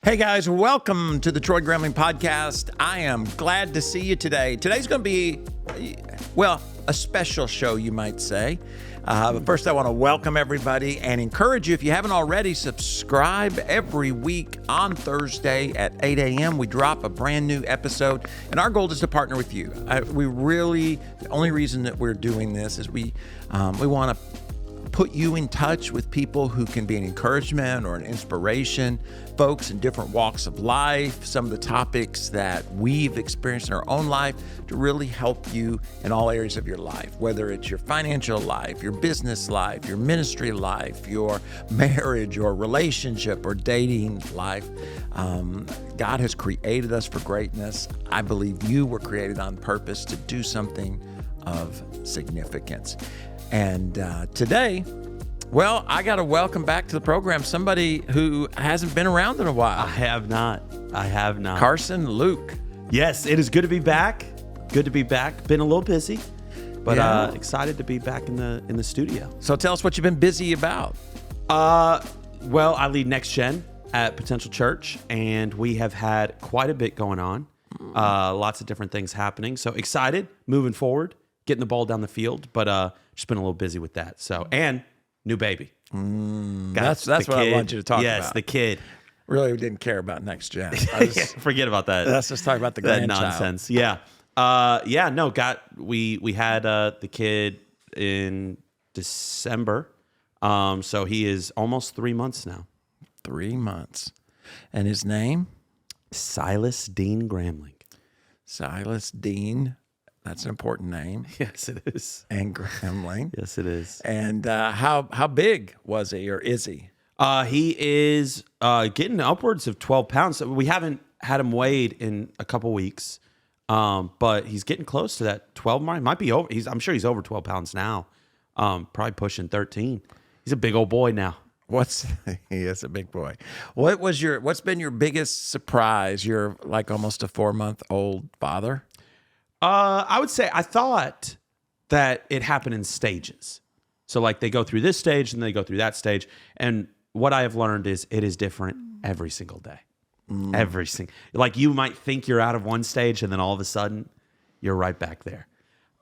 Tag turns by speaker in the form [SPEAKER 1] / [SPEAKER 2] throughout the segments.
[SPEAKER 1] Hey guys, welcome to the Troy Gramling Podcast. I am glad to see you today. Today's going to be, well, a special show, you might say. But first, I want to welcome everybody and encourage you, if you haven't already, subscribe every week on Thursday at 8 a.m. We drop a brand new episode, and our goal is to partner with you. The only reason that we're doing this is we want to put you in touch with people who can be an encouragement or an inspiration, folks in different walks of life, some of the topics that we've experienced in our own life to really help you in all areas of your life, whether it's your financial life, your business life, your ministry life, your marriage or relationship or dating life. God has created us for greatness. I believe you were created on purpose to do something of significance. And today, well, I got to welcome back to the program somebody who hasn't been around in a while.
[SPEAKER 2] I have not.
[SPEAKER 1] Carson Luke.
[SPEAKER 2] Yes, it is good to be back. Good to be back. Been a little busy, but excited to be back in the studio.
[SPEAKER 1] So tell us what you've been busy about.
[SPEAKER 2] Well, I lead Next Gen at Potential Church, and we have had quite a bit going on. Lots of different things happening. So excited, moving forward, getting the ball down the field, but just been a little busy with that. So, and new baby.
[SPEAKER 1] That's what I want you to talk about.
[SPEAKER 2] Yes, the kid.
[SPEAKER 1] Really didn't care about Next Gen.
[SPEAKER 2] Forget about that.
[SPEAKER 1] Let's just talk about the
[SPEAKER 2] that
[SPEAKER 1] grandchild.
[SPEAKER 2] nonsense. Yeah. We had the kid in December. So he is almost 3 months now.
[SPEAKER 1] 3 months. And his name?
[SPEAKER 2] Silas Dean Gramling.
[SPEAKER 1] Silas Dean. That's an important name.
[SPEAKER 2] Yes, it is.
[SPEAKER 1] And Gramling.
[SPEAKER 2] Yes, it is.
[SPEAKER 1] And how big was he, or is he?
[SPEAKER 2] He is getting upwards of 12 pounds. We haven't had him weighed in a couple weeks, but he's getting close to that 12 mark. Might be over. I'm sure he's over 12 pounds now. Probably pushing 13. He's a big old boy now.
[SPEAKER 1] He is a big boy. What's been your biggest surprise? You're like almost a 4-month-old father.
[SPEAKER 2] I would say I thought that it happened in stages. So like they go through this stage and they go through that stage. And what I have learned is it is different every single day. Like you might think you're out of one stage and then all of a sudden you're right back there.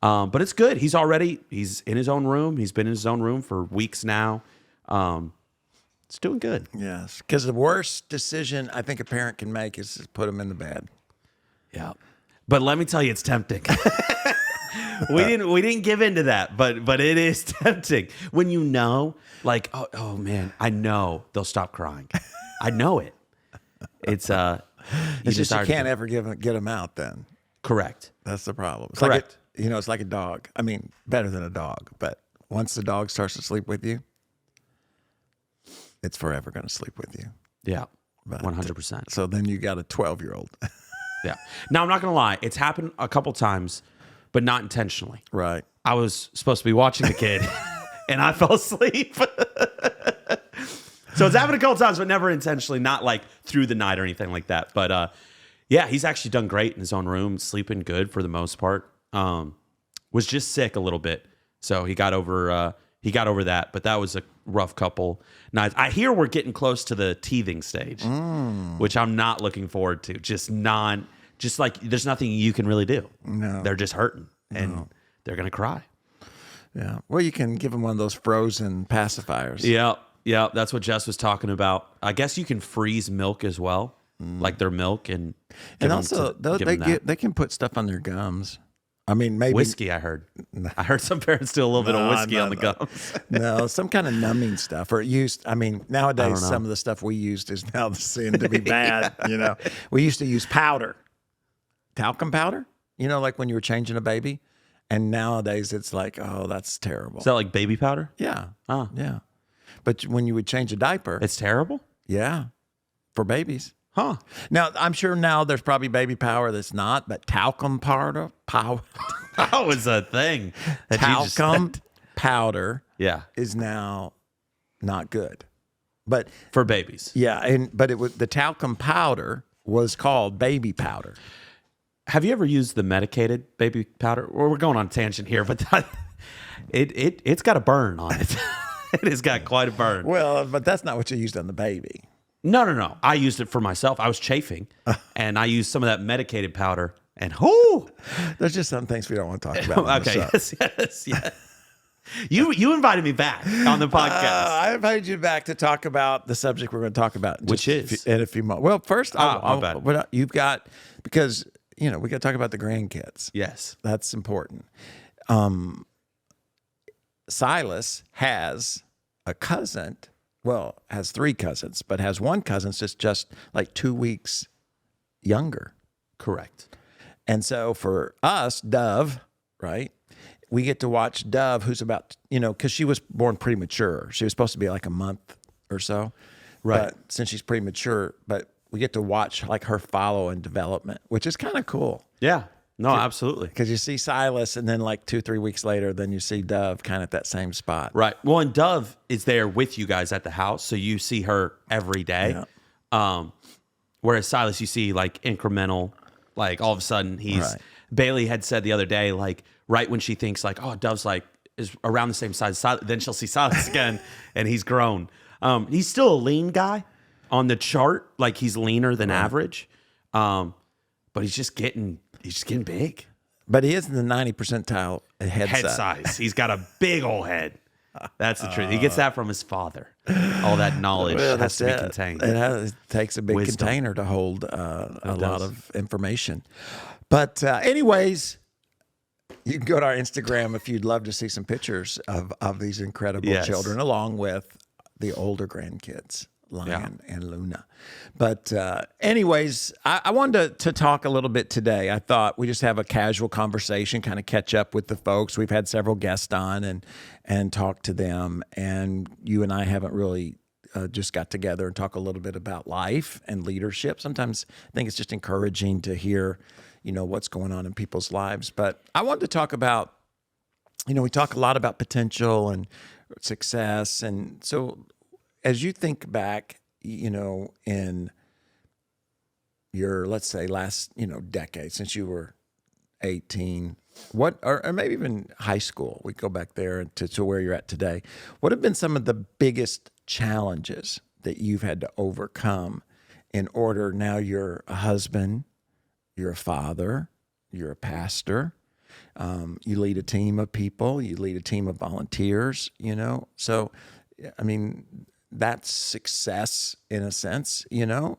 [SPEAKER 2] But it's good. He's in his own room. He's been in his own room for weeks now. It's doing good.
[SPEAKER 1] Yes. Because the worst decision I think a parent can make is to put him in the bed.
[SPEAKER 2] Yeah. But let me tell you, it's tempting. We didn't give into that, but it is tempting when you know, like, oh man, I know they'll stop crying. I know it. It's
[SPEAKER 1] just you can't ever get them out. Then
[SPEAKER 2] correct.
[SPEAKER 1] That's the problem. It's
[SPEAKER 2] correct.
[SPEAKER 1] It's like a dog. I mean, better than a dog. But once the dog starts to sleep with you, it's forever going to sleep with you.
[SPEAKER 2] Yeah, 100%.
[SPEAKER 1] So then you got a 12-year-old.
[SPEAKER 2] Yeah. Now, I'm not going to lie. It's happened a couple times, but not intentionally.
[SPEAKER 1] Right.
[SPEAKER 2] I was supposed to be watching the kid, and I fell asleep. So it's happened a couple times, but never intentionally, not like through the night or anything like that. But yeah, he's actually done great in his own room, sleeping good for the most part. Was just sick a little bit. So he got over that, but that was a rough couple nights. I hear we're getting close to the teething stage, which I'm not looking forward to. Just like there's nothing you can really do.
[SPEAKER 1] No.
[SPEAKER 2] They're just hurting and they're going to cry.
[SPEAKER 1] Yeah. Well, you can give them one of those frozen pacifiers.
[SPEAKER 2] Yeah. That's what Jess was talking about. I guess you can freeze milk as well, like their milk, and
[SPEAKER 1] also they can put stuff on their gums. I mean, maybe
[SPEAKER 2] whiskey. I heard some parents do a little bit of whiskey on the gums.
[SPEAKER 1] No, some kind of numbing stuff, or nowadays some of the stuff we used is now seen to be bad. We used to use powder, talcum powder. Like when you were changing a baby, and nowadays it's like, oh, that's terrible.
[SPEAKER 2] Is that like baby powder?
[SPEAKER 1] Yeah. Yeah. But when you would change a diaper,
[SPEAKER 2] it's terrible.
[SPEAKER 1] Yeah, for babies.
[SPEAKER 2] Huh.
[SPEAKER 1] Now, I'm sure now there's probably baby powder that's not, but talcum powder.
[SPEAKER 2] That was a thing.
[SPEAKER 1] Talcum powder
[SPEAKER 2] yeah,
[SPEAKER 1] is now not good. But
[SPEAKER 2] for babies.
[SPEAKER 1] Yeah, but the talcum powder was called baby powder.
[SPEAKER 2] Have you ever used the medicated baby powder? Well, we're going on a tangent here, but it's got a burn on it. It has got quite a burn.
[SPEAKER 1] Well, but that's not what you used on the baby.
[SPEAKER 2] No. I used it for myself. I was chafing, and I used some of that medicated powder. And whoo,
[SPEAKER 1] There's just some things we don't want to talk about.
[SPEAKER 2] Okay, yes. You invited me back on the podcast.
[SPEAKER 1] I invited you back to talk about the subject we're going to talk about,
[SPEAKER 2] which is
[SPEAKER 1] in a few months. Well, first,
[SPEAKER 2] bad.
[SPEAKER 1] You've got, because we got to talk about the grandkids.
[SPEAKER 2] Yes,
[SPEAKER 1] that's important. Silas has a cousin. Well, has 3 cousins, but has one cousin that's just like 2 weeks younger.
[SPEAKER 2] Correct.
[SPEAKER 1] And so for us, Dove, right? We get to watch Dove, who's about, because she was born premature. She was supposed to be like a month or so.
[SPEAKER 2] Right.
[SPEAKER 1] But since she's premature, but we get to watch like her follow and development, which is kind of cool.
[SPEAKER 2] Yeah. No, absolutely.
[SPEAKER 1] Because you see Silas, and then like 2-3 weeks later, then you see Dove kind of at that same spot.
[SPEAKER 2] Right. Well, and Dove is there with you guys at the house, so you see her every day. Yeah. Whereas Silas, you see like incremental, like all of a sudden he's right. Bailey had said the other day, like right when she thinks like, oh, Dove's like is around the same size, then she'll see Silas again, and he's grown. He's still a lean guy on the chart, like he's leaner than average, but he's just getting big.
[SPEAKER 1] But he is in the 90 percentile
[SPEAKER 2] head size. He's got a big old head. That's the truth. He gets that from his father. All that knowledge has to be contained.
[SPEAKER 1] It takes a big container to hold a lot of information. But anyways, you can go to our Instagram if you'd love to see some pictures of these incredible children, along with the older grandkids, Lion and Luna. But anyways, I wanted to talk a little bit today. I thought we just have a casual conversation, kind of catch up with the folks. We've had several guests on and talk to them. And you and I haven't really just got together and talk a little bit about life and leadership. Sometimes I think it's just encouraging to hear, what's going on in people's lives. But I wanted to talk about, we talk a lot about potential and success. And so as you think back, in your, let's say, last, decade, since you were 18, or maybe even high school, we go back there to where you're at today. What have been some of the biggest challenges that you've had to overcome in order, now you're a husband, you're a father, you're a pastor, you lead a team of people, you lead a team of volunteers, So, I mean, that's success in a sense, What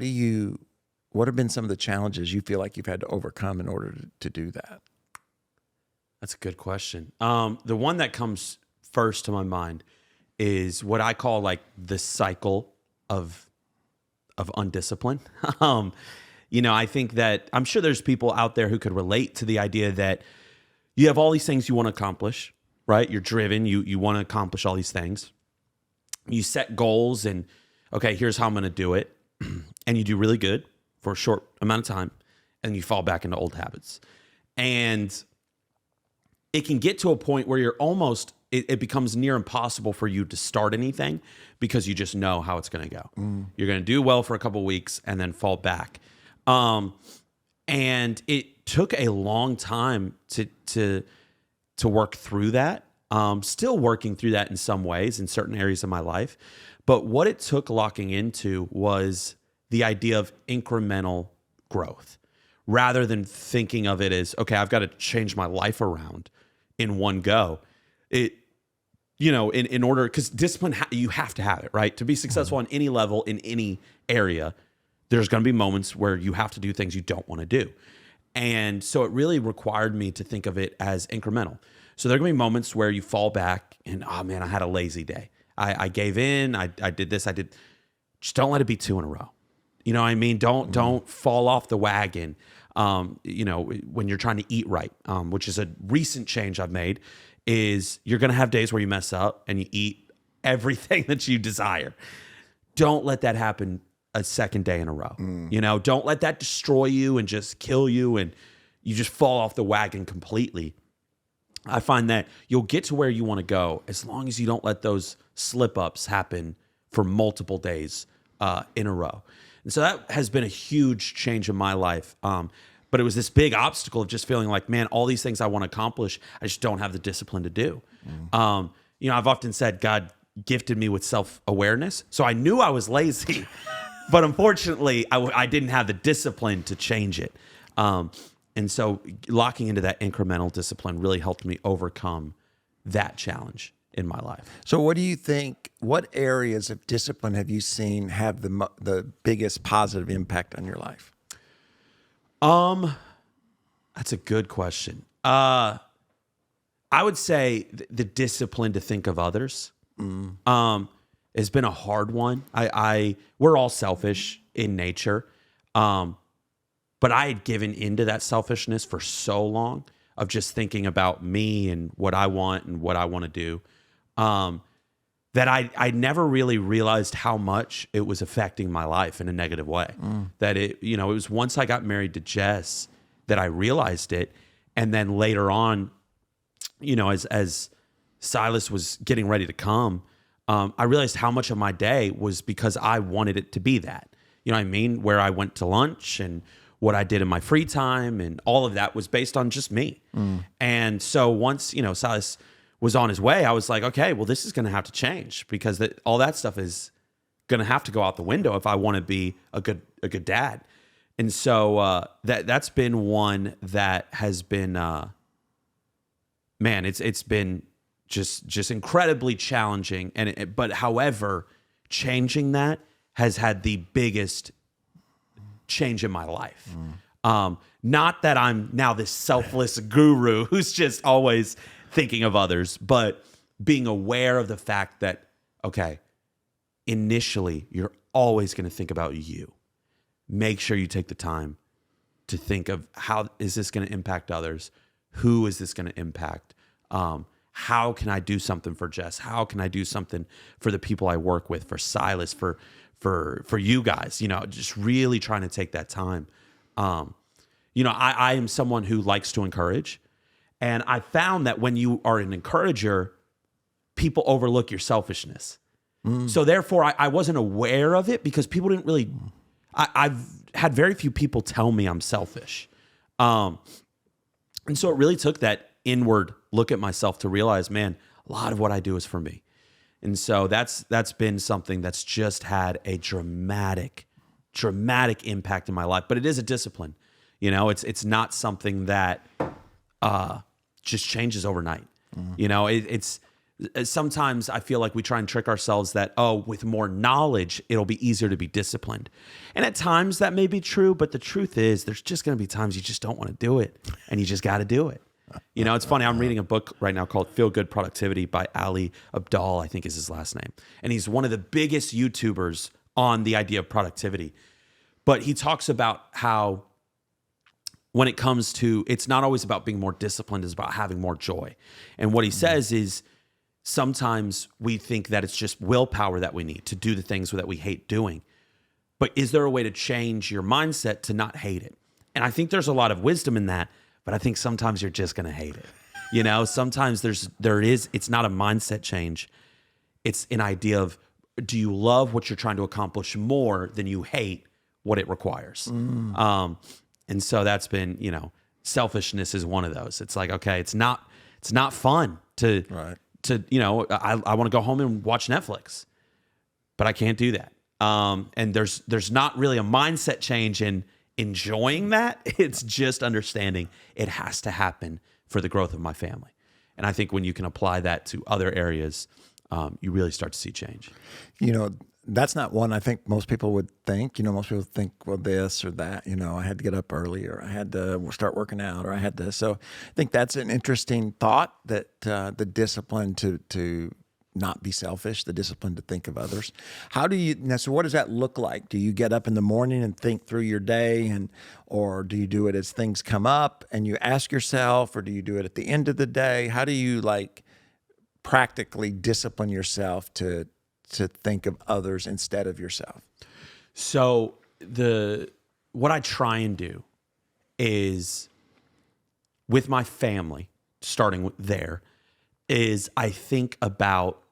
[SPEAKER 1] have been some of the challenges you feel like you've had to overcome in order to do that?
[SPEAKER 2] That's a good question. The one that comes first to my mind is what I call like the cycle of undiscipline. I think that I'm sure there's people out there who could relate to the idea that you have all these things you want to accomplish, right? You're driven, you want to accomplish all these things. You set goals and, okay, here's how I'm going to do it. And you do really good for a short amount of time, and you fall back into old habits. And it can get to a point where you're almost, it becomes near impossible for you to start anything because you just know how it's going to go. You're going to do well for a couple of weeks and then fall back. And it took a long time to work through that. Still working through that in some ways in certain areas of my life. But what it took locking into was the idea of incremental growth rather than thinking of it as, okay, I've got to change my life around in one go. In order, because discipline, you have to have it, right? To be successful on any level, in any area, there's going to be moments where you have to do things you don't want to do. And so it really required me to think of it as incremental. So there are going to be moments where you fall back and, oh man, I had a lazy day. I gave in, I did this, just don't let it be 2 in a row. You know what I mean? Don't fall off the wagon, when you're trying to eat right, which is a recent change I've made, is you're going to have days where you mess up and you eat everything that you desire. Don't let that happen a second day in a row. Don't let that destroy you and just kill you and you just fall off the wagon completely. I find that you'll get to where you want to go as long as you don't let those slip-ups happen for multiple days in a row. And so that has been a huge change in my life. But it was this big obstacle of just feeling like, man, all these things I want to accomplish, I just don't have the discipline to do. I've often said, God, gifted me with self-awareness. So I knew I was lazy, but unfortunately, I didn't have the discipline to change it. And so locking into that incremental discipline really helped me overcome that challenge in my life.
[SPEAKER 1] So what do you think, what areas of discipline have you seen have the biggest positive impact on your life?
[SPEAKER 2] That's a good question. I would say the discipline to think of others has been a hard one. We're all selfish in nature, but I had given into that selfishness for so long of just thinking about me and what I want and what I want to do, that I never really realized how much it was affecting my life in a negative way. That it was once I got married to Jess that I realized it. And then later on, as Silas was getting ready to come, I realized how much of my day was because I wanted it to be that. You know what I mean? Where I went to lunch and what I did in my free time and all of that was based on just me. And so once, Silas was on his way, I was like, okay, well, this is going to have to change because all that stuff is going to have to go out the window if I want to be a good dad. And so that's been one that has been, it's been just incredibly challenging. But however, changing that has had the biggest change in my life. Not that I'm now this selfless guru who's just always thinking of others, but being aware of the fact that, okay, initially you're always going to think about you. Make sure you take the time to think of how is this going to impact others? Who is this going to impact? How can I do something for Jess? How can I do something for the people I work with, for Silas, for you guys? Just really trying to take that time. I am someone who likes to encourage. And I found that when you are an encourager, people overlook your selfishness. So therefore, I wasn't aware of it because people didn't really... I've had very few people tell me I'm selfish. And so it really took that inward look at myself to realize, man, a lot of what I do is for me. And so that's been something that's just had a dramatic impact in my life. But it is a discipline. It's not something that just changes overnight. It's sometimes I feel like we try and trick ourselves that, with more knowledge, it'll be easier to be disciplined. And at times that may be true, but the truth is there's just going to be times you just don't want to do it and you just got to do it. It's funny. I'm reading a book right now called Feel Good Productivity by Ali Abdaal, I think is his last name. And he's one of the biggest YouTubers on the idea of productivity. But he talks about how when it comes to, it's not always about being more disciplined, it's about having more joy. And what he says is, sometimes we think that it's just willpower that we need to do the things that we hate doing. But is there a way to change your mindset to not hate it? And I think there's a lot of wisdom in that, but I think sometimes you're just going to hate it. Sometimes it's not a mindset change. It's an idea of, do you love what you're trying to accomplish more than you hate what it requires? And so that's been, selfishness is one of those. It's like, okay, it's not fun to... Right. I want to go home and watch Netflix, but I can't do that. And there's not really a mindset change in enjoying that. It's just understanding it has to happen for the growth of my family. And I think when you can apply that to other areas, you really start to see change.
[SPEAKER 1] That's not one I think most people would think. Most people think, well, this or that. I had to get up early, or I had to start working out, or I had to. So I think that's an interesting thought, that the discipline to not be selfish, the discipline to think of others. So what does that look like? Do you get up in the morning and think through your day, or do you do it as things come up and you ask yourself, or do you do it at the end of the day? How do you practically discipline yourself to think of others instead of yourself?
[SPEAKER 2] So what I try and do is, with my family, starting there, is I think about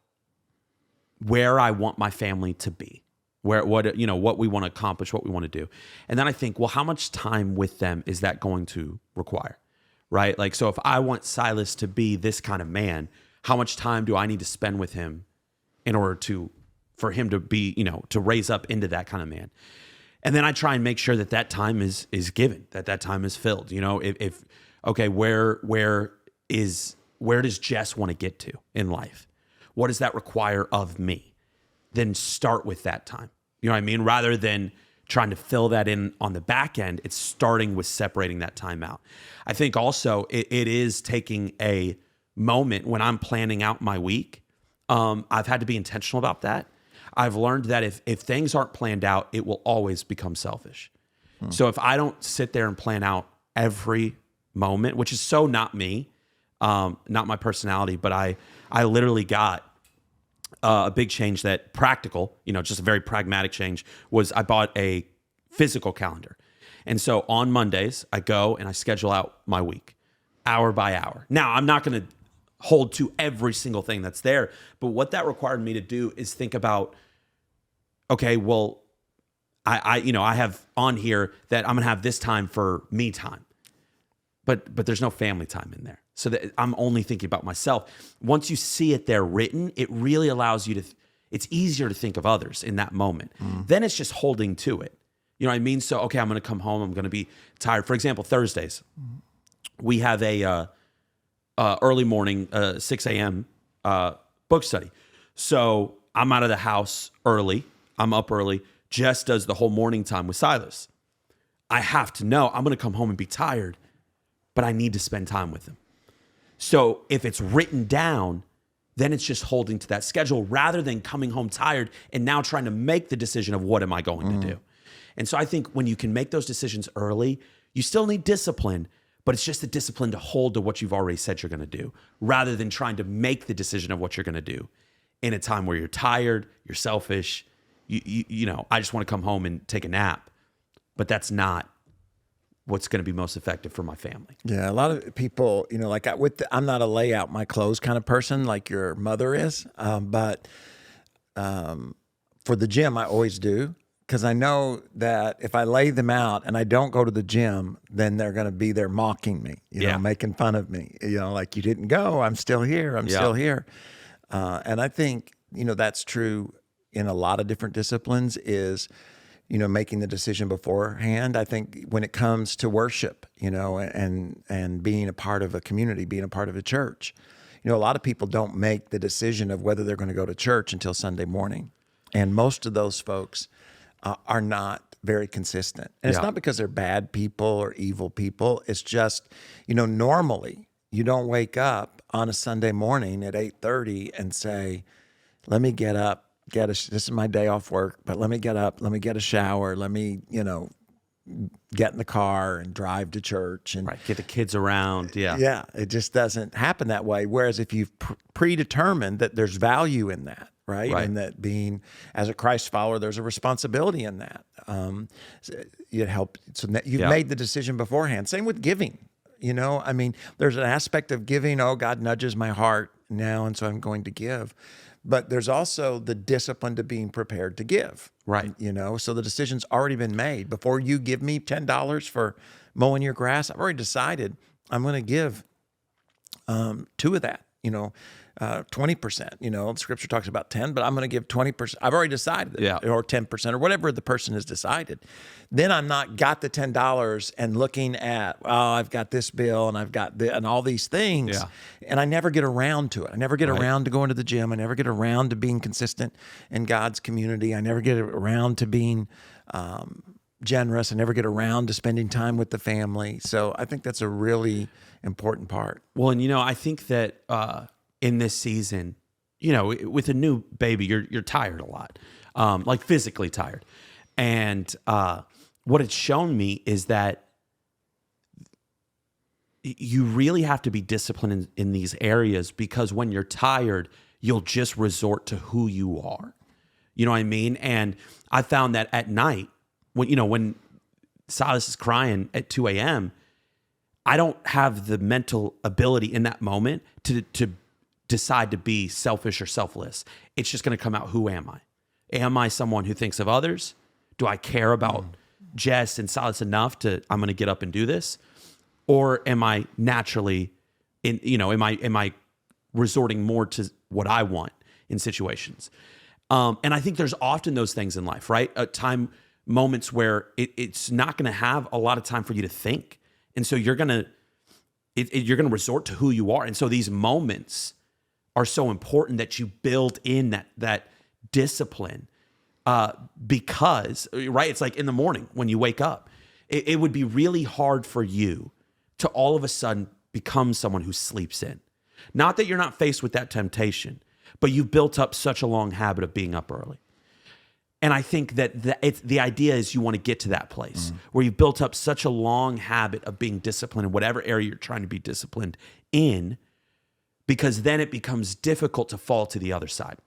[SPEAKER 2] where I want my family to be, what we want to accomplish, what we want to do. And then I think, well, how much time with them is that going to require, right? So if I want Silas to be this kind of man, how much time do I need to spend with him in order for him to be, to raise up into that kind of man. And then I try and make sure that time is given, that time is filled. If okay, where does Jess want to get to in life? What does that require of me? Then start with that time. You know what I mean? Rather than trying to fill that in on the back end, it's starting with separating that time out. I think also it is taking a moment when I'm planning out my week. I've had to be intentional about that. I've learned that if things aren't planned out, it will always become selfish. So if I don't sit there and plan out every moment, which is so not me, not my personality, but I literally got a big change that practical, just a very pragmatic change, was I bought a physical calendar. And so on Mondays, I go and I schedule out my week, hour by hour. Now, I'm not going to hold to every single thing that's there, but what that required me to do is think about, okay, well, I have on here that I'm going to have this time for me time, but there's no family time in there. So that I'm only thinking about myself. Once you see it there written, it really allows you it's easier to think of others in that moment. Then it's just holding to it. You know what I mean? So, okay, I'm going to come home. I'm going to be tired. For example, Thursdays, we have a early morning, 6 a.m. Book study. So I'm out of the house early. I'm up early. Jess does the whole morning time with Silas. I have to know I'm going to come home and be tired, but I need to spend time with him. So if it's written down, then it's just holding to that schedule rather than coming home tired and now trying to make the decision of what am I going to do. And so I think when you can make those decisions early, you still need discipline, but it's just the discipline to hold to what you've already said you're going to do rather than trying to make the decision of what you're going to do in a time where you're tired, you're selfish, I just want to come home and take a nap, but that's not what's going to be most effective for my family.
[SPEAKER 1] Yeah, a lot of people, like I'm not a lay out my clothes kind of person like your mother is, but for the gym, I always do because I know that if I lay them out and I don't go to the gym, then they're going to be there mocking me, making fun of me, like you didn't go, I'm still here, still here. And I think, that's true in a lot of different disciplines is, making the decision beforehand. I think when it comes to worship, and being a part of a community, being a part of a church, a lot of people don't make the decision of whether they're going to go to church until Sunday morning. And most of those folks are not very consistent. And it's not because they're bad people or evil people. It's just, normally you don't wake up on a Sunday morning at 8:30 and say, let me get up. This is my day off work, but let me get up, let me get a shower, let me, get in the car and drive to church and
[SPEAKER 2] get the kids around.
[SPEAKER 1] Yeah. It just doesn't happen that way. Whereas if you've predetermined that there's value in that, right? And that being as a Christ follower, there's a responsibility in that. It helps. So you've made the decision beforehand. Same with giving. There's an aspect of giving. Oh, God nudges my heart now, and so I'm going to give. But there's also the discipline to being prepared to give.
[SPEAKER 2] Right.
[SPEAKER 1] So the decision's already been made. Before you give me $10 for mowing your grass, I've already decided I'm going to give 2 of that, 20%. The scripture talks about 10, but I'm going to give 20%. I've already decided that, or 10% or whatever the person has decided. Then I'm not got the $10 and looking at, I've got this bill and I've got and all these things. And I never get around to it. I never get around to going to the gym. I never get around to being consistent in God's community. I never get around to being generous. I never get around to spending time with the family. So I think that's a really important part.
[SPEAKER 2] Well, and I think that in this season, with a new baby, you're tired a lot, like physically tired. And what it's shown me is that you really have to be disciplined in these areas because when you're tired, you'll just resort to who you are. You know what I mean? And I found that at night, when Silas is crying at 2 a.m., I don't have the mental ability in that moment to decide to be selfish or selfless. It's just going to come out, who am I? Am I someone who thinks of others? Do I care about Jess and Silas enough I'm going to get up and do this? Or am I naturally am I resorting more to what I want in situations. And I think there's often those things in life, right? Moments where it's not going to have a lot of time for you to think. And so you're going to resort to who you are. And so these moments are so important that you build in that discipline, because, right? It's like in the morning when you wake up, it would be really hard for you to all of a sudden become someone who sleeps in. Not that you're not faced with that temptation, but you've built up such a long habit of being up early. And I think that the idea is you want to get to that place where you've built up such a long habit of being disciplined in whatever area you're trying to be disciplined in, because then it becomes difficult to fall to the other side.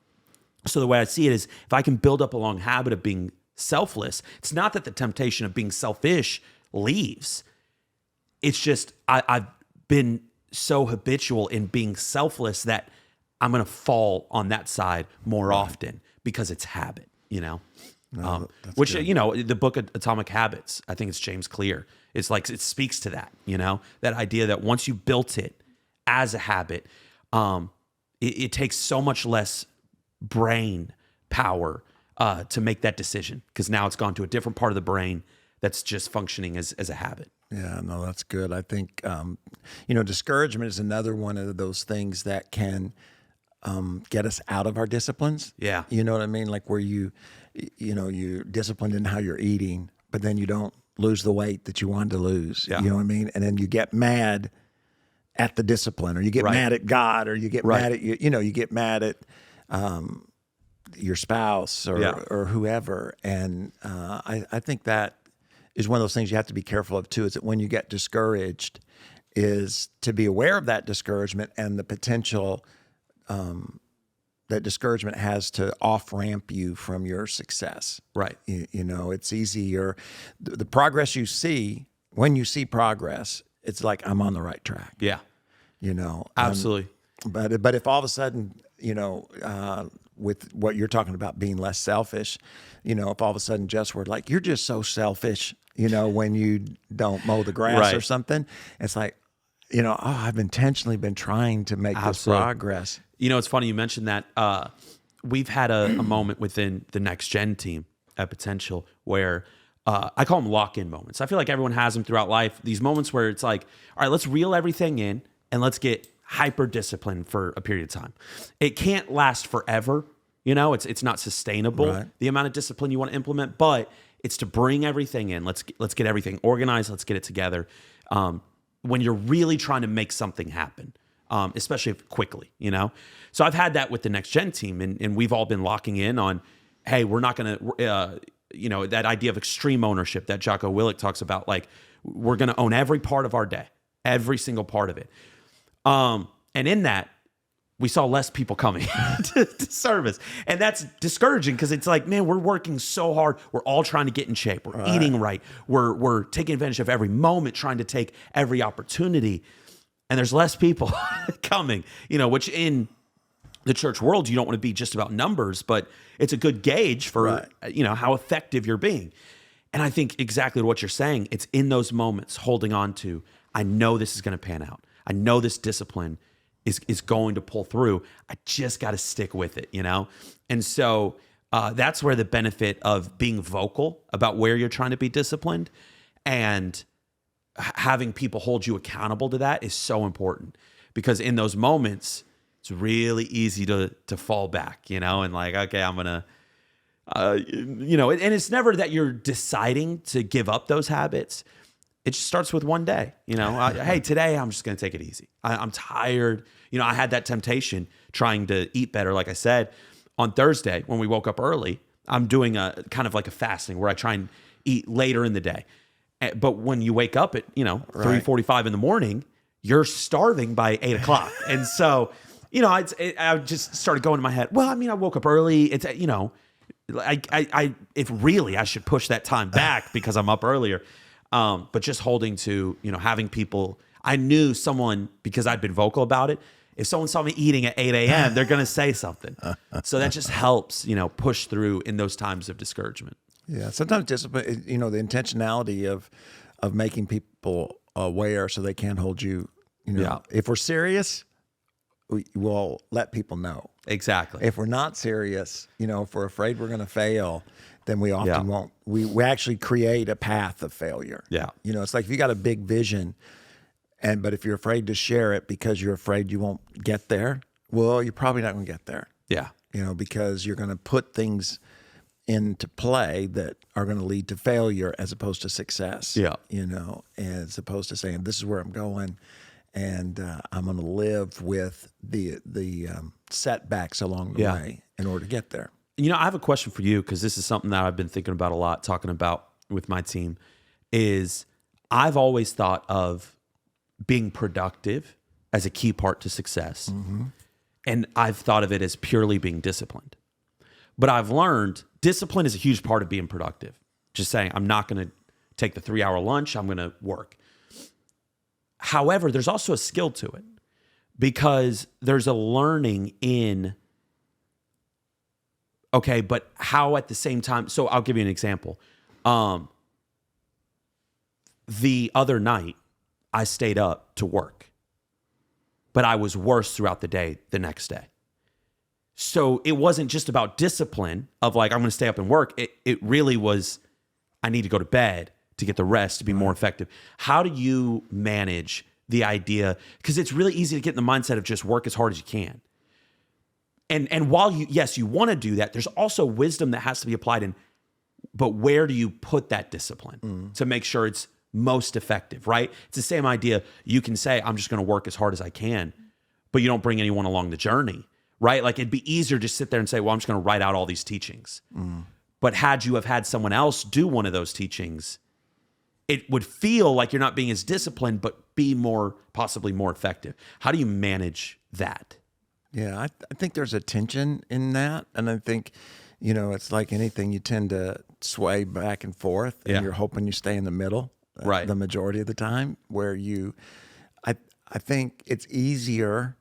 [SPEAKER 2] So the way I see it is, if I can build up a long habit of being selfless, it's not that the temptation of being selfish leaves. It's just I've been so habitual in being selfless that I'm going to fall on that side more often because it's habit, which,
[SPEAKER 1] good.
[SPEAKER 2] The book Atomic Habits, I think it's James Clear. It's like, it speaks to that, that idea that once you built it as a habit, it takes so much less brain power to make that decision, because now it's gone to a different part of the brain that's just functioning as a habit.
[SPEAKER 1] Yeah, no, that's good. I think, discouragement is another one of those things that can get us out of our disciplines.
[SPEAKER 2] Yeah.
[SPEAKER 1] You know what I mean? Like where you're disciplined in how you're eating, but then you don't lose the weight that you wanted to lose.
[SPEAKER 2] Yeah.
[SPEAKER 1] You know what I mean? And then you get mad at the discipline, or you get mad at God, or you get mad at you get mad at your spouse or whoever. And I think that is one of those things you have to be careful of too, is that when you get discouraged, is to be aware of that discouragement and the potential that discouragement has to off-ramp you from your success.
[SPEAKER 2] Right.
[SPEAKER 1] It's easier. The progress you see, when you see progress, it's like, I'm on the right track.
[SPEAKER 2] Yeah. Absolutely.
[SPEAKER 1] But if all of a sudden, with what you're talking about being less selfish, if all of a sudden just we're like, you're just so selfish, when you don't mow the grass or something, it's like, I've intentionally been trying to make this progress.
[SPEAKER 2] It's funny you mentioned that. We've had a moment within the next gen team at Potential where I call them lock-in moments. I feel like everyone has them throughout life. These moments where it's like, all right, let's reel everything in and let's get hyper disciplined for a period of time. It can't last forever. It's not sustainable, the amount of discipline you want to implement, but it's to bring everything in. Let's get everything organized. Let's get it together. When you're really trying to make something happen, especially quickly, So I've had that with the next gen team, and we've all been locking in on, hey, we're not going to, that idea of extreme ownership that Jocko Willink talks about, like we're going to own every part of our day, every single part of it. And in that, we saw less people coming to service. And that's discouraging, because it's like, man, we're working so hard. We're all trying to get in shape. We're eating right. We're taking advantage of every moment, trying to take every opportunity. And there's less people coming, which in the church world, you don't want to be just about numbers, but it's a good gauge for, how effective you're being. And I think exactly what you're saying, it's in those moments holding on to, I know this is going to pan out. I know this discipline is going to pull through. I just got to stick with it, And so that's where the benefit of being vocal about where you're trying to be disciplined and having people hold you accountable to that is so important. Because in those moments, it's really easy to fall back, and like, okay, I'm going to, and it's never that you're deciding to give up those habits. It just starts with one day, hey, today I'm just going to take it easy. I'm tired. I had that temptation trying to eat better. Like I said, on Thursday, when we woke up early, I'm doing a kind of like a fasting where I try and eat later in the day. But when you wake up at, 3:45 in the morning, you're starving by 8 o'clock. And so, I just started going in my head, well, I woke up early. It's, if really I should push that time back because I'm up earlier. But just holding to, having people, I knew someone, because I'd been vocal about it, if someone saw me eating at 8 a.m., they're going to say something. So that just helps, push through in those times of discouragement.
[SPEAKER 1] Yeah. Sometimes discipline, the intentionality of making people aware so they can't hold you, if we're serious, we'll let people know.
[SPEAKER 2] exactly.
[SPEAKER 1] If we're not serious, if we're afraid we're going to fail, then we often won't. We actually create a path of failure.
[SPEAKER 2] Yeah.
[SPEAKER 1] It's like if you got a big vision, but if you're afraid to share it because you're afraid you won't get there, well, you're probably not going to get there.
[SPEAKER 2] Yeah.
[SPEAKER 1] Because you're going to put things into play that are going to lead to failure as opposed to success.
[SPEAKER 2] Yeah.
[SPEAKER 1] As opposed to saying, this is where I'm going, and I'm going to live with the setbacks along the way in order to get there.
[SPEAKER 2] I have a question for you, because this is something that I've been thinking about a lot, talking about with my team, is I've always thought of being productive as a key part to success. Mm-hmm. And I've thought of it as purely being disciplined. But I've learned discipline is a huge part of being productive. Just saying, I'm not going to take the 3-hour lunch, I'm going to work. However, there's also a skill to it, because there's a learning in, okay, but how at the same time, so I'll give you an example. The other night, I stayed up to work, but I was worse throughout the day the next day. So it wasn't just about discipline of like, I'm going to stay up and work. It really was, I need to go to bed to get the rest to be more effective. How do you manage the idea? Because it's really easy to get in the mindset of just work as hard as you can. And while you want to do that, there's also wisdom that has to be applied in, but where do you put that discipline to make sure it's most effective, right? It's the same idea. You can say, I'm just going to work as hard as I can, but you don't bring anyone along the journey, right? Like it'd be easier to just sit there and say, well, I'm just going to write out all these teachings. But had you have had someone else do one of those teachings, it would feel like you're not being as disciplined, but be possibly more effective. How do you manage that?
[SPEAKER 1] Yeah, I think there's a tension in that. And I think, it's like anything, you tend to sway back and forth, and you're hoping you stay in the middle
[SPEAKER 2] right,
[SPEAKER 1] the majority of the time, where I think it's easier,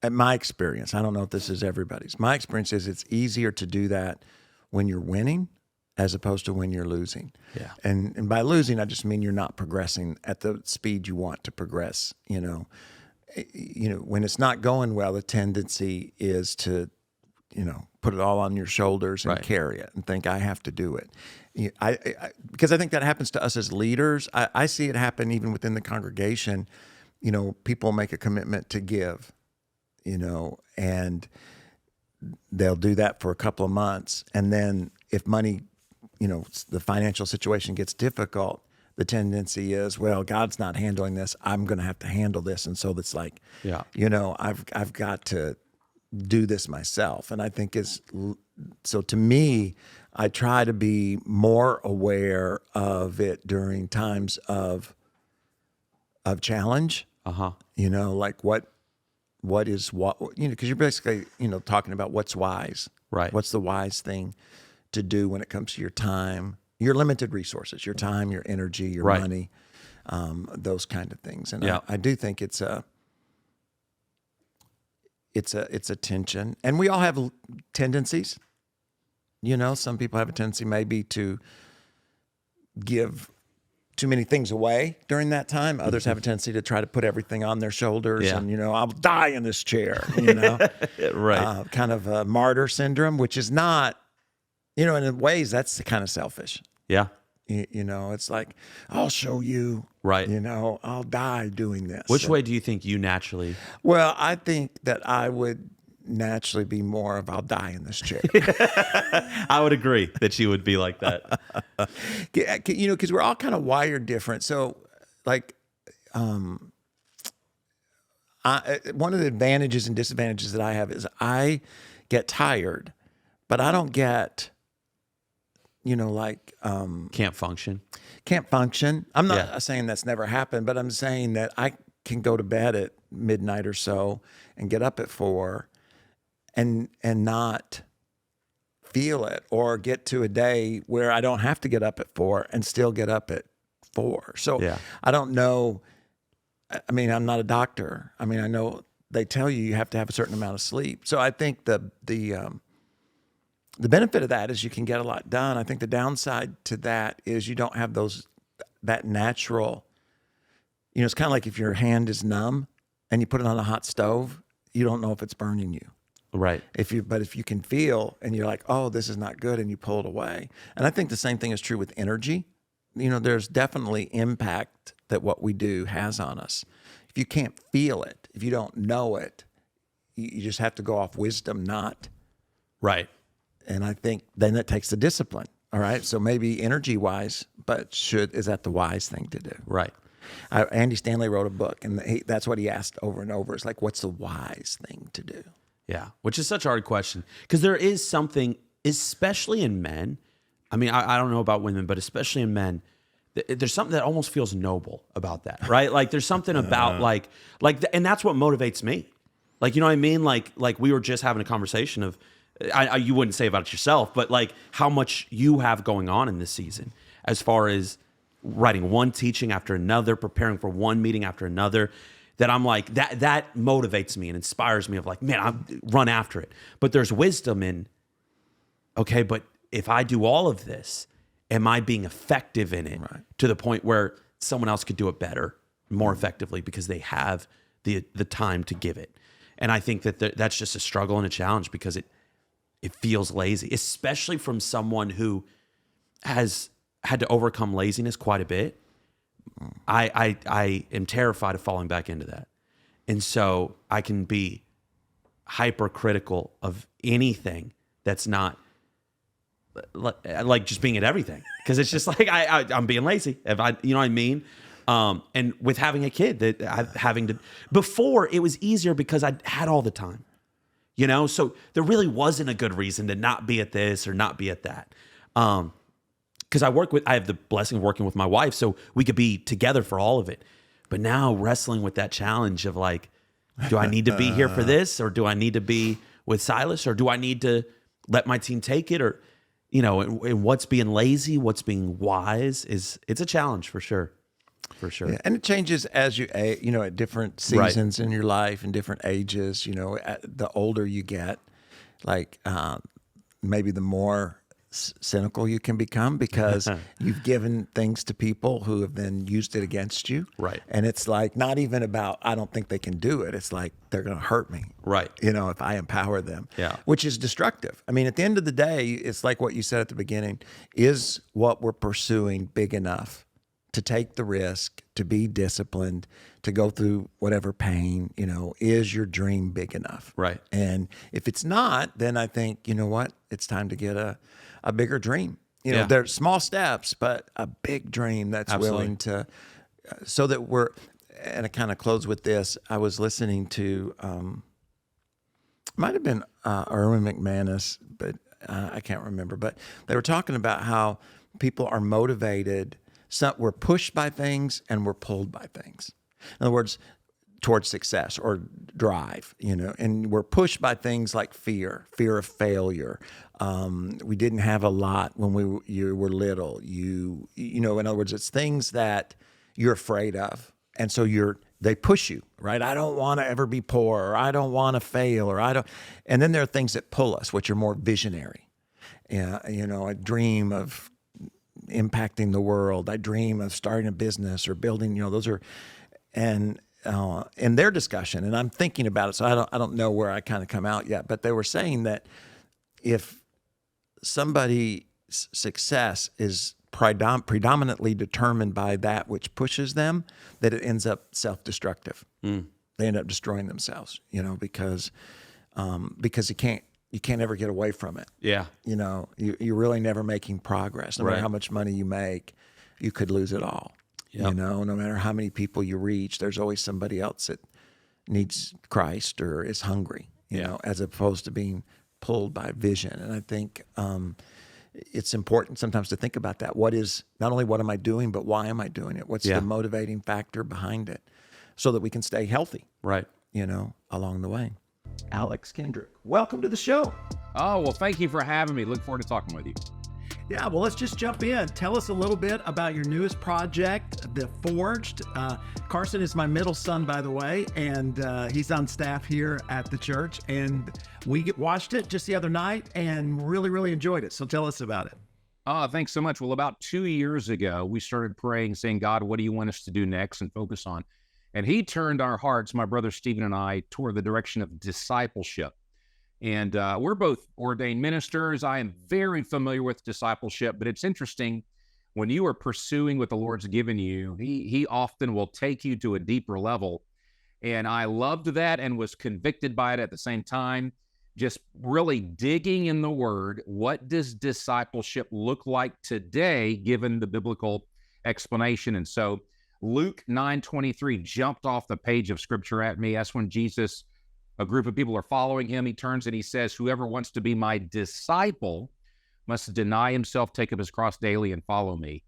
[SPEAKER 1] at my experience, I don't know if this is everybody's, my experience is it's easier to do that when you're winning as opposed to when you're losing.
[SPEAKER 2] Yeah.
[SPEAKER 1] And by losing, I just mean you're not progressing at the speed you want to progress, when it's not going well, the tendency is to, put it all on your shoulders and carry it and think I have to do it. Because I think that happens to us as leaders. I see it happen even within the congregation. People make a commitment to give, and they'll do that for a couple of months. And then if money, the financial situation gets difficult, the tendency is, well, God's not handling this. I'm going to have to handle this. And so it's like, I've got to do this myself. And I think so to me, I try to be more aware of it during times of challenge. Like what is what, because you're basically, talking about what's wise.
[SPEAKER 2] Right.
[SPEAKER 1] What's the wise thing to do when it comes to your time, your limited resources, your time, your energy, your money, those kind of things. And I do think it's a tension, and we all have tendencies. Some people have a tendency maybe to give too many things away during that time. Others have a tendency to try to put everything on their shoulders, and I'll die in this chair.
[SPEAKER 2] Right.
[SPEAKER 1] Kind of a martyr syndrome, which is not. In ways, that's kind of selfish.
[SPEAKER 2] Yeah.
[SPEAKER 1] It's like, I'll show you.
[SPEAKER 2] Right.
[SPEAKER 1] I'll die doing this.
[SPEAKER 2] Which way do you think you naturally?
[SPEAKER 1] Well, I think that I would naturally be more of I'll die in this chair.
[SPEAKER 2] I would agree that you would be like that.
[SPEAKER 1] Because we're all kind of wired different. So, like, one of the advantages and disadvantages that I have is I get tired, but I don't get,
[SPEAKER 2] Can't function.
[SPEAKER 1] Can't function. I'm not saying that's never happened, but I'm saying that I can go to bed at midnight or so and get up at 4 and not feel it, or get to a day where I don't have to get up at 4 and still get up at 4. So I don't know. I mean, I'm not a doctor. I mean, I know they tell you have to have a certain amount of sleep. So I think the benefit of that is you can get a lot done. I think the downside to that is you don't have that natural, it's kind of like if your hand is numb and you put it on a hot stove, you don't know if it's burning you.
[SPEAKER 2] Right.
[SPEAKER 1] But if you can feel and you're like, oh, this is not good, and you pull it away. And I think the same thing is true with energy. There's definitely impact that what we do has on us. If you can't feel it, if you don't know it, you just have to go off wisdom, not.
[SPEAKER 2] Right.
[SPEAKER 1] And I think then it takes the discipline. All right. So maybe energy wise, but is that the wise thing to do?
[SPEAKER 2] Right.
[SPEAKER 1] Andy Stanley wrote a book, and that's what he asked over and over. It's like, what's the wise thing to do?
[SPEAKER 2] Yeah. Which is such a hard question, because there is something, especially in men. I mean, I don't know about women, but especially in men, there's something that almost feels noble about that, right? Like there's something about and that's what motivates me. Like, you know what I mean? Like we were just having a conversation of, you wouldn't say about it yourself, but like how much you have going on in this season, as far as writing one teaching after another, preparing for one meeting after another, that I'm like, that motivates me and inspires me of like, man, I run after it. But there's wisdom in, okay, but if I do all of this, am I being effective in it to the point where someone else could do it better, more effectively, because they have the time to give it? And I think that that's just a struggle and a challenge, because it feels lazy, especially from someone who has had to overcome laziness quite a bit. I am terrified of falling back into that. And so I can be hypercritical of anything that's not like just being at everything, because it's just like I'm being lazy. If you know what I mean? And with having a kid before it was easier because I had all the time, so there really wasn't a good reason to not be at this or not be at that. Because I have the blessing of working with my wife, so we could be together for all of it. But now wrestling with that challenge of like, do I need to be here for this, or do I need to be with Silas, or do I need to let my team take it, or and what's being lazy, what's being wise it's a challenge for sure. For sure.
[SPEAKER 1] Yeah, and it changes as you age, at different seasons in your life and different ages. The older you get, like maybe the more cynical you can become, because you've given things to people who have then used it against you.
[SPEAKER 2] Right.
[SPEAKER 1] And it's like not even about, I don't think they can do it. It's like they're going to hurt me.
[SPEAKER 2] Right.
[SPEAKER 1] If I empower them.
[SPEAKER 2] Yeah.
[SPEAKER 1] Which is destructive. I mean, at the end of the day, it's like what you said at the beginning. Is what we're pursuing big enough to take the risk, to be disciplined, to go through whatever pain? Is your dream big enough?
[SPEAKER 2] Right.
[SPEAKER 1] And if it's not, then I think, what? It's time to get a bigger dream. There's small steps, but a big dream that's willing to, so that and I kind of close with this. I was listening to, might have been Erwin McManus, but I can't remember. But they were talking about how people are motivated. We're pushed by things and we're pulled by things. In other words, towards success or drive, and we're pushed by things like fear of failure. We didn't have a lot when you were little. In other words, it's things that you're afraid of. And so they push you, right? I don't want to ever be poor, or I don't want to fail, and then there are things that pull us, which are more visionary. I dream of impacting the world. I dream of starting a business or building, those are, and in their discussion, and I'm thinking about it, so I don't know where I kind of come out yet, but they were saying that if somebody's success is predominantly determined by that which pushes them, that it ends up self-destructive. They end up destroying themselves, because you can't ever get away from it.
[SPEAKER 2] Yeah.
[SPEAKER 1] You're really never making progress. No matter how much money you make, you could lose it all.
[SPEAKER 2] Yep.
[SPEAKER 1] No matter how many people you reach, there's always somebody else that needs Christ or is hungry, as opposed to being pulled by vision. And I think it's important sometimes to think about that. Not only what am I doing, but why am I doing it? What's the motivating factor behind it, so that we can stay healthy,
[SPEAKER 2] right?
[SPEAKER 1] Along the way. Alex Kendrick, welcome to the show.
[SPEAKER 3] Oh, well, thank you for having me. Look forward to talking with you.
[SPEAKER 1] Yeah, well, let's just jump in. Tell us a little bit about your newest project, The Forged. Carson is my middle son, by the way, and he's on staff here at the church. And we watched it just the other night and really, really enjoyed it. So tell us about it.
[SPEAKER 3] Thanks so much. Well, about 2 years ago, we started praying, saying, God, what do you want us to do next and focus on? And he turned our hearts, my brother Stephen and I, toward the direction of discipleship. And we're both ordained ministers. I am very familiar with discipleship, but it's interesting when you are pursuing what the Lord's given you, he often will take you to a deeper level. And I loved that and was convicted by it at the same time, just really digging in the Word. What does discipleship look like today, given the biblical explanation? And so Luke 9:23 jumped off the page of Scripture at me. That's when Jesus, a group of people are following him. He turns and he says, whoever wants to be my disciple must deny himself, take up his cross daily, and follow me.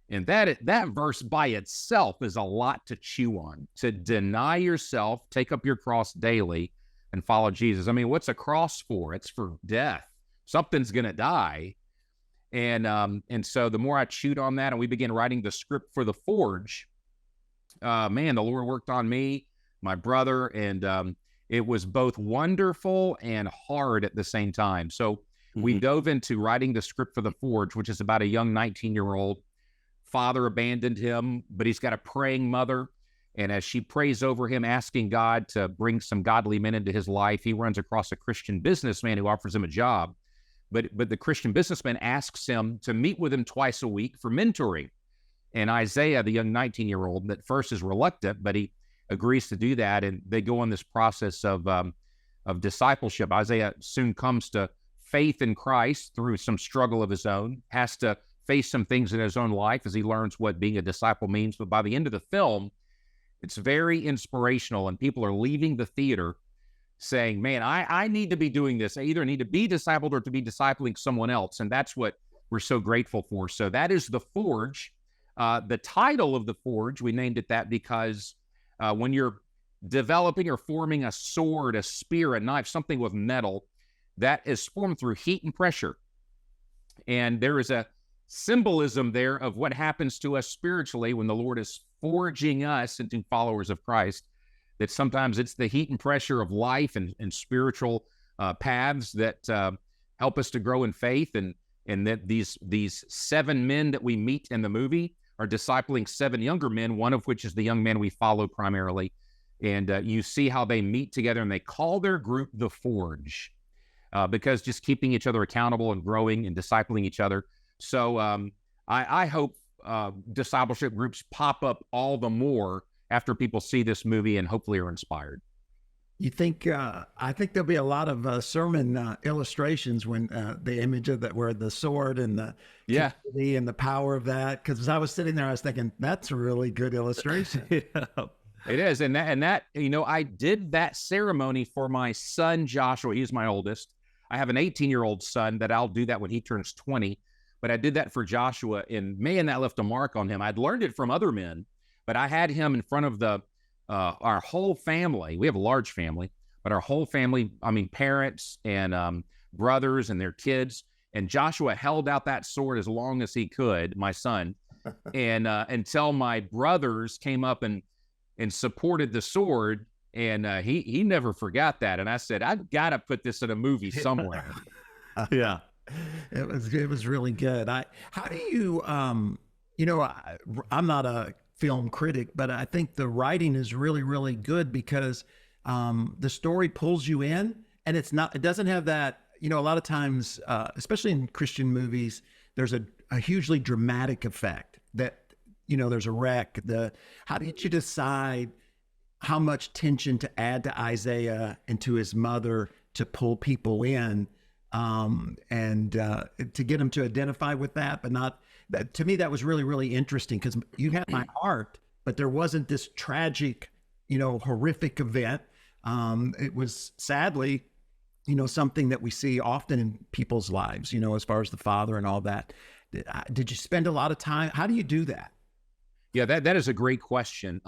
[SPEAKER 3] And that verse by itself is a lot to chew on. To deny yourself, take up your cross daily, and follow Jesus. I mean, what's a cross for? It's for death. Something's going to die. And so the more I chewed on that and we began writing the script for The Forge, man, the Lord worked on me, my brother, and it was both wonderful and hard at the same time. So we dove into writing the script for The Forge, which is about a young 19-year-old. Father abandoned him, but he's got a praying mother. And as she prays over him, asking God to bring some godly men into his life, he runs across a Christian businessman who offers him a job. But the Christian businessman asks him to meet with him twice a week for mentoring. And Isaiah, the young 19-year-old, at first is reluctant, but he agrees to do that. And they go on this process of discipleship. Isaiah soon comes to faith in Christ through some struggle of his own, has to face some things in his own life as he learns what being a disciple means. But by the end of the film, it's very inspirational, and people are leaving the theater saying, man, I need to be doing this. I either need to be discipled or to be discipling someone else. And that's what we're so grateful for. So that is The Forge. The title of The Forge, we named it that because when you're developing or forming a sword, a spear, a knife, something with metal, that is formed through heat and pressure. And there is a symbolism there of what happens to us spiritually when the Lord is forging us into followers of Christ, that sometimes it's the heat and pressure of life and spiritual paths that help us to grow in faith, and that these 7 men that we meet in the movie are discipling 7 younger men, one of which is the young man we follow primarily. And you see how they meet together, and they call their group The Forge because just keeping each other accountable and growing and discipling each other. So I hope discipleship groups pop up all the more after people see this movie and hopefully are inspired.
[SPEAKER 4] You think, I think there'll be a lot of sermon illustrations when the image of that, where the sword and the community and the power of that. Because as I was sitting there, I was thinking, that's a really good illustration.
[SPEAKER 3] It is. And that, you know, I did that ceremony for my son, Joshua. He's my oldest. I have an 18-year-old son that I'll do that when he turns 20. But I did that for Joshua, and man, that left a mark on him. I'd learned it from other men, but I had him in front of our whole family. We have a large family, but our whole family, I mean, parents and brothers and their kids. And Joshua held out that sword as long as he could, my son, and until my brothers came up and supported the sword. And he never forgot that. And I said, I've got to put this in a movie somewhere.
[SPEAKER 4] Yeah. It was really good. How do you, you know, I'm not a film critic, but I think the writing is really, really good because the story pulls you in, and it doesn't have that, you know, a lot of times, especially in Christian movies, there's a hugely dramatic effect that, you know, there's a wreck. How did you decide how much tension to add to Isaiah and to his mother to pull people in? And to get them to identify with that, but not that. To me, that was really, really interesting because you had my heart, but there wasn't this tragic, you know, horrific event. It was sadly, you know, something that we see often in people's lives, you know, as far as the father and all that. Did you spend a lot of time? How do you do that?
[SPEAKER 3] Yeah, that is a great question.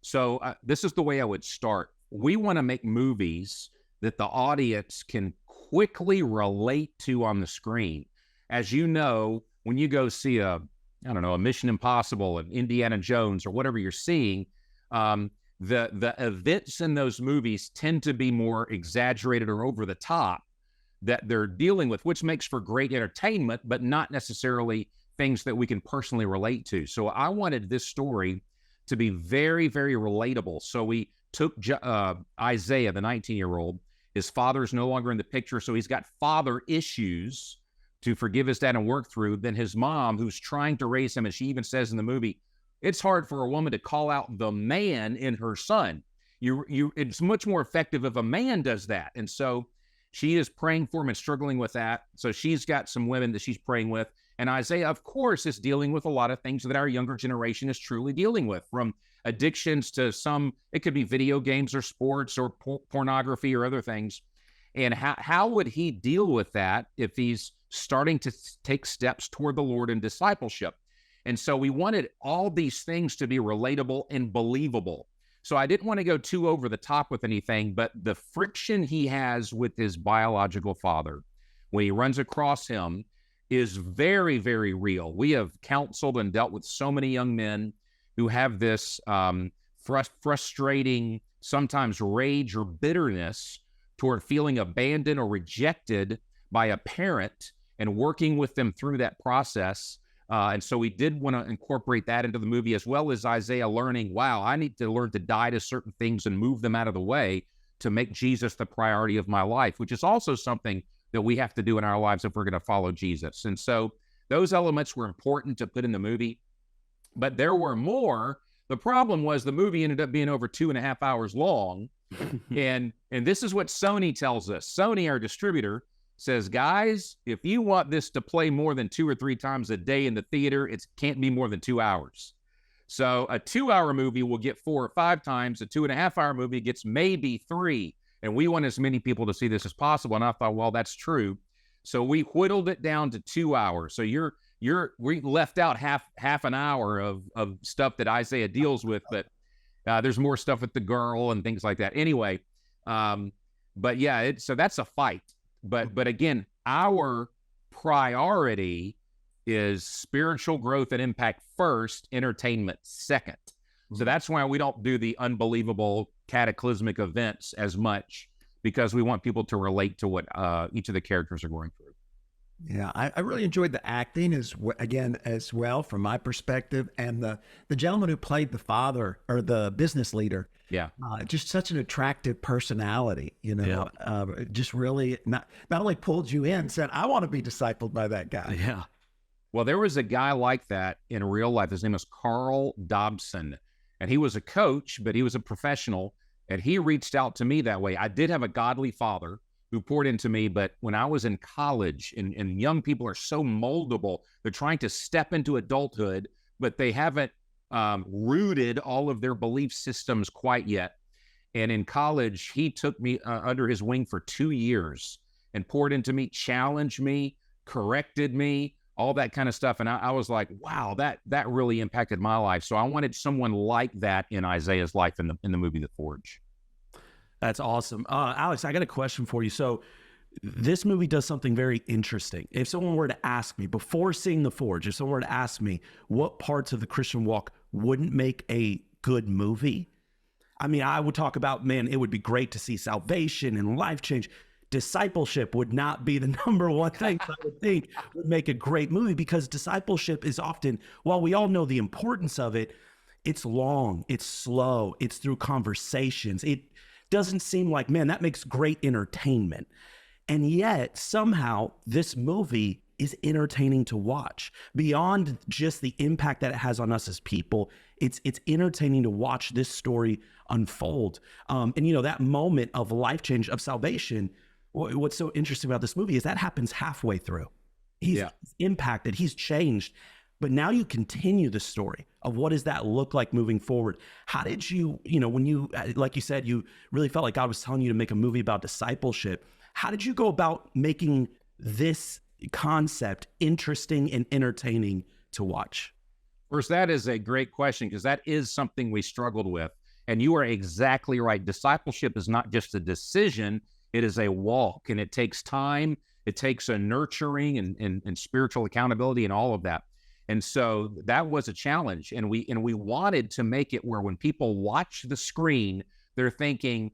[SPEAKER 3] So this is the way I would start. We want to make movies that the audience can quickly relate to on the screen. As you know, when you go see a Mission Impossible, an Indiana Jones, or whatever you're seeing, the events in those movies tend to be more exaggerated or over the top that they're dealing with, which makes for great entertainment, but not necessarily things that we can personally relate to. So I wanted this story to be very, very relatable. So we took Isaiah, the 19-year-old. His father's no longer in the picture, so he's got father issues to forgive his dad and work through. Then his mom, who's trying to raise him, and she even says in the movie, it's hard for a woman to call out the man in her son. It's much more effective if a man does that. And so she is praying for him and struggling with that. So she's got some women that she's praying with. And Isaiah, of course, is dealing with a lot of things that our younger generation is truly dealing with, from addictions to it could be video games or sports or pornography or other things. And how would he deal with that if he's starting to take steps toward the Lord in discipleship? And so we wanted all these things to be relatable and believable. So I didn't want to go too over the top with anything, but the friction he has with his biological father when he runs across him is very, very real. We have counseled and dealt with so many young men who have this frustrating, sometimes rage or bitterness toward feeling abandoned or rejected by a parent, and working with them through that process. And so we did want to incorporate that into the movie, as well as Isaiah learning, wow, I need to learn to die to certain things and move them out of the way to make Jesus the priority of my life, which is also something that we have to do in our lives if we're going to follow Jesus. And so those elements were important to put in the movie, but there were more. The problem was the movie ended up being over 2.5 hours long. and this is what Sony tells us. Sony, our distributor, says, guys, if you want this to play more than 2 or 3 times a day in the theater, it can't be more than 2 hours. So a 2-hour movie will get 4 or 5 times. A 2.5-hour movie gets maybe 3. And we want as many people to see this as possible. And I thought, well, that's true. So we whittled it down to 2 hours. So we left out half an hour of stuff that Isaiah deals with, but there's more stuff with the girl and things like that. Anyway, but yeah, so that's a fight. But again, our priority is spiritual growth and impact first, entertainment second. So that's why we don't do the unbelievable cataclysmic events as much, because we want people to relate to what each of the characters are going through.
[SPEAKER 4] Yeah, I really enjoyed the acting as well from my perspective, and the gentleman who played the father or the business leader.
[SPEAKER 3] Yeah,
[SPEAKER 4] just such an attractive personality, just really not only pulled you in, said, I want to be discipled by that guy.
[SPEAKER 2] Yeah.
[SPEAKER 3] Well, there was a guy like that in real life. His name is Carl Dobson, and he was a coach, but he was a professional, and he reached out to me that way. I did have a godly father who poured into me, but when I was in college, and young people are so moldable, they're trying to step into adulthood, but they haven't rooted all of their belief systems quite yet. And in college, he took me under his wing for 2 years and poured into me, challenged me, corrected me, all that kind of stuff. And I was like, wow, that really impacted my life. So I wanted someone like that in Isaiah's life in the movie The Forge.
[SPEAKER 2] That's awesome. Alex, I got a question for you. So this movie does something very interesting. If someone were to ask me before seeing The Forge, if someone were to ask me what parts of the Christian walk wouldn't make a good movie, I mean, I would talk about, man, it would be great to see salvation and life change. Discipleship would not be the number one thing I would think would make a great movie, because discipleship is often, while we all know the importance of it, it's long, it's slow, it's through conversations. It doesn't seem like, man, that makes great entertainment. And yet somehow this movie is entertaining to watch. Beyond just the impact that it has on us as people, it's entertaining to watch this story unfold. And that moment of life change, of salvation, what's so interesting about this movie is that happens halfway through. He's impacted, he's changed. But now you continue the story of what does that look like moving forward? How did you, when you, like you said, you really felt like God was telling you to make a movie about discipleship. How did you go about making this concept interesting and entertaining to watch?
[SPEAKER 3] First, that is a great question, because that is something we struggled with. And you are exactly right. Discipleship is not just a decision, it is a walk, and it takes time. It takes a nurturing and spiritual accountability and all of that. And so that was a challenge. And we wanted to make it where when people watch the screen, they're thinking,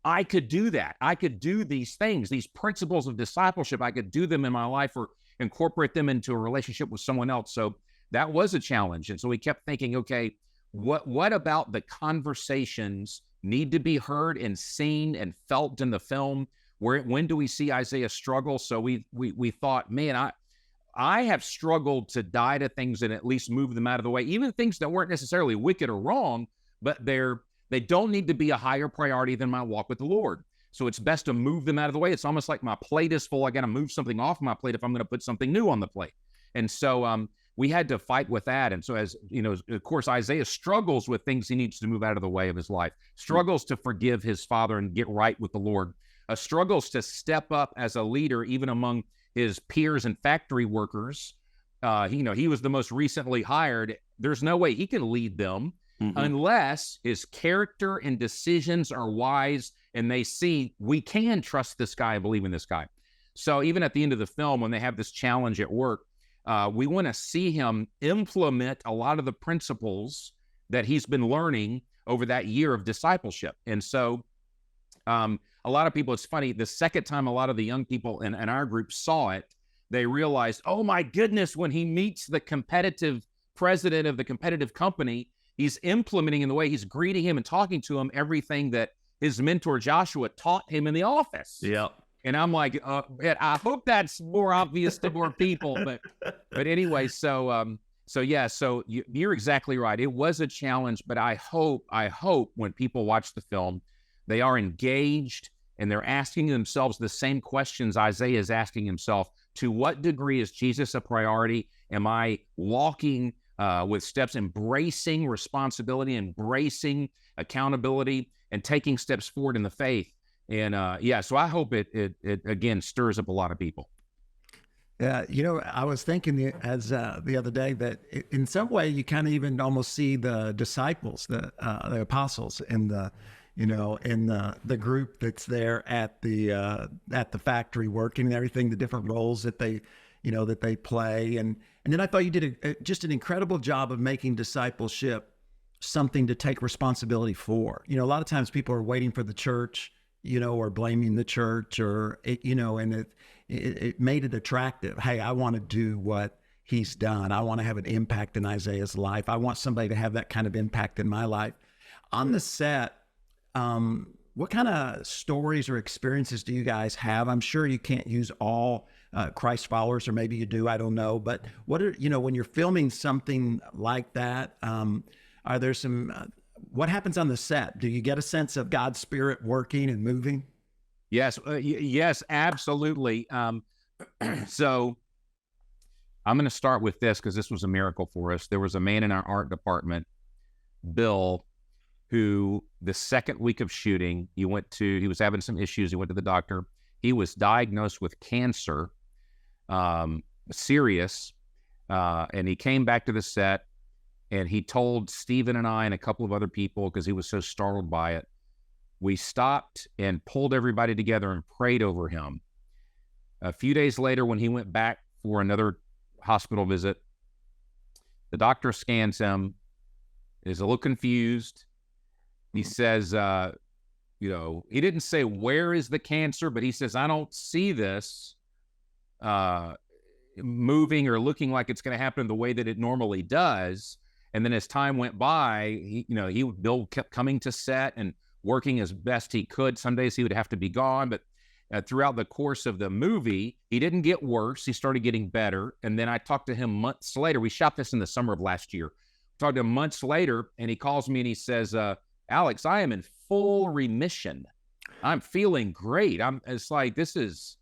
[SPEAKER 3] I could do that. I could do these things, these principles of discipleship. I could do them in my life or incorporate them into a relationship with someone else. So that was a challenge. And so we kept thinking, okay, what about the conversations need to be heard and seen and felt in the film? When do we see Isaiah struggle? So we thought, man, I have struggled to die to things and at least move them out of the way, even things that weren't necessarily wicked or wrong, but they don't need to be a higher priority than my walk with the Lord. So it's best to move them out of the way. It's almost like my plate is full. I got to move something off my plate if I'm going to put something new on the plate. And so we had to fight with that. And so, as you know, of course, Isaiah struggles with things he needs to move out of the way of his life, struggles to forgive his father and get right with the Lord, struggles to step up as a leader, even among his peers and factory workers. He was the most recently hired. There's no way he can lead them unless his character and decisions are wise and they see we can trust this guy and believe in this guy. So even at the end of the film, when they have this challenge at work, we want to see him implement a lot of the principles that he's been learning over that year of discipleship. And so a lot of people, it's funny, the second time a lot of the young people in our group saw it, they realized, oh my goodness, when he meets the competitive president of the competitive company, he's implementing in the way he's greeting him and talking to him everything that his mentor Joshua taught him in the office.
[SPEAKER 2] Yep.
[SPEAKER 3] And I'm like, I hope that's more obvious to more people. But anyway, so you're exactly right. It was a challenge, but I hope when people watch the film, they are engaged and they're asking themselves the same questions Isaiah is asking himself. To what degree is Jesus a priority? Am I walking with steps, embracing responsibility, embracing accountability, and taking steps forward in the faith? And so I hope it again stirs up a lot of people.
[SPEAKER 4] Yeah, I was thinking the other day that in some way you kind of even almost see the disciples, the apostles, in the group that's there at the factory working and everything, the different roles that they play, and then I thought you did just an incredible job of making discipleship something to take responsibility for. A lot of times people are waiting for the church, or blaming the church, or and it made it attractive. Hey, I want to do what he's done. I want to have an impact in Isaiah's life. I want somebody to have that kind of impact in my life. On the set, what kind of stories or experiences do you guys have? I'm sure you can't use all Christ followers, or maybe you do, I don't know. But what are, when you're filming something like that, are there some, what happens on the set? Do you get a sense of God's Spirit working and moving?
[SPEAKER 3] Yes, yes, absolutely. So I'm going to start with this because this was a miracle for us. There was a man in our art department, Bill, who the second week of shooting, he was having some issues. He went to the doctor. He was diagnosed with cancer, serious, and he came back to the set, and he told Stephen and I and a couple of other people, because he was so startled by it, we stopped and pulled everybody together and prayed over him. A few days later, when he went back for another hospital visit, the doctor scans him, is a little confused. He says, he didn't say where is the cancer, but he says, I don't see this moving or looking like it's going to happen the way that it normally does. And then as time went by, Bill kept coming to set and working as best he could. Some days he would have to be gone, but throughout the course of the movie, he didn't get worse. He started getting better. And then I talked to him months later. We shot this in the summer of last year. Talked to him months later, and he calls me and he says, Alex, I am in full remission. I'm feeling great. It's like, this is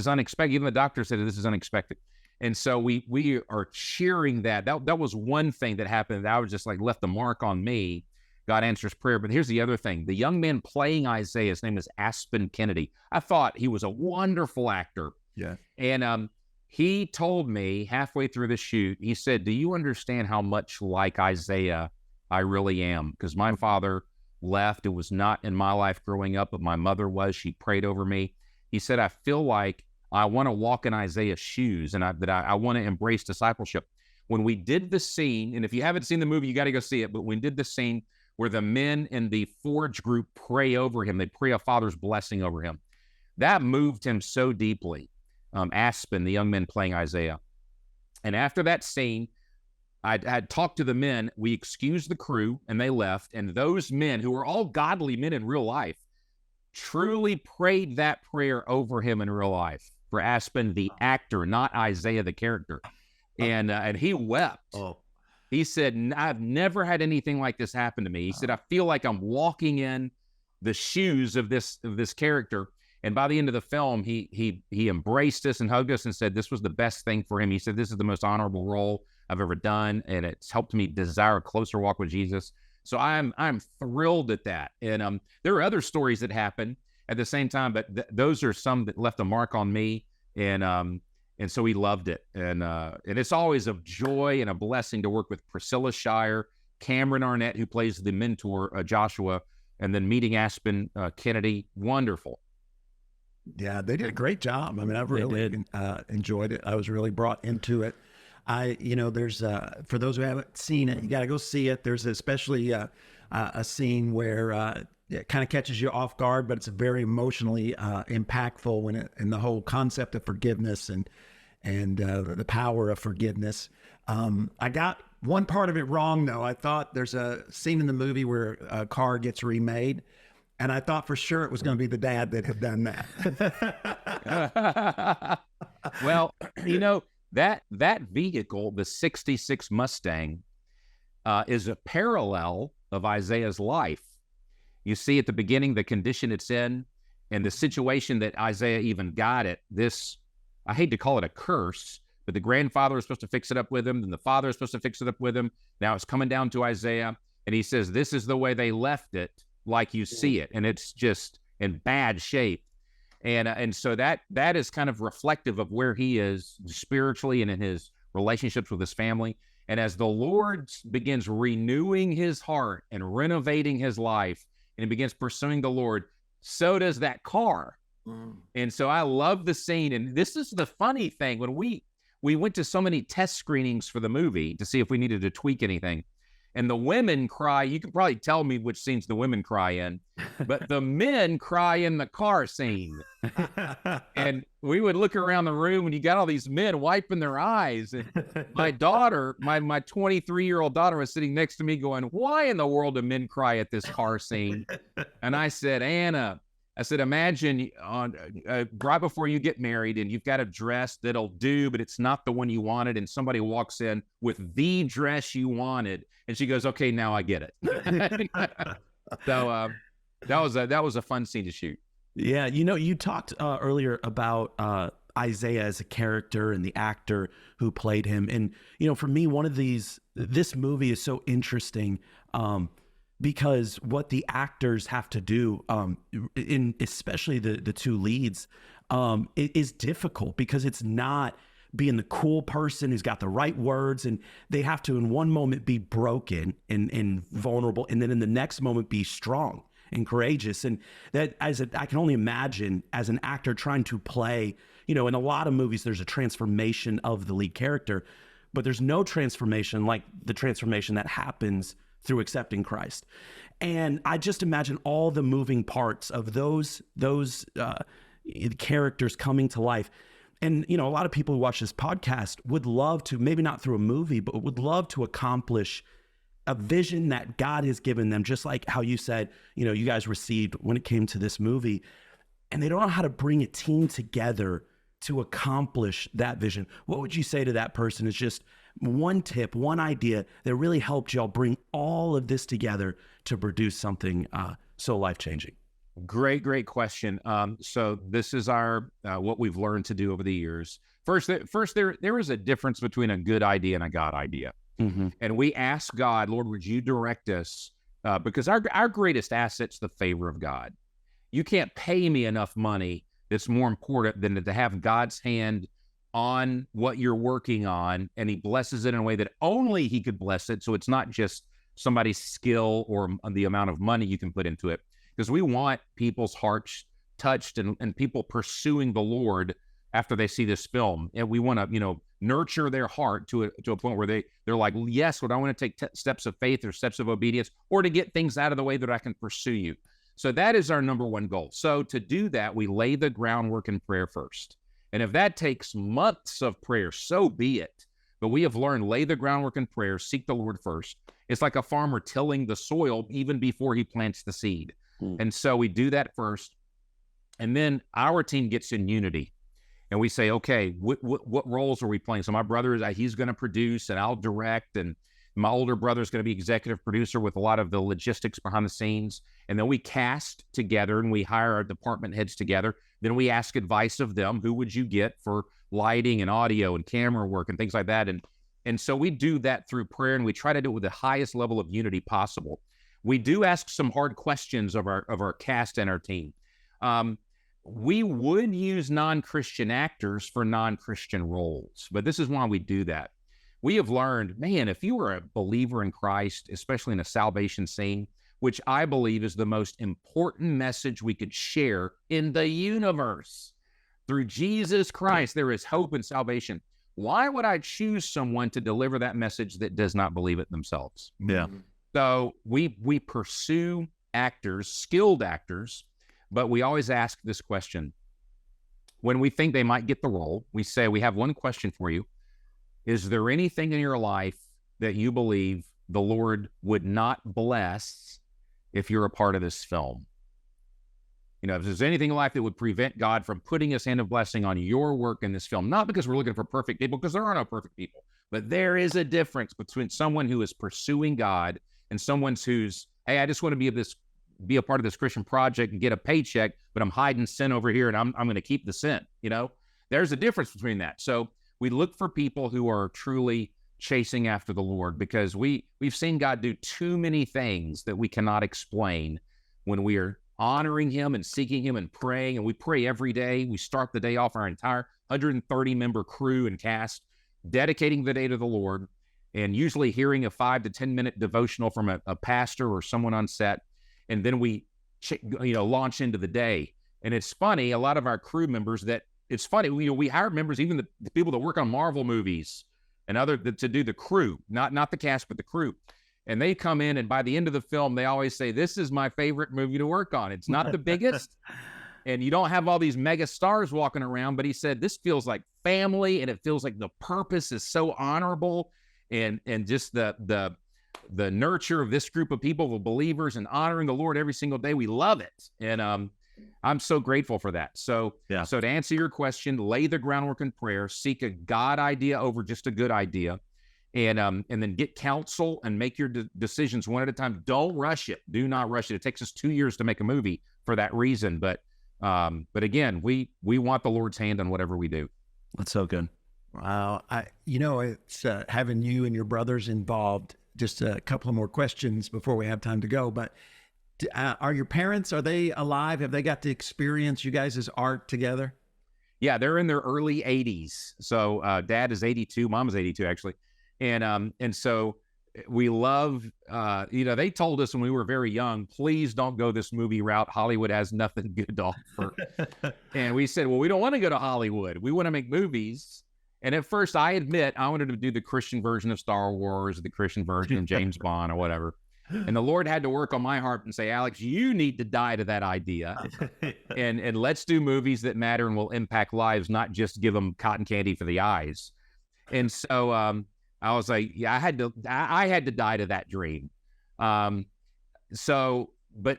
[SPEAKER 3] unexpected. Even the doctor said this is unexpected. And so we are cheering that. That was one thing that happened that I was just like, left the mark on me. God answers prayer. But here's the other thing. The young man playing Isaiah, his name is Aspen Kennedy. I thought he was a wonderful actor.
[SPEAKER 4] Yeah.
[SPEAKER 3] And he told me halfway through the shoot, he said, do you understand how much like Isaiah I really am? Because my father left. It was not in my life growing up, but my mother was. She prayed over me. He said, I feel like I want to walk in Isaiah's shoes, and I want to embrace discipleship. When we did the scene, and if you haven't seen the movie, you got to go see it, but we did the scene where the men in the Forge group pray over him. They pray a father's blessing over him. That moved him so deeply. Aspen, the young man playing Isaiah. And after that scene, I had talked to the men. We excused the crew, and they left. And those men, who were all godly men in real life, truly prayed that prayer over him in real life for Aspen, the actor, not Isaiah, the character. And he wept.
[SPEAKER 4] Oh.
[SPEAKER 3] He said, I've never had anything like this happen to me. He said, I feel like I'm walking in the shoes of this character. And by the end of the film, he embraced us and hugged us and said this was the best thing for him. He said, this is the most honorable role I've ever done, and it's helped me desire a closer walk with Jesus. So I'm thrilled at that. And there are other stories that happen at the same time, but those are some that left a mark on me. And so he loved it. And it's always a joy and a blessing to work with Priscilla Shire, Cameron Arnett, who plays the mentor, Joshua, and then meeting Aspen Kennedy. Wonderful.
[SPEAKER 4] Yeah, they did a great job. I mean, I really enjoyed it. I was really brought into it. There's for those who haven't seen it, you got to go see it. There's especially a scene where it kind of catches you off guard, but it's very emotionally impactful and the whole concept of forgiveness and the power of forgiveness. I got one part of it wrong, though. I thought there's a scene in the movie where a car gets remade, and I thought for sure it was going to be the dad that had done that.
[SPEAKER 3] Well, that vehicle, the 66 Mustang, is a parallel of Isaiah's life. You see at the beginning the condition it's in and the situation that Isaiah even got it. This, I hate to call it a curse, but the grandfather is supposed to fix it up with him, then the father is supposed to fix it up with him. Now it's coming down to Isaiah, and he says, this is the way they left it, like you see it, and it's just in bad shape. And so that is kind of reflective of where he is spiritually and in his relationships with his family. And as the Lord begins renewing his heart and renovating his life, and he begins pursuing the Lord, so does that car. And so I love the scene. And this is the funny thing. When we went to so many test screenings for the movie to see if we needed to tweak anything, and the women cry. You can probably tell me which scenes the women cry in, but the men cry in the car scene. And we would look around the room and you got all these men wiping their eyes. And my daughter, my 23-year-old daughter, was sitting next to me going, why in the world do men cry at this car scene? And I said, Anna, imagine right before you get married and you've got a dress that'll do, but it's not the one you wanted. And somebody walks in with the dress you wanted. And she goes, okay, now I get it. So that was a fun scene to shoot.
[SPEAKER 2] Yeah. You talked earlier about Isaiah as a character and the actor who played him. And, for me, this movie is so interesting because what the actors have to do, in especially the two leads, it is difficult because it's not being the cool person who's got the right words, and they have to in one moment be broken and vulnerable, and then in the next moment be strong and courageous. And that I can only imagine as an actor trying to play, in a lot of movies, there's a transformation of the lead character, but there's no transformation like the transformation that happens through accepting Christ. And I just imagine all the moving parts of those characters coming to life. And, a lot of people who watch this podcast would love to, maybe not through a movie, but would love to accomplish a vision that God has given them, just like how you said, you guys received when it came to this movie. And they don't know how to bring a team together to accomplish that vision. What would you say to that person? Is just one tip, one idea that really helped y'all bring all of this together to produce something so life-changing?
[SPEAKER 3] Great question. So this is our what we've learned to do over the years. First, there is a difference between a good idea and a God idea. Mm-hmm. And we ask God, Lord, would you direct us? Because our greatest asset's the favor of God. You can't pay me enough money that's more important than to have God's hand on what you're working on, and he blesses it in a way that only he could bless it. So it's not just somebody's skill or the amount of money you can put into it. Because we want people's hearts touched and people pursuing the Lord after they see this film. And we want to, nurture their heart to a point where they're like, yes, Lord, I want to take steps of faith or steps of obedience, or to get things out of the way that I can pursue you. So that is our number one goal. So to do that, we lay the groundwork in prayer first. And if that takes months of prayer, so be it. But we have learned, lay the groundwork in prayer, seek the Lord first. It's like a farmer tilling the soil even before he plants the seed. And so we do that first. And then our team gets in unity. And we say, okay, what roles are we playing? So my brother, he's going to produce and I'll direct. And my older brother is going to be executive producer with a lot of the logistics behind the scenes. And then we cast together and we hire our department heads together. Then we ask advice of them. Who would you get for lighting and audio and camera work and things like that? And so we do that through prayer, and we try to do it with the highest level of unity possible. We do ask some hard questions of our cast and our team. We would use non-Christian actors for non-Christian roles, but this is why we do that. We have learned, man, if you are a believer in Christ, especially in a salvation scene, which I believe is the most important message we could share in the universe, through Jesus Christ, there is hope and salvation. Why would I choose someone to deliver that message that does not believe it themselves?
[SPEAKER 2] Yeah.
[SPEAKER 3] So we pursue actors, skilled actors, but we always ask this question. When we think they might get the role, we say, we have one question for you. Is there anything in your life that you believe the Lord would not bless if you're a part of this film? You know, if there's anything in life that would prevent God from putting his hand of blessing on your work in this film, not because we're looking for perfect people, because there are no perfect people, but there is a difference between someone who is pursuing God and someone who's, hey, I just want to be a part of this Christian project and get a paycheck, but I'm hiding sin over here and I'm going to keep the sin. You know, there's a difference between that. So we look for people who are truly chasing after the Lord, because we've seen God do too many things that we cannot explain when we are honoring him and seeking him and praying. And we pray every day. We start the day off, our entire 130-member crew and cast, dedicating the day to the Lord, and usually hearing a 5 to 10 minute devotional from a pastor or someone on set. And then we launch into the day. And it's funny, a lot of our crew members we hire members, even the people that work on Marvel movies and to do the crew, not the cast, but the crew. And they come in, and by the end of the film, they always say, this is my favorite movie to work on. It's not the biggest, and you don't have all these mega stars walking around, but he said, this feels like family, and it feels like the purpose is so honorable, and just the nurture of this group of people, the believers, and honoring the Lord every single day. We love it. And I'm so grateful for that. So to answer your question, lay the groundwork in prayer, seek a God idea over just a good idea. And then get counsel and make your decisions one at a time. Don't rush it. Do not rush it. It takes us 2 years to make a movie for that reason. But again, we want the Lord's hand on whatever we do.
[SPEAKER 2] That's so good.
[SPEAKER 4] Wow. It's having you and your brothers involved. Just a couple of more questions before we have time to go. But are your parents, are they alive? Have they got to experience you guys' art together?
[SPEAKER 3] Yeah, they're in their early 80s. So dad is 82. Mom is 82, actually. And so we love, they told us when we were very young, please don't go this movie route. Hollywood has nothing good to offer. And we said, well, we don't want to go to Hollywood. We want to make movies. And at first, I admit, I wanted to do the Christian version of Star Wars, the Christian version of James Bond or whatever. And the Lord had to work on my heart and say, Alex, you need to die to that idea. and let's do movies that matter and will impact lives, not just give them cotton candy for the eyes. And so I was like, yeah, I had to die to that dream. But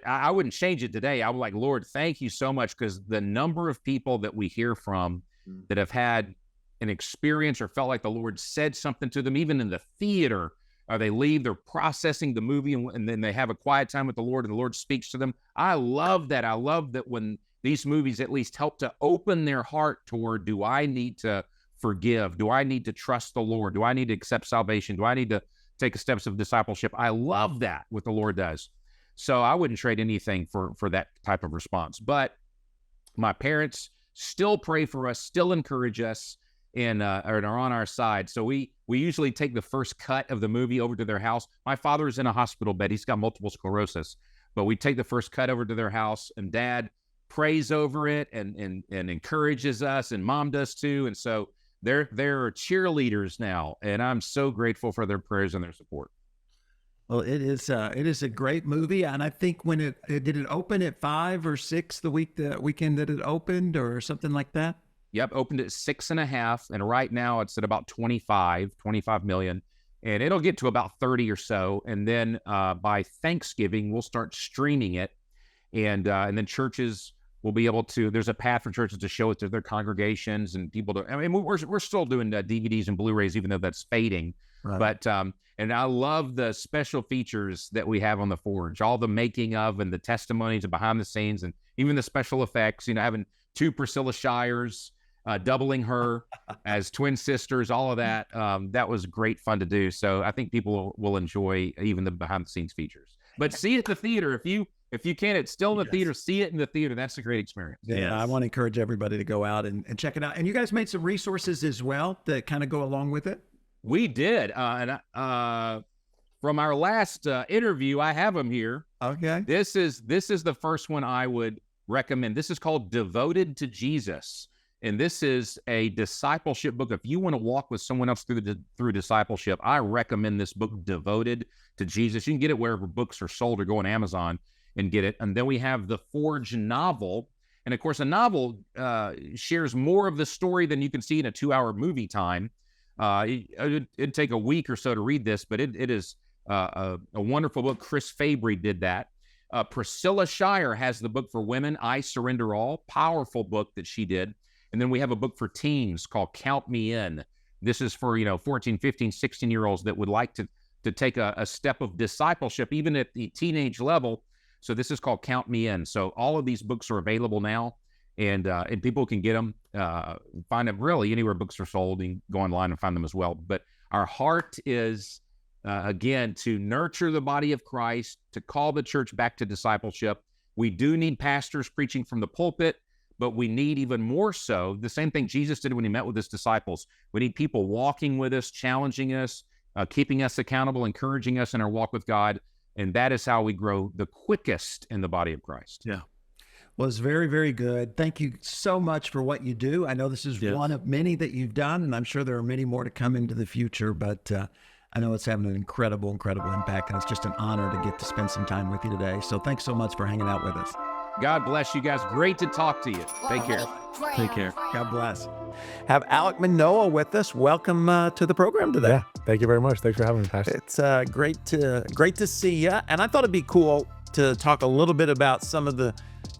[SPEAKER 3] I wouldn't change it today. I was like, Lord, thank you so much, because the number of people that we hear from that have had an experience or felt like the Lord said something to them, even in the theater, or they leave, they're processing the movie, and then they have a quiet time with the Lord, and the Lord speaks to them. I love that. I love that when these movies at least help to open their heart toward, do I need to forgive? Do I need to trust the Lord? Do I need to accept salvation? Do I need to take steps of discipleship? I love that, what the Lord does. So I wouldn't trade anything for that type of response. But my parents still pray for us, still encourage us, and are on our side. So we usually take the first cut of the movie over to their house. My father is in a hospital bed. He's got multiple sclerosis. But we take the first cut over to their house, and Dad prays over it and encourages us, and Mom does too. And so they're cheerleaders now, and I'm so grateful for their prayers and their support.
[SPEAKER 4] Well, it is a great movie, and I think when did it open at 5 or 6 the weekend that it opened, or something like that?
[SPEAKER 3] Yep, opened at 6.5, and right now it's at about 25 million, and it'll get to about 30 or so, and then by Thanksgiving we'll start streaming it, and then churches will be able to. There's a path for churches to show it to their congregations and people to. I mean, we're still doing DVDs and Blu-rays, even though that's fading. Right. But and I love the special features that we have on the Forge, all the making of and the testimonies and behind the scenes, and even the special effects. You know, having 2 Priscilla Shires. Doubling her as twin sisters, all of that. That was great fun to do. So I think people will enjoy even the behind the scenes features. But see it at the theater. If you can, it's still in the theater. See it in the theater. That's a great experience.
[SPEAKER 4] Yeah, I want to encourage everybody to go out and check it out. And you guys made some resources as well that kind of go along with it.
[SPEAKER 3] We did. And from our last interview, I have them here.
[SPEAKER 4] Okay.
[SPEAKER 3] This is the first one I would recommend. This is called Devoted to Jesus. And this is a discipleship book. If you want to walk with someone else through discipleship, I recommend this book, Devoted to Jesus. You can get it wherever books are sold, or go on Amazon and get it. And then we have the Forge novel. And of course, a novel shares more of the story than you can see in a 2-hour movie time. It'd take a week or so to read this, but it is a wonderful book. Chris Fabry did that. Priscilla Shire has the book for women, I Surrender All. Powerful book that she did. And then we have a book for teens called Count Me In. This is for, 14, 15, 16-year-olds that would like to take a step of discipleship, even at the teenage level. So this is called Count Me In. So all of these books are available now, and people can get them, find them really anywhere books are sold, and go online and find them as well. But our heart is, again, to nurture the body of Christ, to call the church back to discipleship. We do need pastors preaching from the pulpit, but we need even more so the same thing Jesus did when he met with his disciples. We need people walking with us, challenging us, keeping us accountable, encouraging us in our walk with God. And that is how we grow the quickest in the body of Christ.
[SPEAKER 4] Yeah. Well, it's very, very good. Thank you so much for what you do. I know this is one of many that you've done, and I'm sure there are many more to come into the future, but I know it's having an incredible impact, and it's just an honor to get to spend some time with you today. So thanks so much for hanging out with us.
[SPEAKER 3] God bless you guys. Great to talk to you. Take care.
[SPEAKER 2] Take care.
[SPEAKER 4] God bless. Have Alek Manoah with us. Welcome to the program today.
[SPEAKER 5] Yeah, thank you very much. Thanks for having me, Pastor.
[SPEAKER 4] It's great to see you. And I thought it'd be cool to talk a little bit about some of the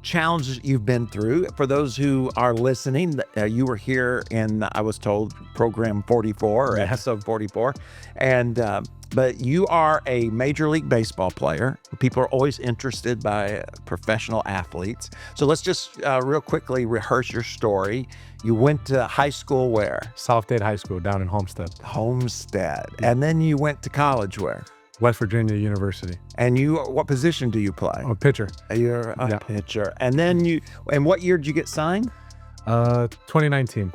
[SPEAKER 4] challenges you've been through. For those who are listening, you were here in, I was told, program 44 or episode 44. And but you are a Major League Baseball player. People are always interested by professional athletes. So let's just real quickly rehearse your story. You went to high school where?
[SPEAKER 5] Southdale High School down in Homestead.
[SPEAKER 4] Homestead. And then you went to college where?
[SPEAKER 5] West Virginia University.
[SPEAKER 4] And what position do you play?
[SPEAKER 5] I'm a pitcher.
[SPEAKER 4] You're a pitcher. And then and what year did you get signed?
[SPEAKER 5] 2019.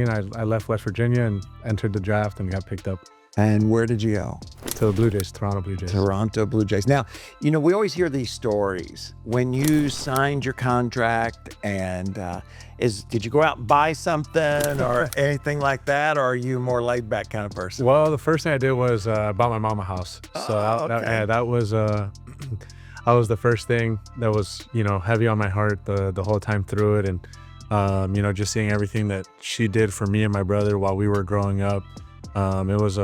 [SPEAKER 5] I left West Virginia and entered the draft and got picked up.
[SPEAKER 4] And where did you go?
[SPEAKER 5] To the Blue Jays, Toronto Blue Jays.
[SPEAKER 4] Toronto Blue Jays. Now, we always hear these stories. When you signed your contract, and did you go out and buy something or anything like that, or are you a more laid back kind of person?
[SPEAKER 5] Well, the first thing I did was bought my mom a house. So that was the first thing that was heavy on my heart the whole time through it, and just seeing everything that she did for me and my brother while we were growing up. It was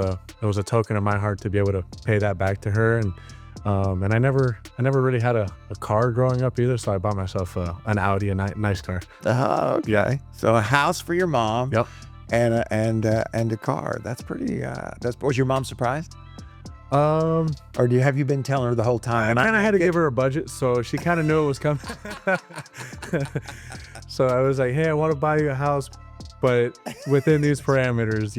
[SPEAKER 5] a token of my heart to be able to pay that back to her, and I never really had a car growing up either, so I bought myself an Audi, a nice car.
[SPEAKER 4] Okay. So a house for your mom.
[SPEAKER 5] Yep.
[SPEAKER 4] And a car. That's pretty. Was your mom surprised? Or have you been telling her the whole time?
[SPEAKER 5] I kind of had to give her a budget, so she kind of knew it was coming. So I was like, hey, I want to buy you a house, but within these parameters,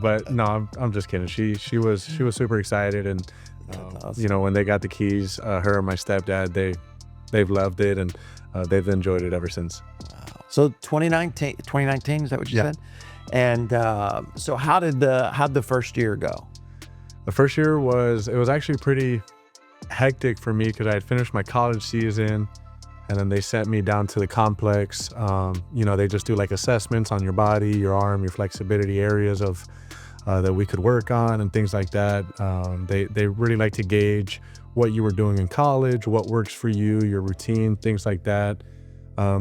[SPEAKER 5] but no, I'm just kidding. She was super excited, and
[SPEAKER 4] awesome.
[SPEAKER 5] When they got the keys, her and my stepdad, they've loved it, and they've enjoyed it ever since.
[SPEAKER 4] Wow. So 2019, is that what you said? And so how'd the first year go?
[SPEAKER 5] The first year was actually pretty hectic for me because I had finished my college season. And then they sent me down to the complex. They just do like assessments on your body, your arm, your flexibility areas of that we could work on and things like that. They really like to gauge what you were doing in college, what works for you, your routine, things like that.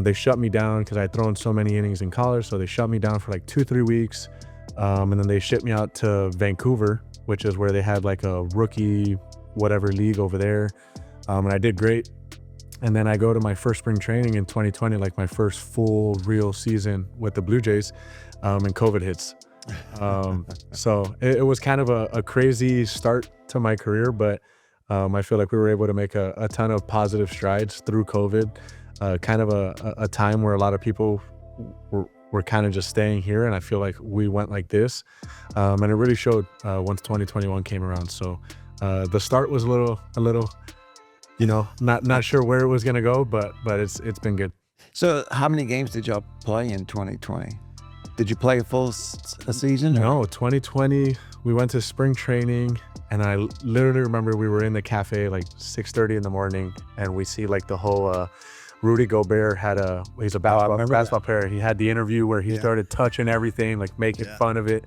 [SPEAKER 5] They shut me down because I had thrown so many innings in college. So they shut me down for like 2-3 weeks. And then they shipped me out to Vancouver, which is where they had like a rookie whatever league over there. And I did great. And then I go to my first spring training in 2020, like my first full real season with the Blue Jays, and COVID hits. So it was kind of a crazy start to my career, but I feel like we were able to make a ton of positive strides through COVID. Kind of a time where a lot of people were kind of just staying here, and I feel like we went like this, and it really showed once 2021 came around. So the start was a little, not sure where it was gonna go, but it's been good.
[SPEAKER 1] So how many games did y'all play in 2020? Did you play a full season? Or?
[SPEAKER 5] No, 2020 we went to spring training, and I literally remember we were in the cafe like 6:30 in the morning, and we see like the whole Rudy Gobert he's a basketball player. He had the interview where he started touching everything, like making fun of it.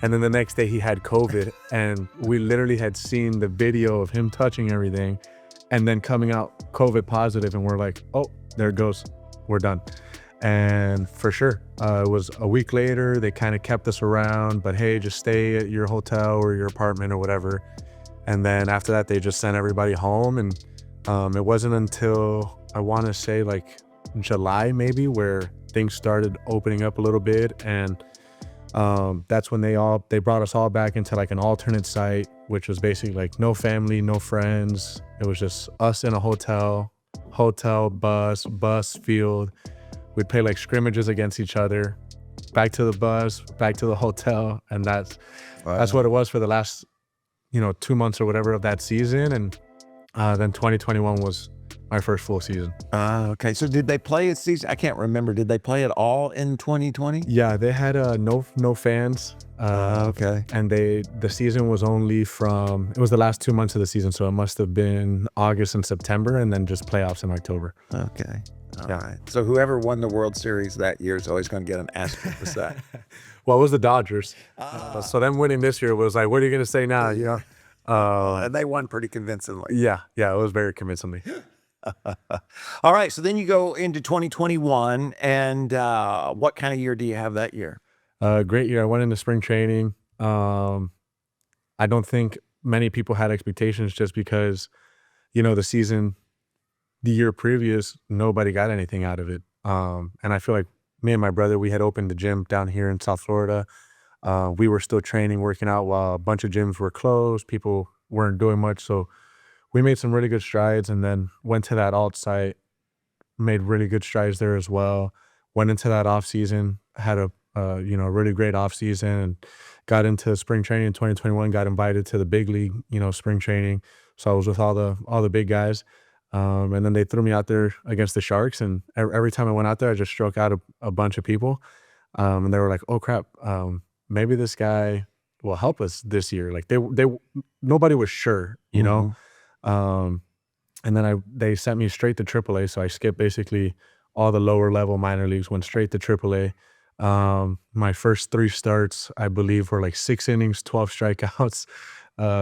[SPEAKER 5] And then the next day he had COVID, and we literally had seen the video of him touching everything and then coming out COVID positive, and we're like, oh, there it goes. We're done. And for sure, it was a week later, they kind of kept us around, but hey, just stay at your hotel or your apartment or whatever. And then after that, they just sent everybody home. And it wasn't until, I want to say like July maybe, where things started opening up a little bit. And that's when they brought us all back into like an alternate site, which was basically like no family, no friends. It was just us in a hotel, bus, field. We'd play like scrimmages against each other, back to the bus, back to the hotel. And that's what it was for the last, 2 months or whatever of that season. And then 2021 was my first full season.
[SPEAKER 1] Okay. So did they play a season? I can't remember. Did they play it all in 2020?
[SPEAKER 5] Yeah, they had no fans.
[SPEAKER 1] Okay.
[SPEAKER 5] And the season was only it was the last 2 months of the season. So it must have been August and September, and then just playoffs in October.
[SPEAKER 1] Okay. All right. So whoever won the World Series that year is always going to get an asterisk. That.
[SPEAKER 5] Well, it was the Dodgers. So them winning this year was like, what are you going to say now?
[SPEAKER 1] And they won pretty convincingly.
[SPEAKER 5] Yeah, it was very convincingly.
[SPEAKER 1] All right. So then you go into 2021, and what kind of year do you have that year?
[SPEAKER 5] Great year. I went into spring training. I don't think many people had expectations just because, the year previous, nobody got anything out of it. And I feel like me and my brother, we had opened the gym down here in South Florida. We were still training, working out while a bunch of gyms were closed. People weren't doing much. So we made some really good strides, and then went to that alt site, made really good strides there as well. Went into that off season, had a really great off season, and got into spring training in 2021, got invited to the big league, spring training. So I was with all the big guys. And then they threw me out there against the Sharks, and every time I went out there, I just struck out a bunch of people. And they were like, oh crap, maybe this guy will help us this year. Like nobody was sure, And then they sent me straight to AAA. So I skipped basically all the lower level minor leagues, went straight to AAA. My first 3 starts, I believe, were like 6 innings, 12 strikeouts,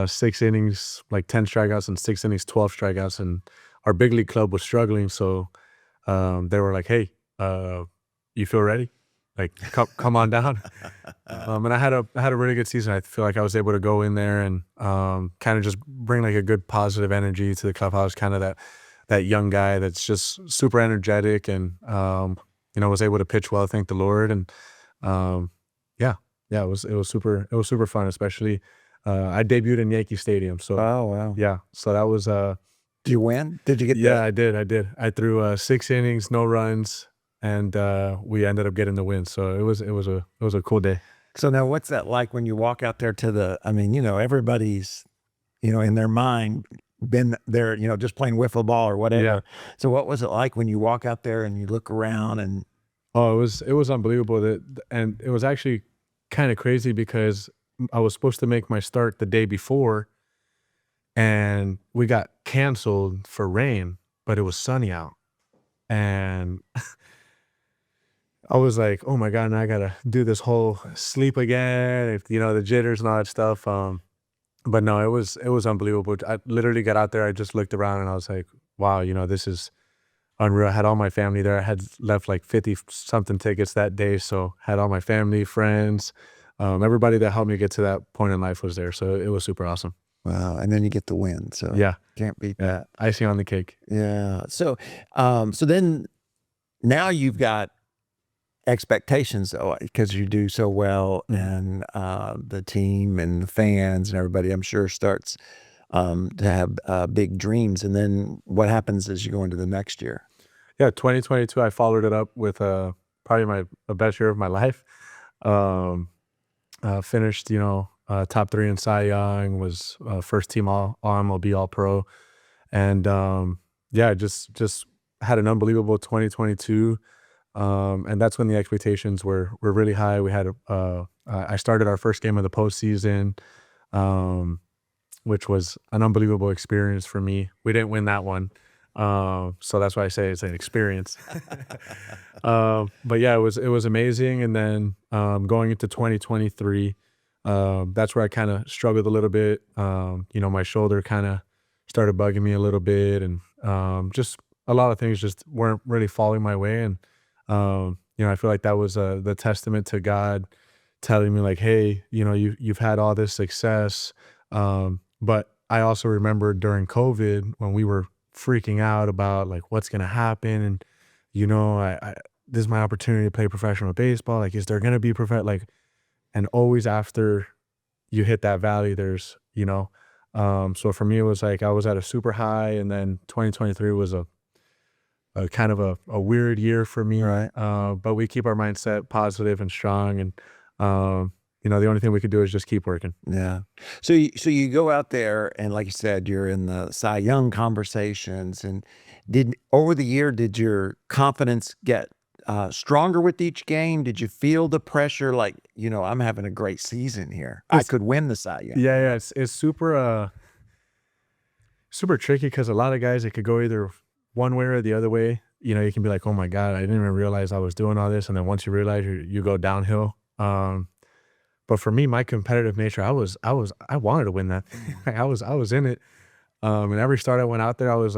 [SPEAKER 5] 6 innings, like 10 strikeouts, and 6 innings, 12 strikeouts. And our big league club was struggling. So they were like, hey, you feel ready? Like, come on down. And I had a really good season. I feel like I was able to go in there and kind of just bring like a good positive energy to the clubhouse, kind of that young guy that's just super energetic, and was able to pitch well, thank the Lord. And it was super fun, especially I debuted in Yankee Stadium. So
[SPEAKER 1] oh wow.
[SPEAKER 5] Yeah. So that was
[SPEAKER 1] Did you win? Did you get
[SPEAKER 5] Yeah, I did. I threw 6 innings, no runs, and we ended up getting the win. So it was a cool day.
[SPEAKER 1] So now what's that like when you walk out there to everybody's, in their mind been there, just playing wiffle ball or whatever.
[SPEAKER 5] Yeah.
[SPEAKER 1] So what was it like when you walk out there and you look around and?
[SPEAKER 5] Oh, it was unbelievable. And it was actually kind of crazy because I was supposed to make my start the day before, and we got canceled for rain, but it was sunny out. And I was like, oh my God, now I gotta do this whole sleep again, the jitters and all that stuff. But no, it was unbelievable. I literally got out there, I just looked around, and I was like, wow, this is unreal. I had all my family there. I had left like 50 something tickets that day. So had all my family, friends, everybody that helped me get to that point in life was there. So it was super awesome.
[SPEAKER 1] Wow. And then you get the win. So
[SPEAKER 5] Yeah.
[SPEAKER 1] can't beat that.
[SPEAKER 5] Icing on the cake.
[SPEAKER 1] Yeah. So, so then now you've got expectations though, because you do so well, and the team and the fans and everybody, I'm sure, starts to have big dreams. And then what happens as you go into the next year?
[SPEAKER 5] Yeah, 2022, I followed it up with probably the best year of my life. Finished, top 3 in Cy Young, was first team all MLB All Pro, and just had an unbelievable 2022. And that's when the expectations were really high. We had I started our first game of the postseason, which was an unbelievable experience for me. We didn't win that one, so that's why I say it's an experience. But yeah, it was amazing. And then going into 2023, that's where I kind of struggled a little bit. My shoulder kind of started bugging me a little bit, and just a lot of things just weren't really falling my way. And I feel like that was the testament to God telling me like, hey, you've had all this success. But I also remember during COVID when we were freaking out about like what's going to happen. And, this is my opportunity to play professional baseball. Like, is there going to be and always after you hit that valley, there's, so for me, it was like I was at a super high, and then 2023 was a kind of a weird year for me.
[SPEAKER 1] Right.
[SPEAKER 5] But we keep our mindset positive and strong. And, the only thing we could do is just keep working.
[SPEAKER 1] Yeah. So you go out there, and like you said, you're in the Cy Young conversations. And over the year, did your confidence get stronger with each game? Did you feel the pressure? Like, I'm having a great season here. I could win the Cy Young.
[SPEAKER 5] Yeah. It's super, super tricky, because a lot of guys, it could go either one way or the other way. You can be like, oh my God, I didn't even realize I was doing all this. And then once you realize, you go downhill. But for me, my competitive nature, I wanted to win that. I was in it. And every start I went out there, I was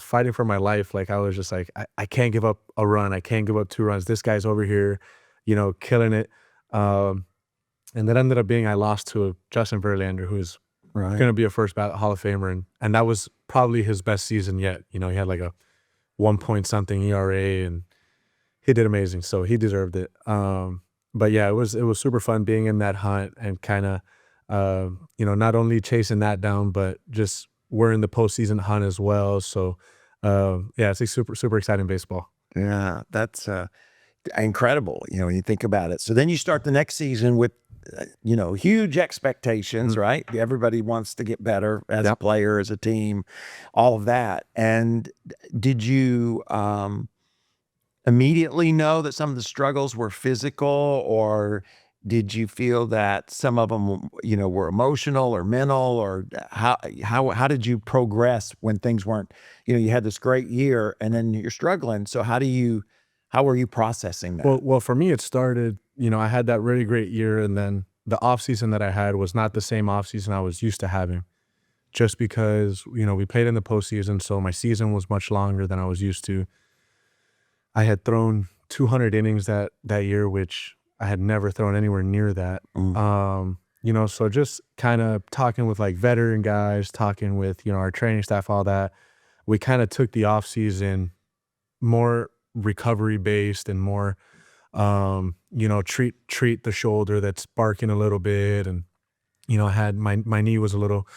[SPEAKER 5] fighting for my life. Like, I was just like, I can't give up a run. I can't give up 2 runs. This guy's over here, killing it. And that ended up being, I lost to Justin Verlander, who's
[SPEAKER 1] Right.
[SPEAKER 5] going to be a first ballot Hall of Famer. And that was probably his best season yet. He had like a 1 point something ERA, and he did amazing. So he deserved it. But yeah, it was super fun being in that hunt, and kind of, not only chasing that down, but just we're in the postseason hunt as well. So it's a super, super exciting baseball.
[SPEAKER 1] Yeah, that's incredible, when you think about it. So then you start the next season with, huge expectations, right? Everybody wants to get better as a player, as a team, all of that. And did you immediately know that some of the struggles were physical, or did you feel that some of them, were emotional or mental, or how did you progress when things weren't, you had this great year and then you're struggling. So how were you processing that?
[SPEAKER 5] Well, for me, it started, I had that really great year, and then the off season that I had was not the same off season I was used to having, just because, we played in the postseason. So my season was much longer than I was used to. I had thrown 200 innings that year, which I had never thrown anywhere near that. So just kind of talking with like veteran guys, talking with, our training staff, all that, we kind of took the off season more recovery based and more, treat the shoulder that's barking a little bit. And, I had my knee was a little,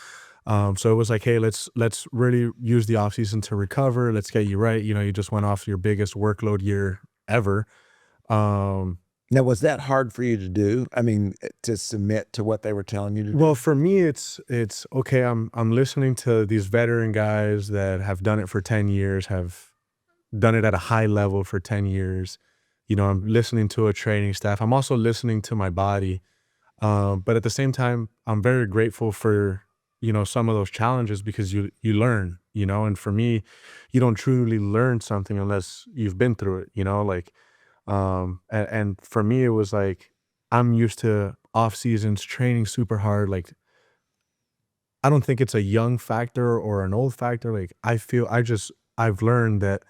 [SPEAKER 5] so it was like, hey, let's really use the off season to recover. Let's get you right. You just went off your biggest workload year ever.
[SPEAKER 1] Now, was that hard for you to do? I mean, to submit to what they were telling you to do?
[SPEAKER 5] Well, for me, it's okay. I'm listening to these veteran guys that have done it for 10 years, have done it at a high level for 10 years. I'm listening to a training staff. I'm also listening to my body. But at the same time, I'm very grateful for, some of those challenges, because you learn, and for me, you don't truly learn something unless you've been through it, and for me, it was like, I'm used to off seasons training super hard. Like, I don't think it's a young factor or an old factor. Like, I've learned that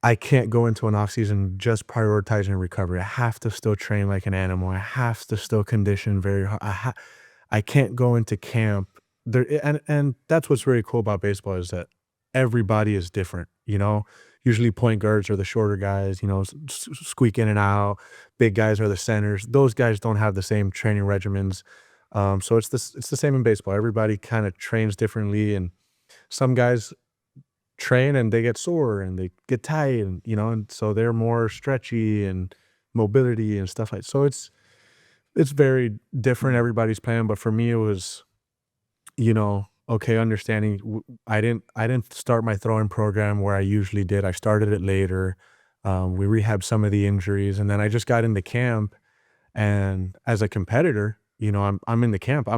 [SPEAKER 5] I can't go into an off season just prioritizing recovery. I have to still train like an animal. I have to still condition very hard. I can't go into camp there, and that's what's really cool about baseball is that everybody is different. Usually point guards are the shorter guys. Squeak in and out. Big guys are the centers. Those guys don't have the same training regimens. So it's the same in baseball. Everybody kind of trains differently, and some guys train and they get sore and they get tight, and so they're more stretchy and mobility and stuff like. So it's very different. Everybody's plan, but for me it was, okay, understanding. I didn't start my throwing program where I usually did. I started it later. We rehabbed some of the injuries, and then I just got into camp. And as a competitor, I'm in the camp.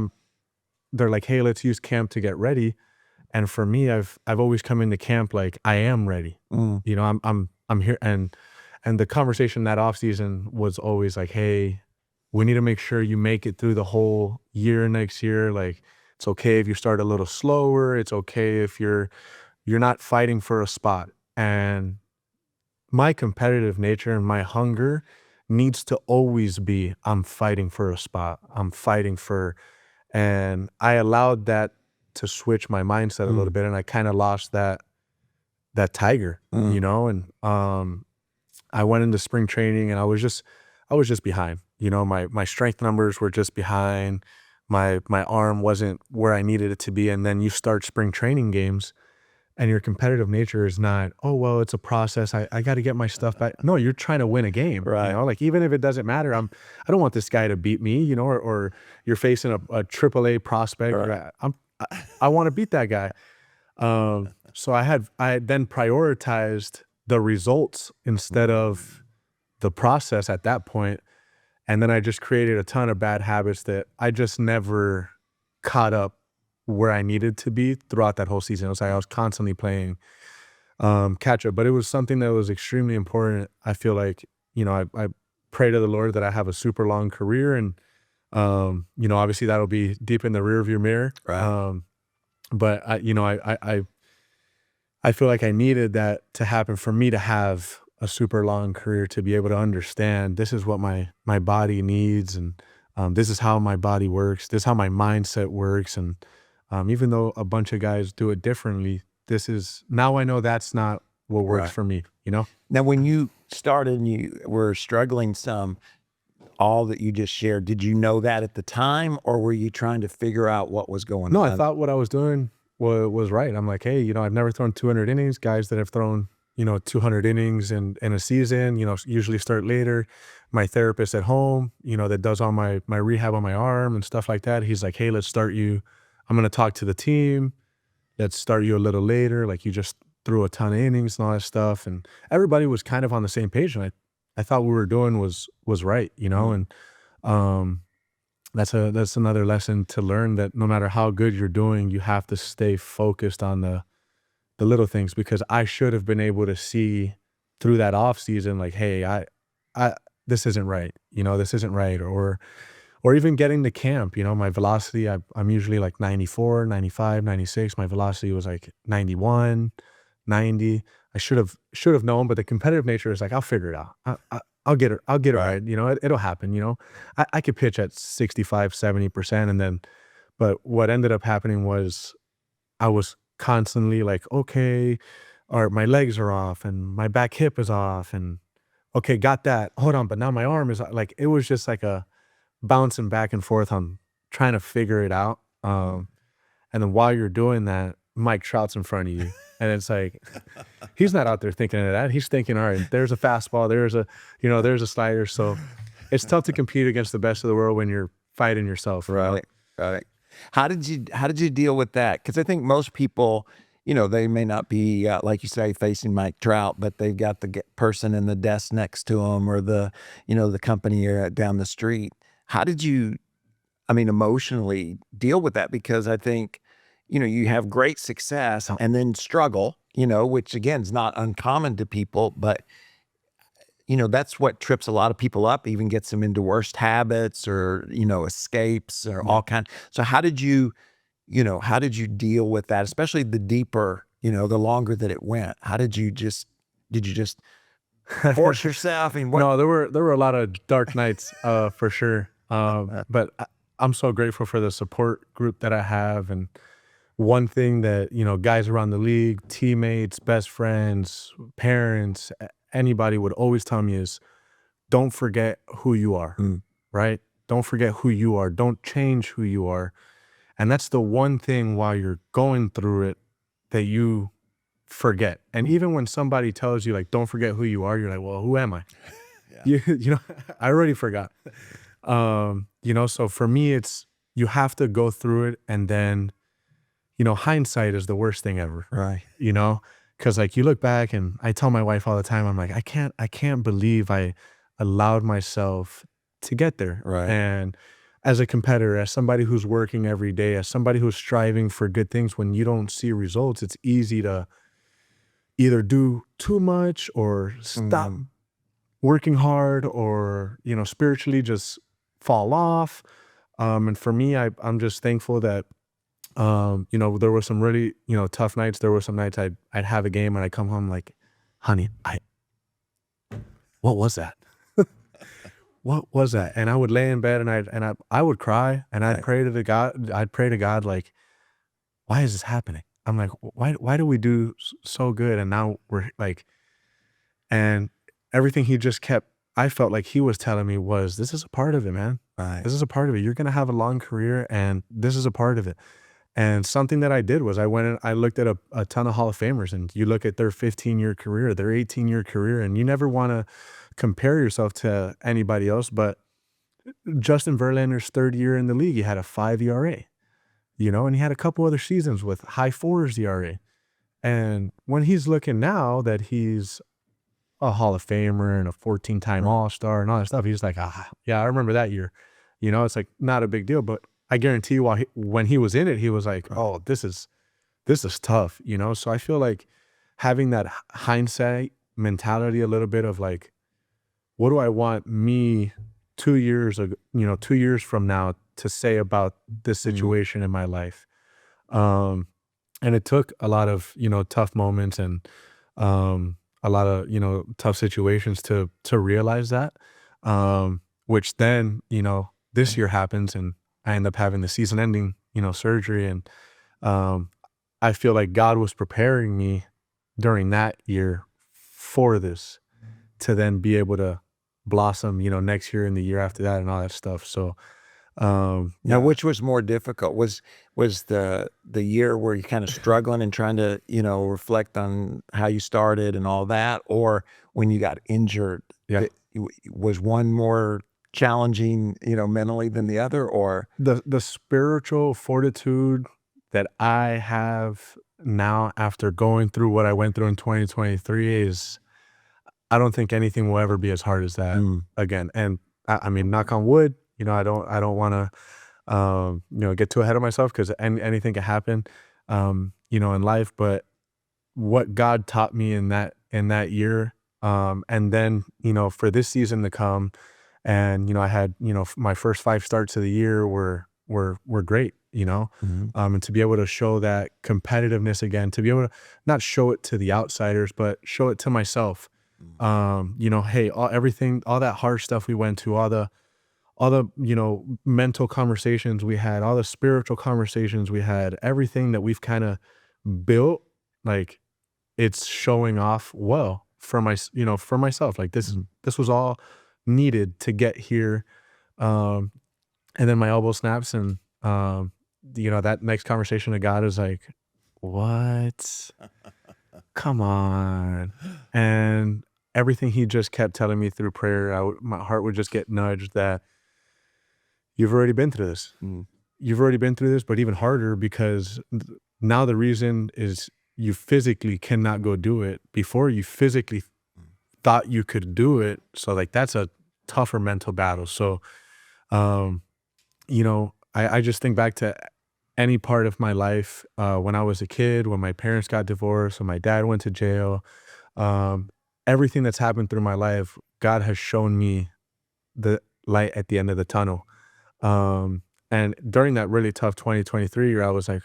[SPEAKER 5] They're like, hey, let's use camp to get ready. And for me, I've always come into camp like I am ready. I'm here, and the conversation that off season was always like, hey, we need to make sure you make it through the whole year next year. Like, it's okay if you start a little slower. It's okay if you're not fighting for a spot. And my competitive nature and my hunger needs to always be, I'm fighting for a spot. And I allowed that to switch my mindset a little bit, and I kind of lost that tiger, and I went into spring training and I was just behind. My strength numbers were just behind. My arm wasn't where I needed it to be. And then you start spring training games and your competitive nature is not, oh, well, it's a process. I got to get my stuff back. No, you're trying to win a game.
[SPEAKER 1] Right.
[SPEAKER 5] Like, even if it doesn't matter, I don't want this guy to beat me, or you're facing a AAA prospect.
[SPEAKER 1] Right.
[SPEAKER 5] I want to beat that guy. So I then prioritized the results instead of the process at that point. And then I just created a ton of bad habits that I just never caught up where I needed to be throughout that whole season. It was like I was constantly playing catch up, but it was something that was extremely important. I feel like, I pray to the Lord that I have a super long career, and obviously that'll be deep in the rearview mirror.
[SPEAKER 1] Right.
[SPEAKER 5] But I feel like I needed that to happen for me to have a super long career, to be able to understand this is what my body needs, and this is how my body works, this is how my mindset works. And even though a bunch of guys do it differently, now I know that's not what works for me,
[SPEAKER 1] Now, when you started and you were struggling some, all that you just shared, did you know that at the time, or were you trying to figure out what was going on?
[SPEAKER 5] No, I thought what I was doing was right. I'm like, hey, I've never thrown 200 innings. Guys that have thrown 200 innings in a season, usually start later. My therapist at home, that does all my rehab on my arm and stuff like that, he's like, hey, let's start you. I'm going to talk to the team. Let's start you a little later. Like, you just threw a ton of innings and all that stuff. And everybody was kind of on the same page. And I thought what we were doing was right, and that's another lesson to learn, that no matter how good you're doing, you have to stay focused on the little things, because I should have been able to see through that off season, like, hey, I this isn't right, this isn't right. Or even getting to camp, my velocity, I'm usually like 94, 95, 96. My velocity was like 91, 90. I should have known, but the competitive nature is like, I'll figure it out. I'll get it right. It'll happen. I could pitch at 65, 70%. And then, but what ended up happening was I was constantly like, okay, or my legs are off and my back hip is off, and okay, got that. Hold on, but now my arm is like, it was just like a bouncing back and forth on trying to figure it out. And then while you're doing that, Mike Trout's in front of you. And it's like, he's not out there thinking of that. He's thinking, all right, there's a fastball, there's a slider. So it's tough to compete against the best of the world when you're fighting yourself.
[SPEAKER 1] Right. How did you deal with that? Because I think most people, they may not be, like you say, facing Mike Trout, but they've got the person in the desk next to them, or the company down the street. How did you, emotionally deal with that? Because I think, you have great success and then struggle, which again is not uncommon to people, but that's what trips a lot of people up, even gets them into worse habits or, escapes or all kinds. So how did you deal with that, especially the deeper, the longer that it went? How did you just did you just force yourself? And what?
[SPEAKER 5] No, there were a lot of dark nights, for sure. But I'm so grateful for the support group that I have. And one thing that, guys around the league, teammates, best friends, parents, anybody would always tell me is, don't forget who you are, right? Don't forget who you are. Don't change who you are. And that's the one thing while you're going through it that you forget. And even when somebody tells you, like, don't forget who you are, you're like, well, who am I? Yeah. I already forgot. So for me, it's, you have to go through it. And then, hindsight is the worst thing ever.
[SPEAKER 1] Right.
[SPEAKER 5] Because like you look back, and I tell my wife all the time, I'm like, I can't believe I allowed myself to get there.
[SPEAKER 1] Right.
[SPEAKER 5] And as a competitor, as somebody who's working every day, as somebody who's striving for good things, when you don't see results, it's easy to either do too much or stop working hard, or, spiritually just fall off. And for me, I'm just thankful that, there were some really, tough nights. There were some nights I'd have a game and I'd come home like, honey, what was that? What was that? And I would lay in bed and I would cry, and I'd pray to God, like, why is this happening? I'm like, why do we do so good? And now we're like, and everything he just kept, I felt like he was telling me was, this is a part of it, man.
[SPEAKER 1] Right.
[SPEAKER 5] This is a part of it. You're going to have a long career, and this is a part of it. And something that I did was I went and I looked at a ton of Hall of Famers, and you look at their 15-year career, their 18-year career, and you never want to compare yourself to anybody else. But Justin Verlander's third year in the league, he had a 5 ERA, and he had a couple other seasons with high 4s ERA. And when he's looking now that he's a Hall of Famer and a 14-time All-Star and all that stuff, he's like, yeah, I remember that year. It's like not a big deal. But I guarantee you, when he was in it, he was like, oh, this is tough, So I feel like having that hindsight mentality, a little bit of like, what do I want me 2 years ago, 2 years from now to say about this situation in my life? And it took a lot of, tough moments and a lot of, tough situations to realize that, which then, this year happens, and I end up having the season ending, surgery. And I feel like God was preparing me during that year for this, to then be able to blossom, next year and the year after that and all that stuff. So,
[SPEAKER 1] now, which was more difficult? Was the year where you're kind of struggling and trying to, reflect on how you started and all that, or when you got injured?
[SPEAKER 5] Yeah.
[SPEAKER 1] Was one more challenging, mentally than the other, or
[SPEAKER 5] the spiritual fortitude that I have now after going through what I went through in 2023 is, I don't think anything will ever be as hard as that again. And I mean, knock on wood, I don't want to, get too ahead of myself, because anything can happen, in life. But what God taught me in that year, and then, for this season to come, and, I had, my first 5 starts of the year were great, and to be able to show that competitiveness again, to be able to not show it to the outsiders, but show it to myself. Hey, all that hard stuff we went to, all the, mental conversations we had, all the spiritual conversations we had, everything that we've kind of built, like, it's showing off well for myself. Like, this was all needed to get here. And then my elbow snaps, and, that next conversation to God is like, what? Come on. And everything he just kept telling me through prayer, my heart would just get nudged that you've already been through this. You've already been through this, but even harder, because now the reason is you physically cannot go do it. Before, you physically thought you could do it. So like, that's a tougher mental battle. So, I just think back to any part of my life, when I was a kid, when my parents got divorced, when my dad went to jail, everything that's happened through my life, God has shown me the light at the end of the tunnel. And during that really tough 2023 year, I was like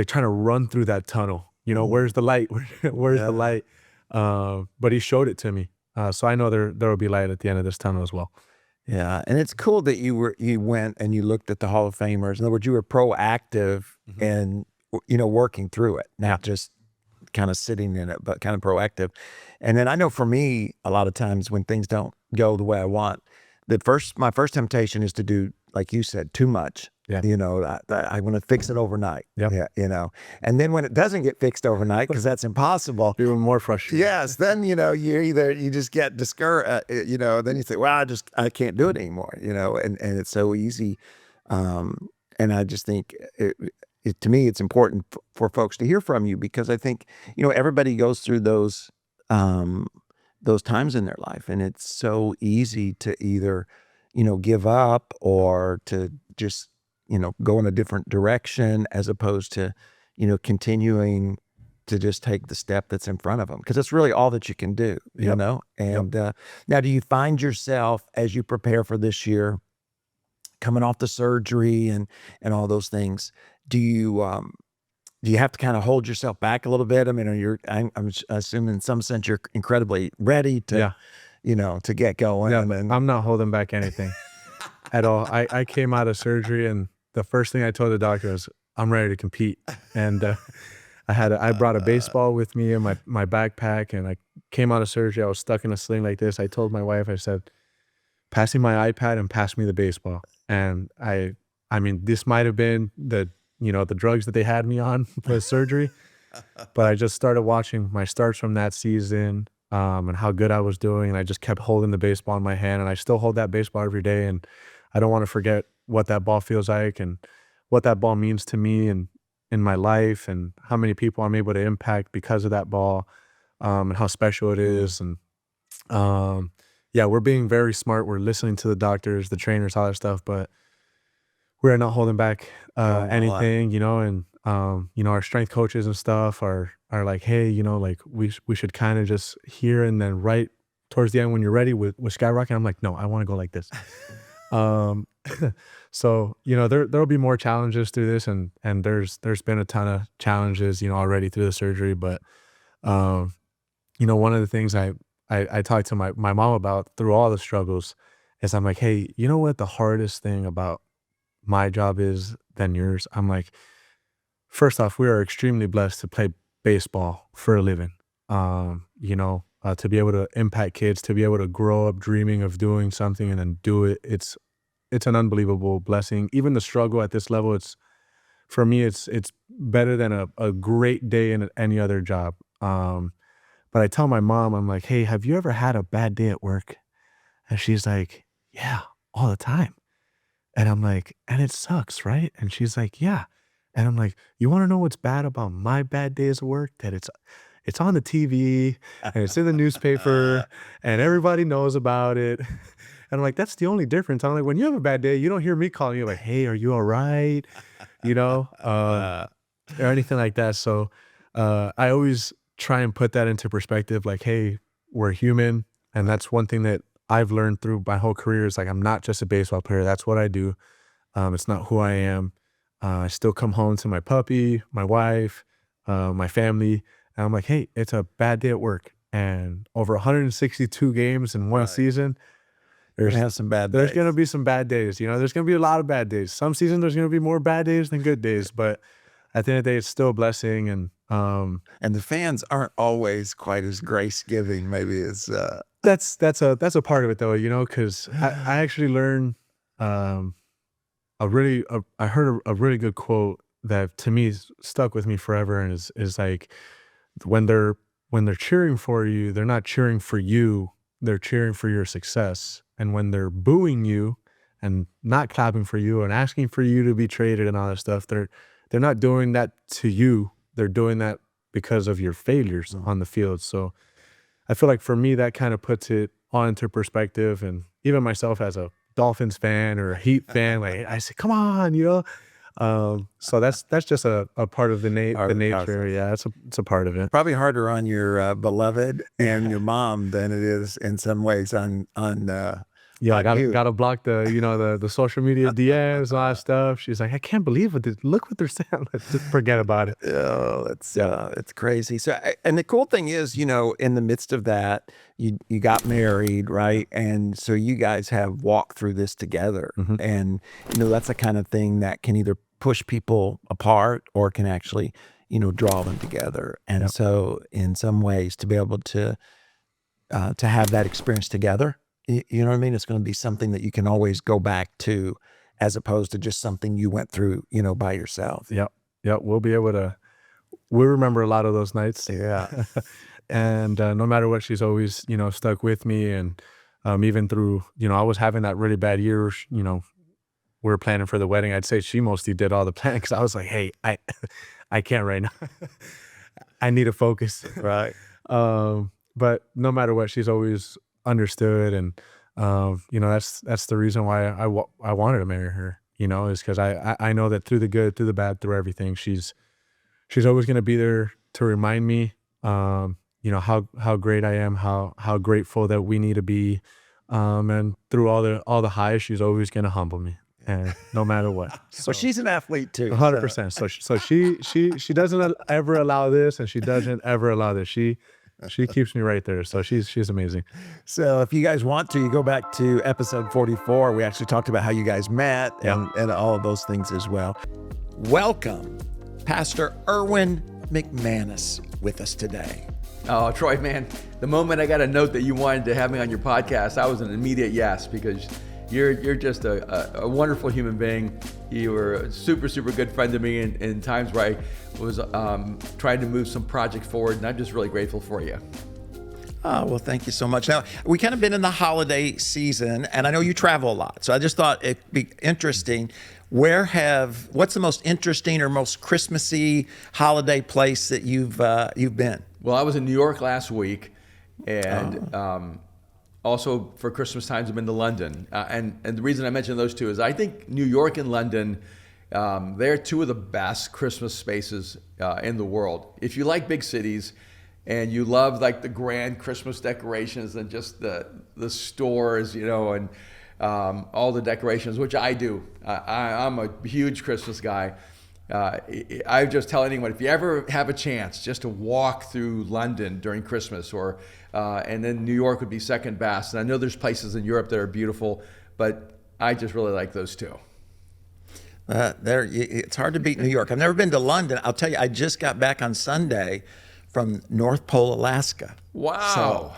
[SPEAKER 5] trying to run through that tunnel. Where's the light? Where's the light? But he showed it to me. So I know there will be light at the end of this tunnel as well.
[SPEAKER 1] Yeah, and it's cool that you went and you looked at the Hall of Famers. In other words, you were proactive in working through it, not just kind of sitting in it, but kind of proactive. And then I know for me, a lot of times when things don't go the way I want, my first temptation is to do, like you said, too much.
[SPEAKER 5] Yeah.
[SPEAKER 1] I want to fix it overnight.
[SPEAKER 5] Yep.
[SPEAKER 1] Yeah. And then when it doesn't get fixed overnight, because that's impossible.
[SPEAKER 5] Even more frustrating.
[SPEAKER 1] Yes. Then, you just get discouraged, then you say, well, I can't do it anymore, and it's so easy. And I just think to me, it's important for folks to hear from you, because I think, everybody goes through those times in their life, and it's so easy to either, give up or to just, go in a different direction, as opposed to, continuing to just take the step that's in front of them, because it's really all that you can do, you know? And now, do you find yourself, as you prepare for this year, coming off the surgery and all those things, do you have to kind of hold yourself back a little bit? I mean, I'm assuming in some sense you're incredibly ready to, to get going.
[SPEAKER 5] Yeah, I'm not holding back anything at all. I came out of surgery, and the first thing I told the doctor was, I'm ready to compete. And I brought a baseball with me in my backpack, and I came out of surgery. I was stuck in a sling like this. I told my wife, I said, pass me my iPad and pass me the baseball. And I mean, this might have been the drugs that they had me on with surgery, but I just started watching my starts from that season, and how good I was doing. And I just kept holding the baseball in my hand, and I still hold that baseball every day. And I don't want to forget what that ball feels like and what that ball means to me and in my life, and how many people I'm able to impact because of that ball, and how special it is. And we're being very smart. We're listening to the doctors, the trainers, all that stuff, but we're not holding back anything, and our strength coaches and stuff are like, hey, like we should kind of just hear, and then right towards the end when you're ready with skyrocket, I'm like, no, I want to go like this. So there'll be more challenges through this, and there's been a ton of challenges already through the surgery, but one of the things I talked to my mom about through all the struggles is, I'm like, hey, you know what the hardest thing about my job is than yours? I'm like, first off, we are extremely blessed to play baseball for a living. To be able to impact kids, to be able to grow up dreaming of doing something and then do it. It's an unbelievable blessing. Even the struggle at this level, for me, it's better than a great day in any other job. But I tell my mom, I'm like, hey, have you ever had a bad day at work? And she's like, yeah, all the time. And I'm like, and it sucks, right? And she's like, yeah. And I'm like, you want to know what's bad about my bad days at work? That it's on the TV and it's in the newspaper and everybody knows about it. And I'm like, that's the only difference. I'm like, when you have a bad day, you don't hear me calling you like, hey, are you all right? Or anything like that. So I always try and put that into perspective, like, hey, we're human. And that's one thing that I've learned through my whole career is, like, I'm not just a baseball player. That's what I do. It's not who I am. I still come home to my puppy, my wife, my family. And I'm like, hey, it's a bad day at work. And over 162 games in one season,
[SPEAKER 1] There's going
[SPEAKER 5] to be some bad days. There's going to be a lot of bad days. Some seasons there's going to be more bad days than good days. But at the end of the day, it's still a blessing. And
[SPEAKER 1] the fans aren't always quite as grace-giving, maybe, as
[SPEAKER 5] that's a part of it, though, because I actually learned I heard a really good quote that to me stuck with me forever, and is like, when they're cheering for you, they're not cheering for you, they're cheering for your success. And when they're booing you and not clapping for you and asking for you to be traded and all that stuff, they're not doing that to you. They're doing that because of your failures on the field. So I feel like for me, that kind of puts it all into perspective. And even myself as a Dolphins fan or a Heat fan, like, I say, come on, so that's just a part of the nature. Yeah, it's a part of it.
[SPEAKER 1] Probably harder on your beloved and your mom than it is in some ways on
[SPEAKER 5] I gotta block the social media DMs and all that stuff. She's like, I can't believe it. Look what they're saying. Let's just forget about it.
[SPEAKER 1] Oh, it's crazy. So, and the cool thing is, in the midst of that, you got married, right? And so you guys have walked through this together, and that's the kind of thing that can either push people apart or can actually, draw them together. And so, in some ways, to be able to have that experience together, you know what I mean? It's going to be something that you can always go back to, as opposed to just something you went through, by yourself.
[SPEAKER 5] Yep. We'll be able to. We remember a lot of those nights.
[SPEAKER 1] Yeah.
[SPEAKER 5] And no matter what, she's always, stuck with me. And even through, I was having that really bad year. We were planning for the wedding. I'd say she mostly did all the planning because I was like, hey, I can't right now. I need to focus.
[SPEAKER 1] Right.
[SPEAKER 5] But no matter what, she's always understood, and that's the reason why I wanted to marry her. Is because I know that through the good, through the bad, through everything, she's always going to be there to remind me, how great I am, how grateful that we need to be, and through all the highs, she's always going to humble me, and no matter what.
[SPEAKER 1] So she's an athlete too.
[SPEAKER 5] 100%. So she doesn't ever allow this, and she doesn't ever allow this. She keeps me right there. So she's amazing.
[SPEAKER 1] So if you guys want to, you go back to episode 44. We actually talked about how you guys met and all of those things as well. Welcome, Pastor Erwin McManus, with us today.
[SPEAKER 6] Oh, Troy, man, the moment I got a note that you wanted to have me on your podcast, I was an immediate yes, because you're just a wonderful human being. You were a super, super good friend to me in times where I was trying to move some projects forward, and I'm just really grateful for you.
[SPEAKER 1] Oh, well, thank you so much. Now, we kind of been in the holiday season, and I know you travel a lot, so I just thought it'd be interesting. What's the most interesting or most Christmassy holiday place that you've been?
[SPEAKER 6] Well, I was in New York last week, and also for Christmas times I've been to London. And the reason I mention those two is I think New York and London, they're two of the best Christmas spaces in the world. If you like big cities and you love like the grand Christmas decorations and just the stores, and all the decorations, which I do. I'm a huge Christmas guy. I just tell anyone, if you ever have a chance just to walk through London during Christmas, and then New York would be second best. And I know there's places in Europe that are beautiful, but I just really like those two.
[SPEAKER 1] It's hard to beat New York. I've never been to London. I'll tell you, I just got back on Sunday from North Pole, Alaska.
[SPEAKER 6] Wow.
[SPEAKER 1] So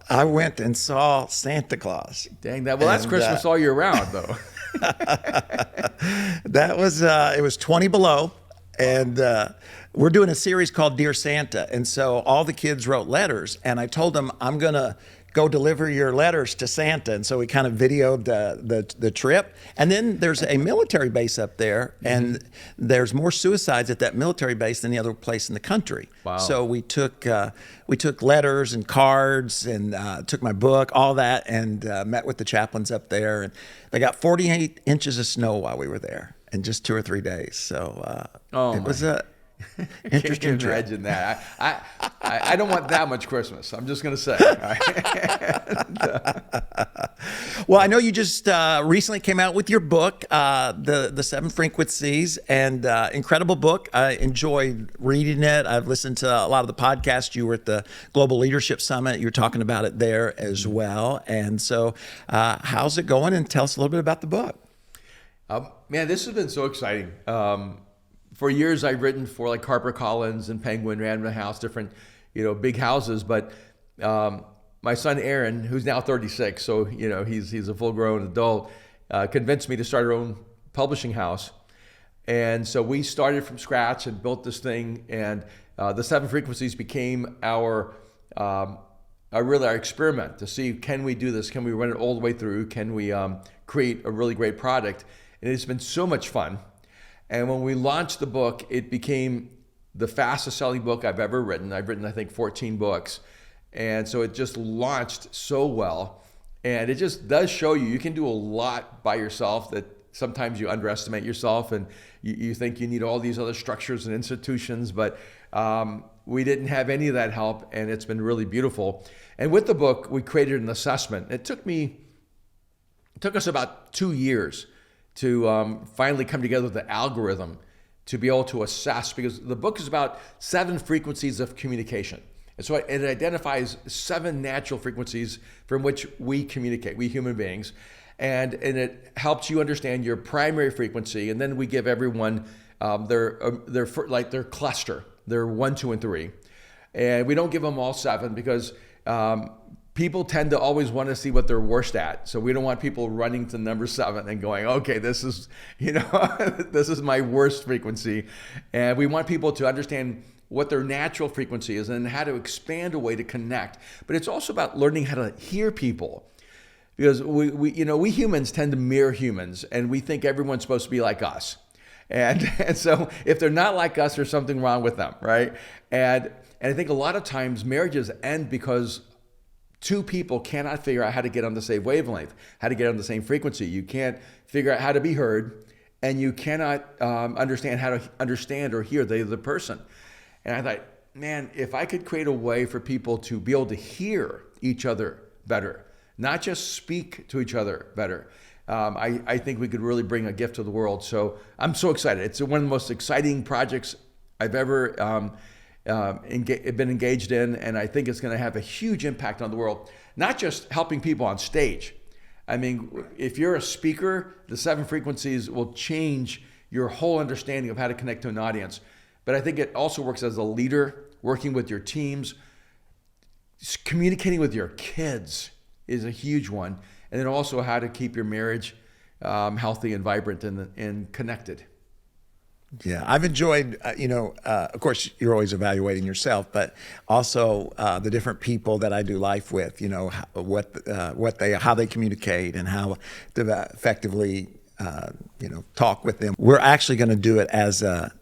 [SPEAKER 1] I went and saw Santa Claus.
[SPEAKER 6] Dang that. Well, that's Christmas all year round, though.
[SPEAKER 1] That was, it was 20 below, and we're doing a series called Dear Santa. And so all the kids wrote letters, and I told them, I'm going to go deliver your letters to Santa. And so we kind of videoed the trip. And then there's a military base up there, and there's more suicides at that military base than the other place in the country.
[SPEAKER 6] Wow.
[SPEAKER 1] So we took letters and cards and took my book, all that, and met with the chaplains up there. And they got 48 inches of snow while we were there in just 2 or 3 days. So it was a interesting trip.
[SPEAKER 6] Imagine that. I don't want that much Christmas. I'm just going to say.
[SPEAKER 1] Well, I know you just recently came out with your book, the 7 Frequencies, and incredible book. I enjoyed reading it. I've listened to a lot of the podcasts. You were at the Global Leadership Summit. You were talking about it there as well. And so how's it going? And tell us a little bit about the book.
[SPEAKER 6] Man, this has been so exciting. For years, I've written for like HarperCollins and Penguin, Random House, different, big houses. But my son Aaron, who's now 36, so he's a full-grown adult, convinced me to start our own publishing house. And so we started from scratch and built this thing. And the 7 Frequencies became our experiment to see, can we do this? Can we run it all the way through? Can we create a really great product? And it's been so much fun. And when we launched the book, it became the fastest selling book I've ever written. I've written, I think, 14 books. And so it just launched so well. And it just does show you can do a lot by yourself, that sometimes you underestimate yourself and you think you need all these other structures and institutions. But we didn't have any of that help, and it's been really beautiful. And with the book, we created an assessment. It took me took us about 2 years to finally come together with the algorithm to be able to assess, because the book is about 7 frequencies of communication. And so it identifies 7 natural frequencies from which we communicate, we human beings. And it helps you understand your primary frequency. And then we give everyone their cluster, their 1, 2, and 3. And we don't give them all 7 because people tend to always want to see what they're worst at. So we don't want people running to number 7 and going, okay, this is, this is my worst frequency. And we want people to understand what their natural frequency is and how to expand a way to connect. But it's also about learning how to hear people. Because we humans tend to mirror humans, and we think everyone's supposed to be like us. And so if they're not like us, there's something wrong with them, right? And I think a lot of times marriages end because 2 people cannot figure out how to get on the same wavelength, how to get on the same frequency. You can't figure out how to be heard, and you cannot understand how to understand or hear the other person. And I thought, man, if I could create a way for people to be able to hear each other better, not just speak to each other better, I think we could really bring a gift to the world. So I'm so excited. It's one of the most exciting projects I've ever been engaged in, and I think it's going to have a huge impact on the world. Not just helping people on stage. I mean, if you're a speaker, the 7 frequencies will change your whole understanding of how to connect to an audience. But I think it also works as a leader, working with your teams, communicating with your kids is a huge one. And then also how to keep your marriage healthy and vibrant and connected.
[SPEAKER 1] Yeah, I've enjoyed, of course, you're always evaluating yourself, but also the different people that I do life with, how they communicate and how to effectively, talk with them. We're actually going to do it as a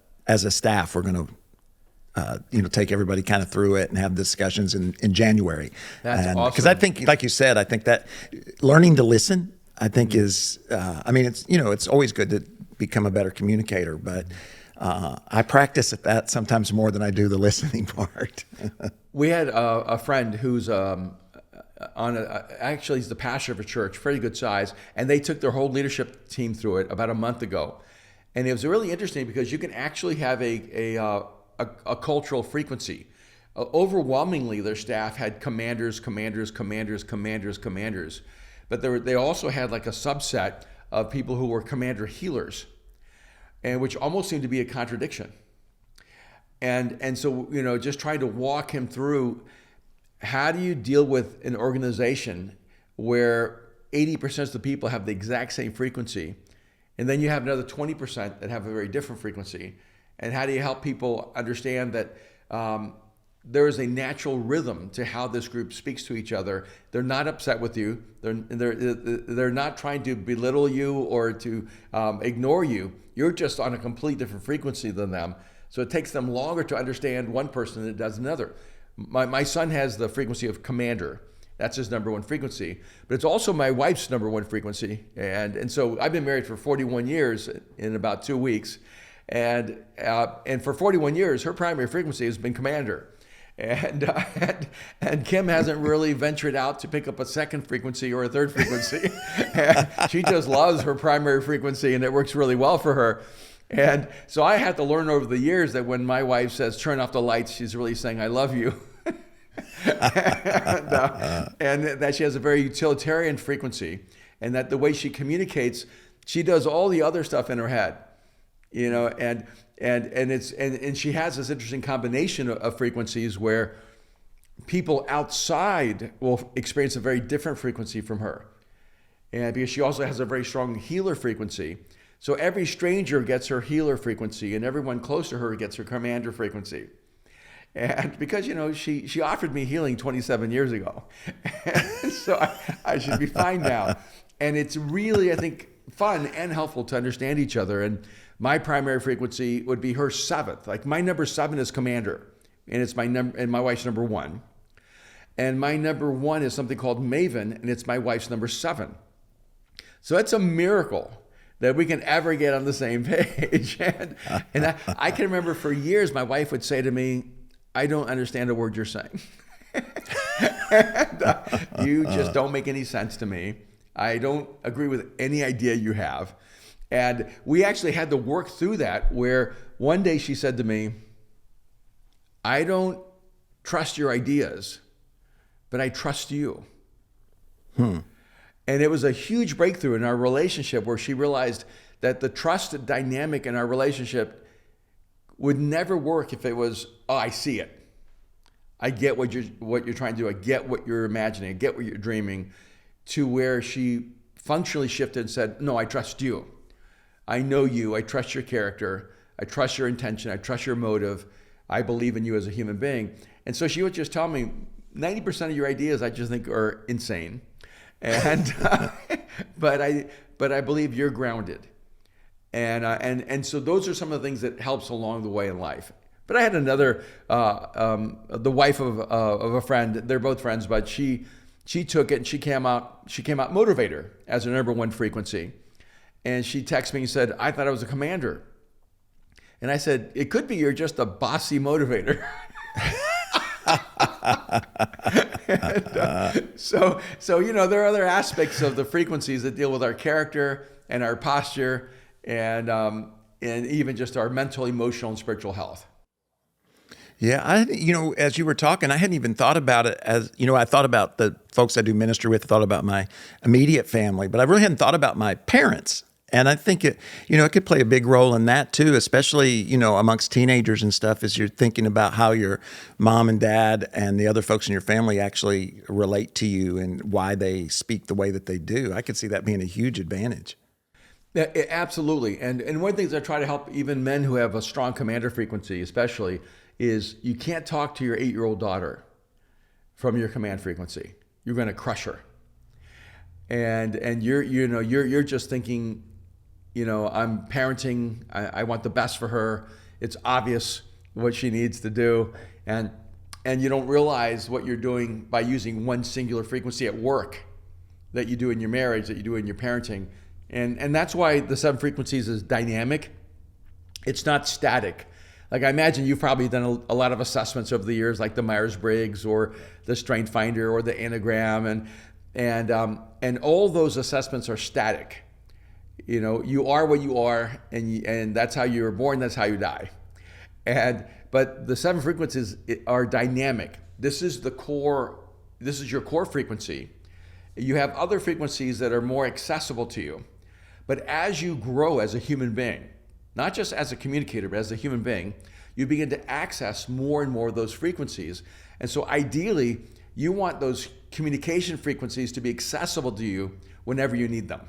[SPEAKER 1] staff. We're going to take everybody kind of through it and have discussions in January.
[SPEAKER 6] That's awesome.
[SPEAKER 1] Because I think, like you said, I think that learning to listen, I think is, it's always good to become a better communicator, but I practice at that sometimes more than I do the listening part.
[SPEAKER 6] We had a friend who's actually he's the pastor of a church, pretty good size, and they took their whole leadership team through it about a month ago. And it was really interesting because you can actually have a cultural frequency. Overwhelmingly, their staff had commanders, but they also had like a subset of people who were commander healers, and which almost seemed to be a contradiction. And so, just trying to walk him through, how do you deal with an organization where 80% of the people have the exact same frequency, and then you have another 20% that have a very different frequency? And how do you help people understand that there is a natural rhythm to how this group speaks to each other? They're not upset with you. They're not trying to belittle you or to ignore you. You're just on a completely different frequency than them. So it takes them longer to understand one person than it does another. My son has the frequency of commander. That's his number 1 frequency. But it's also my wife's number 1 frequency. And so I've been married for 41 years in about 2 weeks. And for 41 years, her primary frequency has been commander. And Kim hasn't really ventured out to pick up a second frequency or a third frequency. She just loves her primary frequency, and it works really well for her. And so I had to learn over the years that when my wife says, turn off the lights, she's really saying, I love you. and that she has a very utilitarian frequency, and that the way she communicates, she does all the other stuff in her head, and she has this interesting combination of frequencies where people outside will experience a very different frequency from her. And because she also has a very strong healer frequency. So every stranger gets her healer frequency, and everyone close to her gets her commander frequency. And because, she offered me healing 27 years ago. So I should be fine now. And it's really, I think, fun and helpful to understand each other. And my primary frequency would be her 7th. Like my number 7 is commander, and it's my number, and my wife's number 1. And my number 1 is something called maven, and it's my wife's number 7. So it's a miracle that we can ever get on the same page. And I can remember for years, my wife would say to me, I don't understand a word you're saying. You just don't make any sense to me. I don't agree with any idea you have. And we actually had to work through that, where one day she said to me, I don't trust your ideas, but I trust you. And it was a huge breakthrough in our relationship, where she realized that the trust dynamic in our relationship would never work if it was, oh, I see it. I get what you're trying to do. I get what you're imagining. I get what you're dreaming. To where she functionally shifted and said, no, I trust you. I know you. I trust your character. I trust your intention. I trust your motive. I believe in you as a human being. And so she would just tell me, 90% of your ideas I just think are insane. And but I believe you're grounded. And so those are some of the things that helps along the way in life. But I had another, the wife of a friend. They're both friends, but she took it and she came out motivator as her number one frequency. And she texted me and said, I thought I was a commander. And I said, it could be you're just a bossy motivator. So there are other aspects of the frequencies that deal with our character and our posture and even just our mental, emotional, and spiritual health.
[SPEAKER 1] Yeah, as you were talking, I hadn't even thought about it as, I thought about the folks I do ministry with, I thought about my immediate family, but I really hadn't thought about my parents. And I think it could play a big role in that too, especially, amongst teenagers and stuff, as you're thinking about how your mom and dad and the other folks in your family actually relate to you and why they speak the way that they do. I could see that being a huge advantage.
[SPEAKER 6] Yeah, absolutely. And one of the things I try to help even men who have a strong commander frequency, especially, is you can't talk to your 8-year-old daughter from your command frequency. You're going to crush her. And you're just thinking, I'm parenting. I want the best for her. It's obvious what she needs to do. And you don't realize what you're doing by using one singular frequency at work that you do in your marriage, that you do in your parenting. And that's why the 7 frequencies is dynamic. It's not static. Like, I imagine you've probably done a lot of assessments over the years, like the Myers-Briggs or the Strength Finder or the Enneagram. And all those assessments are static. You are what you are, and that's how you were born, that's how you die. But the 7 frequencies are dynamic. This is the core, this is your core frequency. You have other frequencies that are more accessible to you. But as you grow as a human being, not just as a communicator, but as a human being, you begin to access more and more of those frequencies. And so ideally, you want those communication frequencies to be accessible to you whenever you need them.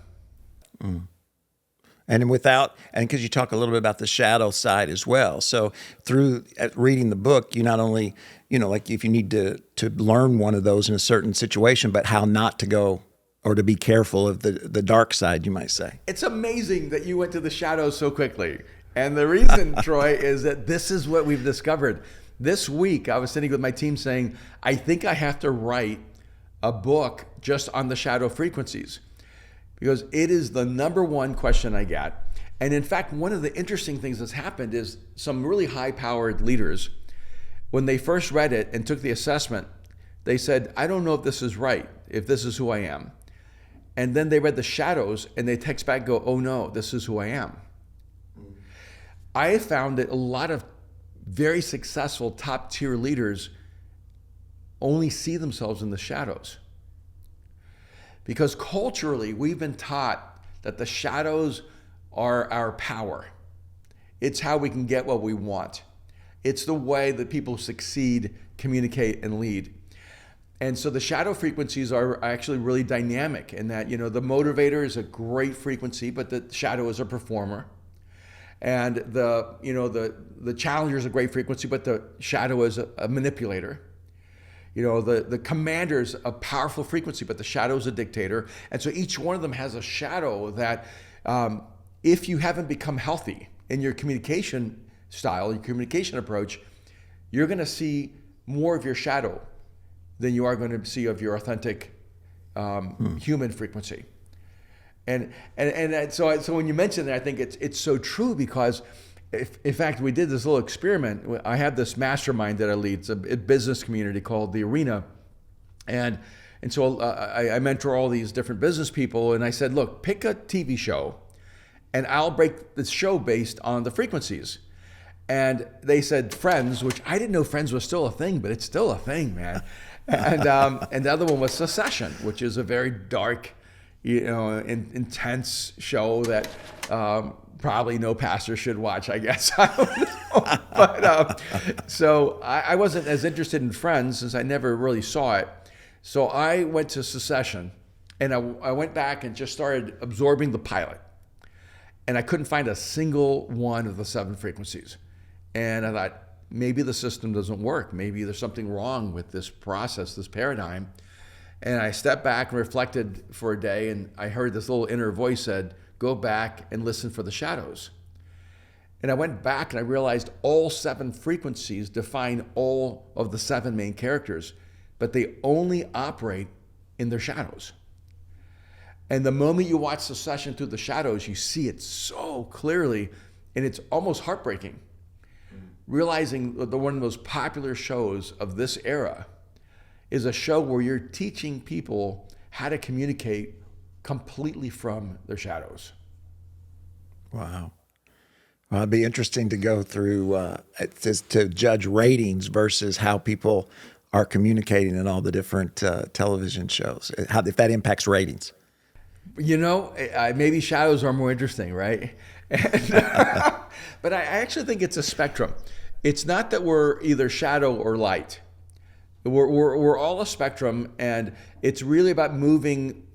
[SPEAKER 1] And because you talk a little bit about the shadow side as well. So through reading the book, you not only, like if you need to learn one of those in a certain situation, but how not to go or to be careful of the dark side, you might say.
[SPEAKER 6] It's amazing that you went to the shadows so quickly. And the reason, Troy, is that this is what we've discovered. This week, I was sitting with my team saying, I think I have to write a book just on the shadow frequencies, because it is the number one question I get. And in fact, one of the interesting things that's happened is some really high-powered leaders, when they first read it and took the assessment, they said, I don't know if this is right, if this is who I am. And then they read the shadows and they text back and go, oh no, this is who I am. I have found that a lot of very successful top-tier leaders only see themselves in the shadows. Because culturally, we've been taught that the shadows are our power. It's how we can get what we want. It's the way that people succeed, communicate, and lead. And so the shadow frequencies are actually really dynamic in that, the motivator is a great frequency, but the shadow is a performer. And the challenger is a great frequency, but the shadow is a manipulator. The commander's a powerful frequency, but the shadow is a dictator. And so each one of them has a shadow that if you haven't become healthy in your communication style, your communication approach, you're going to see more of your shadow than you are going to see of your authentic human frequency. And so when you mention that, I think it's so true, because in fact, we did this little experiment. I have this mastermind that I lead. It's a business community called The Arena. And And so I mentor all these different business people, and I said, look, pick a TV show, and I'll break the show based on the frequencies. And they said Friends, which I didn't know Friends was still a thing, but it's still a thing, man. And the other one was Succession, which is a very dark, intense show that probably no pastor should watch, I guess. I don't know. But so I wasn't as interested in Friends since I never really saw it. So I went to Succession, and I went back and just started absorbing the pilot. And I couldn't find a single one of the 7 frequencies. And I thought, maybe the system doesn't work. Maybe there's something wrong with this process, this paradigm. And I stepped back and reflected for a day, and I heard this little inner voice said, go back and listen for the shadows. And I went back and I realized all 7 frequencies define all of the 7 main characters, but they only operate in their shadows. And the moment you watch Succession through the shadows, you see it so clearly, and it's almost heartbreaking. Realizing that one of the most popular shows of this era is a show where you're teaching people how to communicate completely from their shadows.
[SPEAKER 1] Wow. Well, it'd be interesting to go through to judge ratings versus how people are communicating in all the different television shows, if that impacts ratings.
[SPEAKER 6] Maybe shadows are more interesting, right? But I actually think it's a spectrum. It's not that we're either shadow or light. We're all a spectrum, and it's really about moving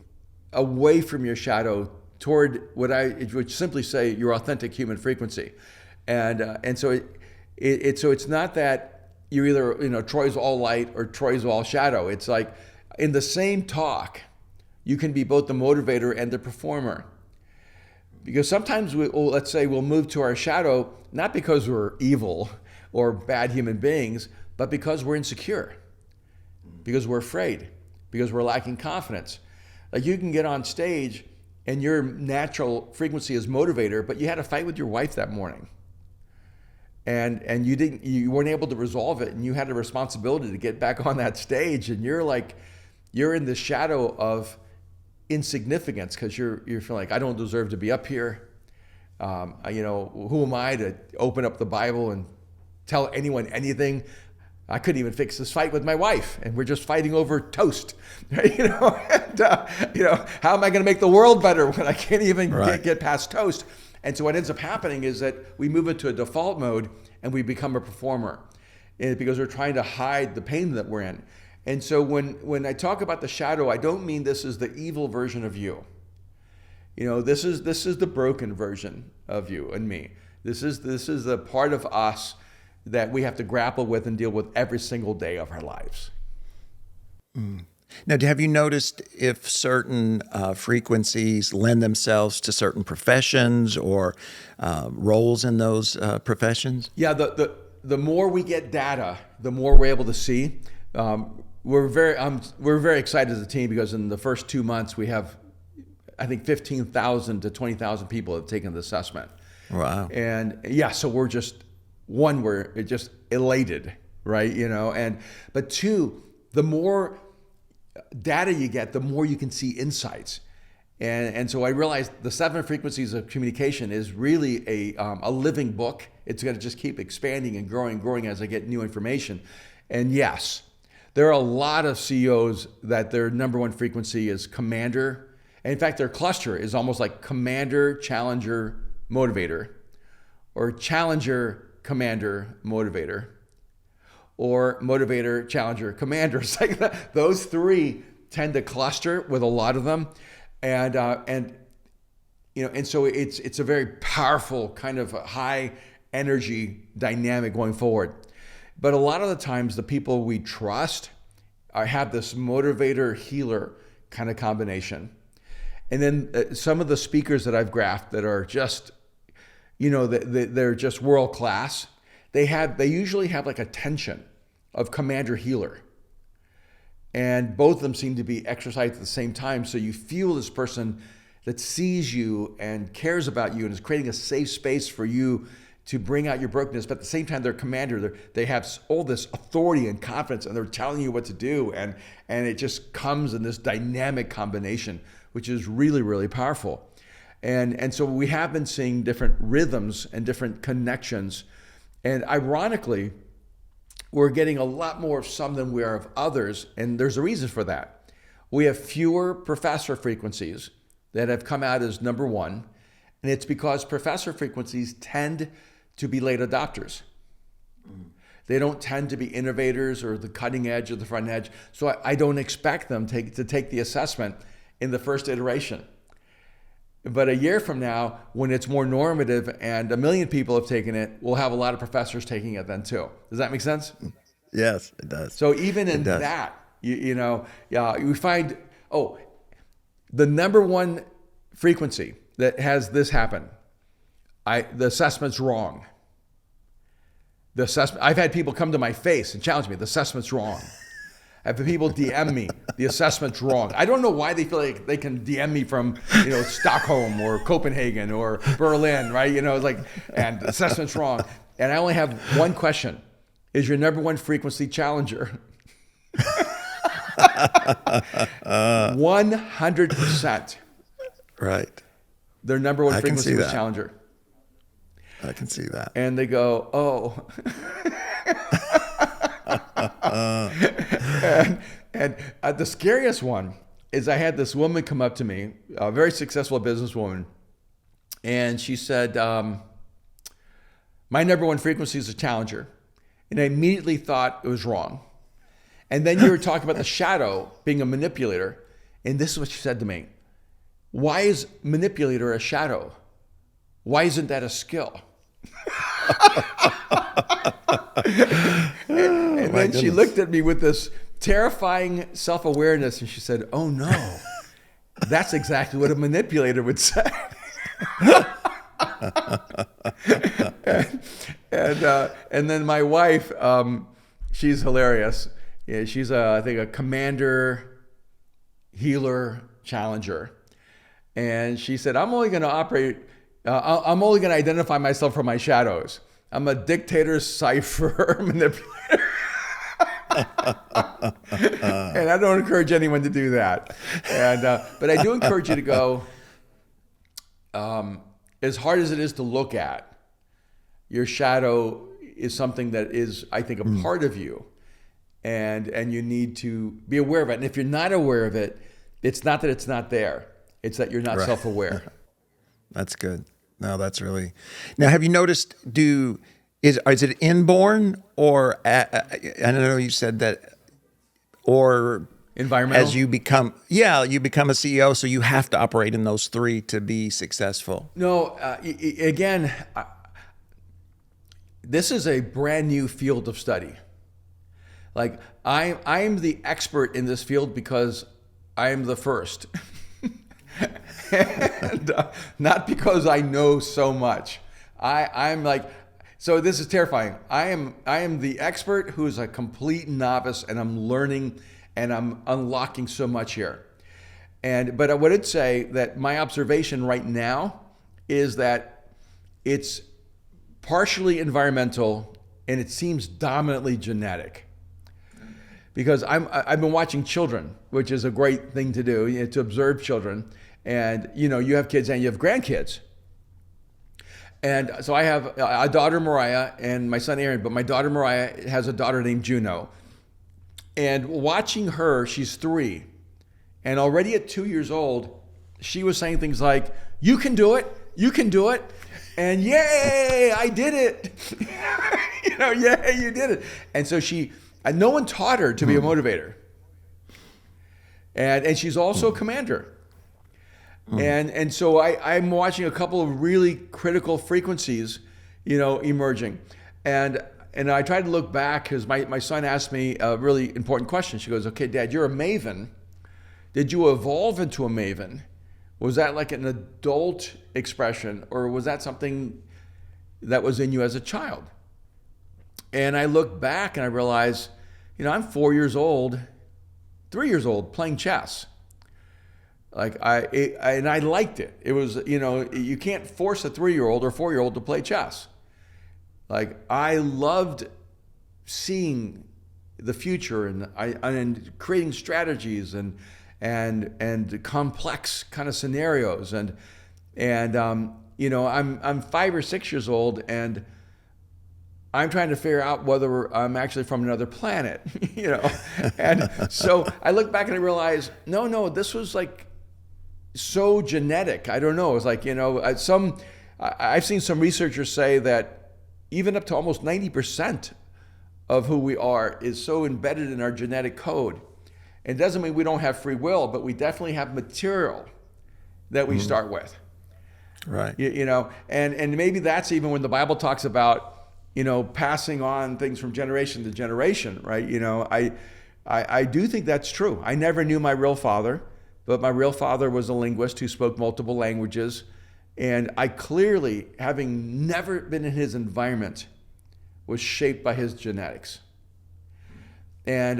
[SPEAKER 6] away from your shadow toward what I would simply say your authentic human frequency. And so it's not that you're either Troy's all light or Troy's all shadow. It's like in the same talk, you can be both the motivator and the performer. Because sometimes let's say we'll move to our shadow, not because we're evil or bad human beings, but because we're insecure, because we're afraid, because we're lacking confidence. Like you can get on stage and your natural frequency is motivator, but you had a fight with your wife that morning. And you weren't able to resolve it, and you had a responsibility to get back on that stage, and you're in the shadow of insignificance because you're feeling like, I don't deserve to be up here. Who am I to open up the Bible and tell anyone anything? I couldn't even fix this fight with my wife, and we're just fighting over toast. How am I going to make the world better when I can't even get past toast? And so what ends up happening is that we move into a default mode and we become a performer, because we're trying to hide the pain that we're in. And so when I talk about the shadow, I don't mean this is the evil version of you. This is the broken version of you and me. This is the part of us that we have to grapple with and deal with every single day of our lives.
[SPEAKER 1] Now, have you noticed if certain frequencies lend themselves to certain professions or roles in those professions?
[SPEAKER 6] Yeah, the more we get data, the more we're able to see. We're very excited as a team because in the first 2 months we have, I think, 15,000 to 20,000 people have taken the assessment.
[SPEAKER 1] Wow!
[SPEAKER 6] And so we're just elated, right? But 2, the more data you get, the more you can see insights. And so I realized the 7 frequencies of communication is really a living book. It's going to just keep expanding and growing as I get new information. And yes, there are a lot of CEOs that their number 1 frequency is commander. And in fact, their cluster is almost like commander, challenger, motivator, or challenger, commander, motivator, or motivator, challenger, commander. It's like those 3 tend to cluster with a lot of them. And so it's a very powerful kind of high energy dynamic going forward. But a lot of the times, the people we trust have this motivator healer kind of combination. And then some of the speakers that I've graphed that are just, they're just world class. They usually have like a tension of commander healer. And both of them seem to be exercised at the same time. So you feel this person that sees you and cares about you and is creating a safe space for you to bring out your brokenness, but at the same time, they're commander. They have all this authority and confidence, and they're telling you what to do, and it just comes in this dynamic combination, which is really, really powerful. And so we have been seeing different rhythms and different connections, and ironically, we're getting a lot more of some than we are of others, and there's a reason for that. We have fewer professor frequencies that have come out as number one, and it's because professor frequencies tend to be late adopters. They don't tend to be innovators or the cutting edge or the front edge. So I don't expect them to take the assessment in the first iteration. But a year from now, when it's more normative and 1 million people have taken it, we'll have a lot of professors taking it then too. Does that make sense?
[SPEAKER 1] Yes, it does.
[SPEAKER 6] So even in that, we find, the number one frequency that has this happen, the assessment's wrong. I've had people come to my face and challenge me, the assessment's wrong. I've had people DM me, the assessment's wrong. I don't know why they feel like they can DM me from, Stockholm or Copenhagen or Berlin, right? It's like, and the assessment's wrong. And I only have one question. Is your number one frequency challenger? 100%.
[SPEAKER 1] Right.
[SPEAKER 6] Their number one frequency was challenger.
[SPEAKER 1] I can see that.
[SPEAKER 6] And they go, oh. and the scariest one is I had this woman come up to me, a very successful businesswoman, and she said, my number one frequency is a challenger. And I immediately thought it was wrong. And then you were talking about the shadow being a manipulator. And this is what she said to me. Why is manipulator a shadow? Why isn't that a skill? and then she looked at me with this terrifying self-awareness and she said, oh no, that's exactly what a manipulator would say. And then my wife, she's hilarious. Yeah, she's I think a commander, healer, challenger. And she said, I'm only going to identify myself from my shadows. I'm a dictator, cipher, manipulator. And I don't encourage anyone to do that. But I do encourage you to go, as hard as it is to look at, your shadow is something that is, I think, a part of you. And you need to be aware of it. And if you're not aware of it, it's not that it's not there. It's that you're not self-aware.
[SPEAKER 1] That's good. No, that's really. Now, have you noticed? Is it inborn or I don't know? You said that, or
[SPEAKER 6] environmental.
[SPEAKER 1] As you become a CEO, so you have to operate in those three to be successful.
[SPEAKER 6] No, again, this is a brand new field of study. Like I'm the expert in this field because I am the first. And not because I know so much. I'm like, so this is terrifying. I am the expert who is a complete novice, and I'm learning and I'm unlocking so much here. But I would say that my observation right now is that it's partially environmental and it seems dominantly genetic. Because I've been watching children, which is a great thing to do, to observe children. And, you have kids and you have grandkids. And so I have a daughter, Mariah, and my son, Aaron. But my daughter, Mariah, has a daughter named Juno. And watching her, she's 3. And already at 2 years old, she was saying things like, you can do it. You can do it. And yay, I did it. Yay, you did it. And so no one taught her to be a motivator. And she's also a commander. And so I'm watching a couple of really critical frequencies, emerging. And I tried to look back because my son asked me a really important question. She goes, okay, Dad, you're a maven. Did you evolve into a maven? Was that like an adult expression, or was that something that was in you as a child? And I look back and I realize, I'm 3 years old playing chess. Like I liked it. It was, you can't force a 3-year-old or 4-year-old to play chess. Like, I loved seeing the future and creating strategies and complex kind of scenarios. And I'm 5 or 6 years old, and I'm trying to figure out whether I'm actually from another planet, And so I look back and I realize, no, this was like so genetic. I don't know. It's like, I've seen some researchers say that even up to almost 90% of who we are is so embedded in our genetic code. It doesn't mean we don't have free will, but we definitely have material that we start with.
[SPEAKER 1] Right.
[SPEAKER 6] And maybe that's even when the Bible talks about, passing on things from generation to generation, right? I do think that's true. I never knew my real father, but my real father was a linguist who spoke multiple languages. And I clearly, having never been in his environment, was shaped by his genetics. And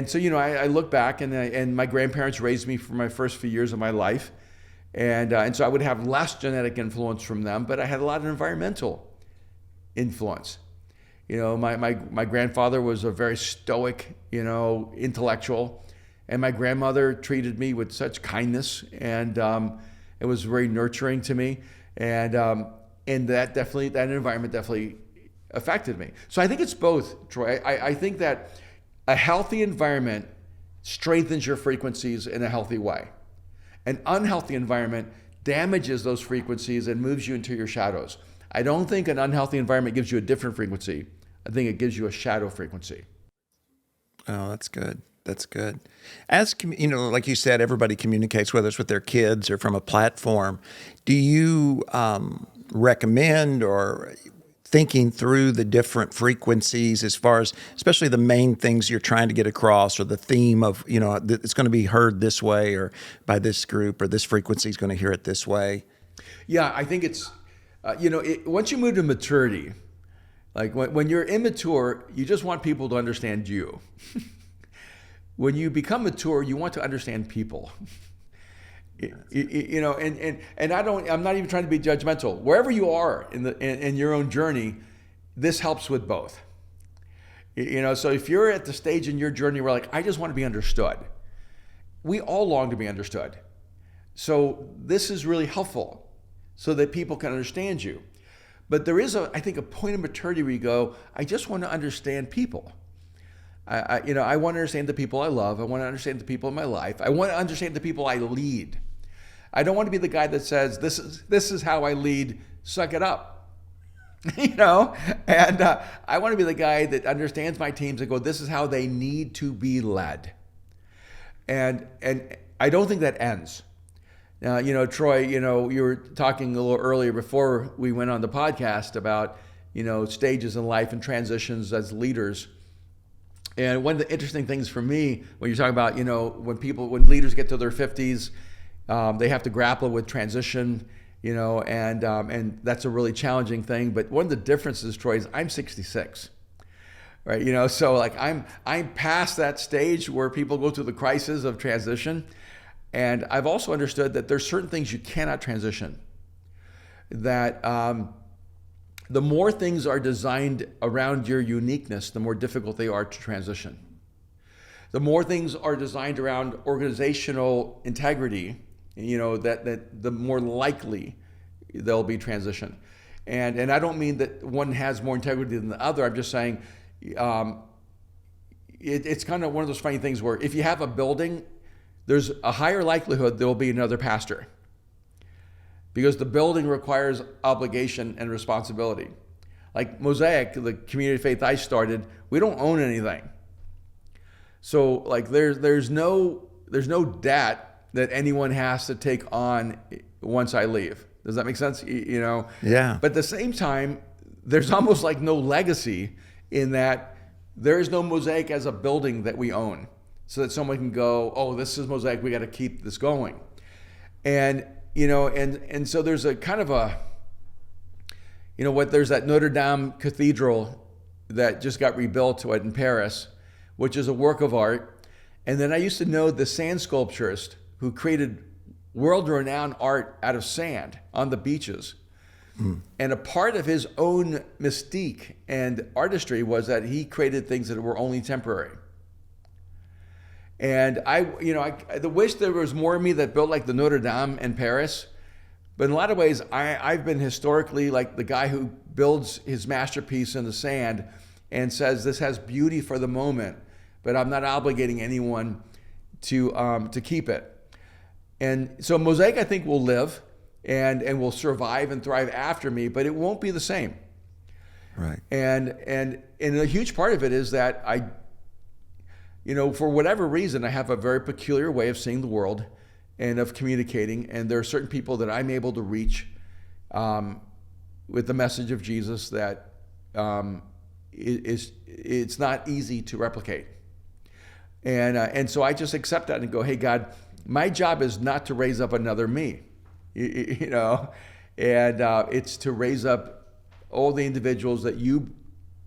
[SPEAKER 6] so, I look back and my grandparents raised me for my first few years of my life. And so I would have less genetic influence from them, but I had a lot of environmental influence. My grandfather was a very stoic, intellectual, and my grandmother treated me with such kindness, and it was very nurturing to me. And that environment definitely affected me. So I think it's both, Troy. I think that a healthy environment strengthens your frequencies in a healthy way. An unhealthy environment damages those frequencies and moves you into your shadows. I don't think an unhealthy environment gives you a different frequency. I think it gives you a shadow frequency.
[SPEAKER 1] Oh, that's good. That's good. As like you said, everybody communicates, whether it's with their kids or from a platform. Do you recommend or thinking through the different frequencies as far as, especially the main things you're trying to get across, or the theme of, it's going to be heard this way or by this group, or this frequency is going to hear it this way?
[SPEAKER 6] Yeah, I think it's, once you move to maturity, like when you're immature, you just want people to understand you. When you become mature, you want to understand people. And I'm not even trying to be judgmental. Wherever you are in your own journey, this helps with both. So if you're at the stage in your journey where like, I just want to be understood. We all long to be understood. So this is really helpful so that people can understand you. But there is I think a point of maturity where you go, I just want to understand people. I want to understand the people I love. I want to understand the people in my life. I want to understand the people I lead. I don't want to be the guy that says, this is how I lead, suck it up. And I want to be the guy that understands my teams and go, this is how they need to be led. And I don't think that ends. Now, Troy, you were talking a little earlier before we went on the podcast about, stages in life and transitions as leaders. And one of the interesting things for me, when you're talking about, when leaders get to their 50s, they have to grapple with transition, and that's a really challenging thing. But one of the differences, Troy, is I'm 66, right? So like I'm past that stage where people go through the crisis of transition. And I've also understood that there's certain things you cannot transition. That the more things are designed around your uniqueness, the more difficult they are to transition. The more things are designed around organizational integrity, that the more likely there'll be transition. And I don't mean that one has more integrity than the other. I'm just saying it's kind of one of those funny things where if you have a building, there's a higher likelihood there will be another pastor, because the building requires obligation and responsibility. Like Mosaic, the community of faith I started, we don't own anything. So like there's no debt that anyone has to take on once I leave. Does that make sense?
[SPEAKER 1] Yeah.
[SPEAKER 6] But at the same time, there's almost like no legacy in that there is no Mosaic as a building that we own, so that someone can go, oh, this is Mosaic, we got to keep this going. And so there's a kind of a, there's that Notre Dame Cathedral that just got rebuilt in Paris, which is a work of art. And then I used to know the sand sculpturist who created world-renowned art out of sand on the beaches. And a part of his own mystique and artistry was that he created things that were only temporary. And I wish there was more of me that built like the Notre Dame in Paris. But in a lot of ways, I've been historically like the guy who builds his masterpiece in the sand and says, this has beauty for the moment, but I'm not obligating anyone to keep it. And so Mosaic, I think, will live and will survive and thrive after me, but it won't be the same.
[SPEAKER 1] Right.
[SPEAKER 6] And a huge part of it is that I, for whatever reason, I have a very peculiar way of seeing the world and of communicating. And there are certain people that I'm able to reach with the message of Jesus that it's not easy to replicate. And so I just accept that and go, hey, God, my job is not to raise up another me, and it's to raise up all the individuals that you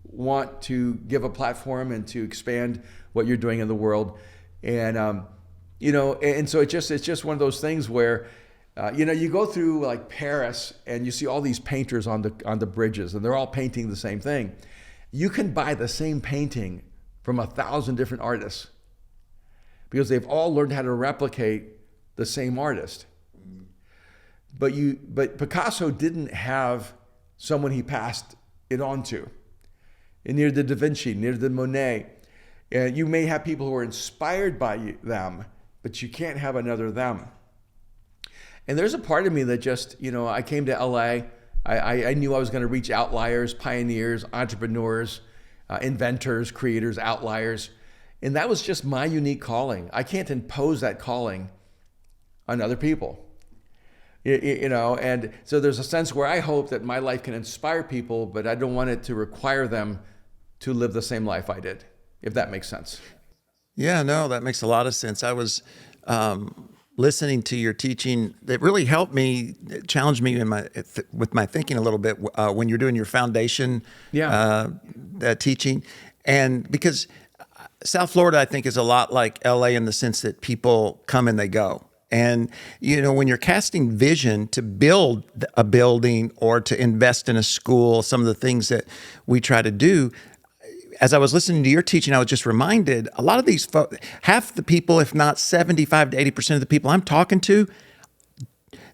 [SPEAKER 6] want to give a platform and to expand what you're doing in the world. And, and so it's just one of those things where, you go through like Paris and you see all these painters on the bridges and they're all painting the same thing. You can buy the same painting from 1,000 different artists because they've all learned how to replicate the same artist. But Picasso didn't have someone he passed it on to. And neither did Da Vinci, neither did Monet. You may have people who are inspired by them, but you can't have another them. And there's a part of me that just, I came to LA. I knew I was going to reach outliers, pioneers, entrepreneurs, inventors, creators, outliers. And that was just my unique calling. I can't impose that calling on other people. And so there's a sense where I hope that my life can inspire people, but I don't want it to require them to live the same life I did, if that makes sense.
[SPEAKER 1] Yeah, no, that makes a lot of sense. I was listening to your teaching. It really helped me, challenged me with my thinking a little bit when you're doing your foundation teaching. And because South Florida, I think, is a lot like LA in the sense that people come and they go. And, when you're casting vision to build a building or to invest in a school, some of the things that we try to do, as I was listening to your teaching, I was just reminded a lot of these folks, half the people, if not 75 to 80% of the people I'm talking to,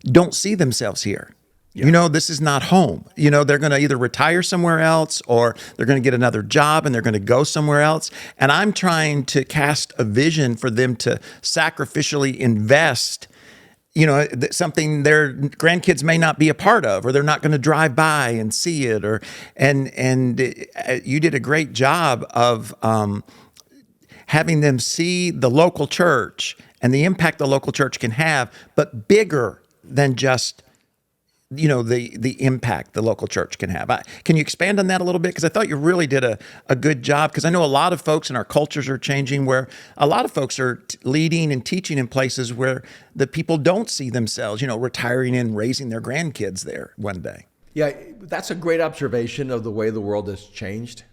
[SPEAKER 1] don't see themselves here. Yeah. This is not home. They're going to either retire somewhere else or they're going to get another job and they're going to go somewhere else. And I'm trying to cast a vision for them to sacrificially invest, something their grandkids may not be a part of, or they're not going to drive by and see it. And you did a great job of having them see the local church and the impact the local church can have, but bigger than just the impact the local church can have. Can you expand on that a little bit? Because I thought you really did a good job, because I know a lot of folks in our cultures are changing, where a lot of folks are leading and teaching in places where the people don't see themselves, retiring and raising their grandkids there one day.
[SPEAKER 6] Yeah, that's a great observation of the way the world has changed.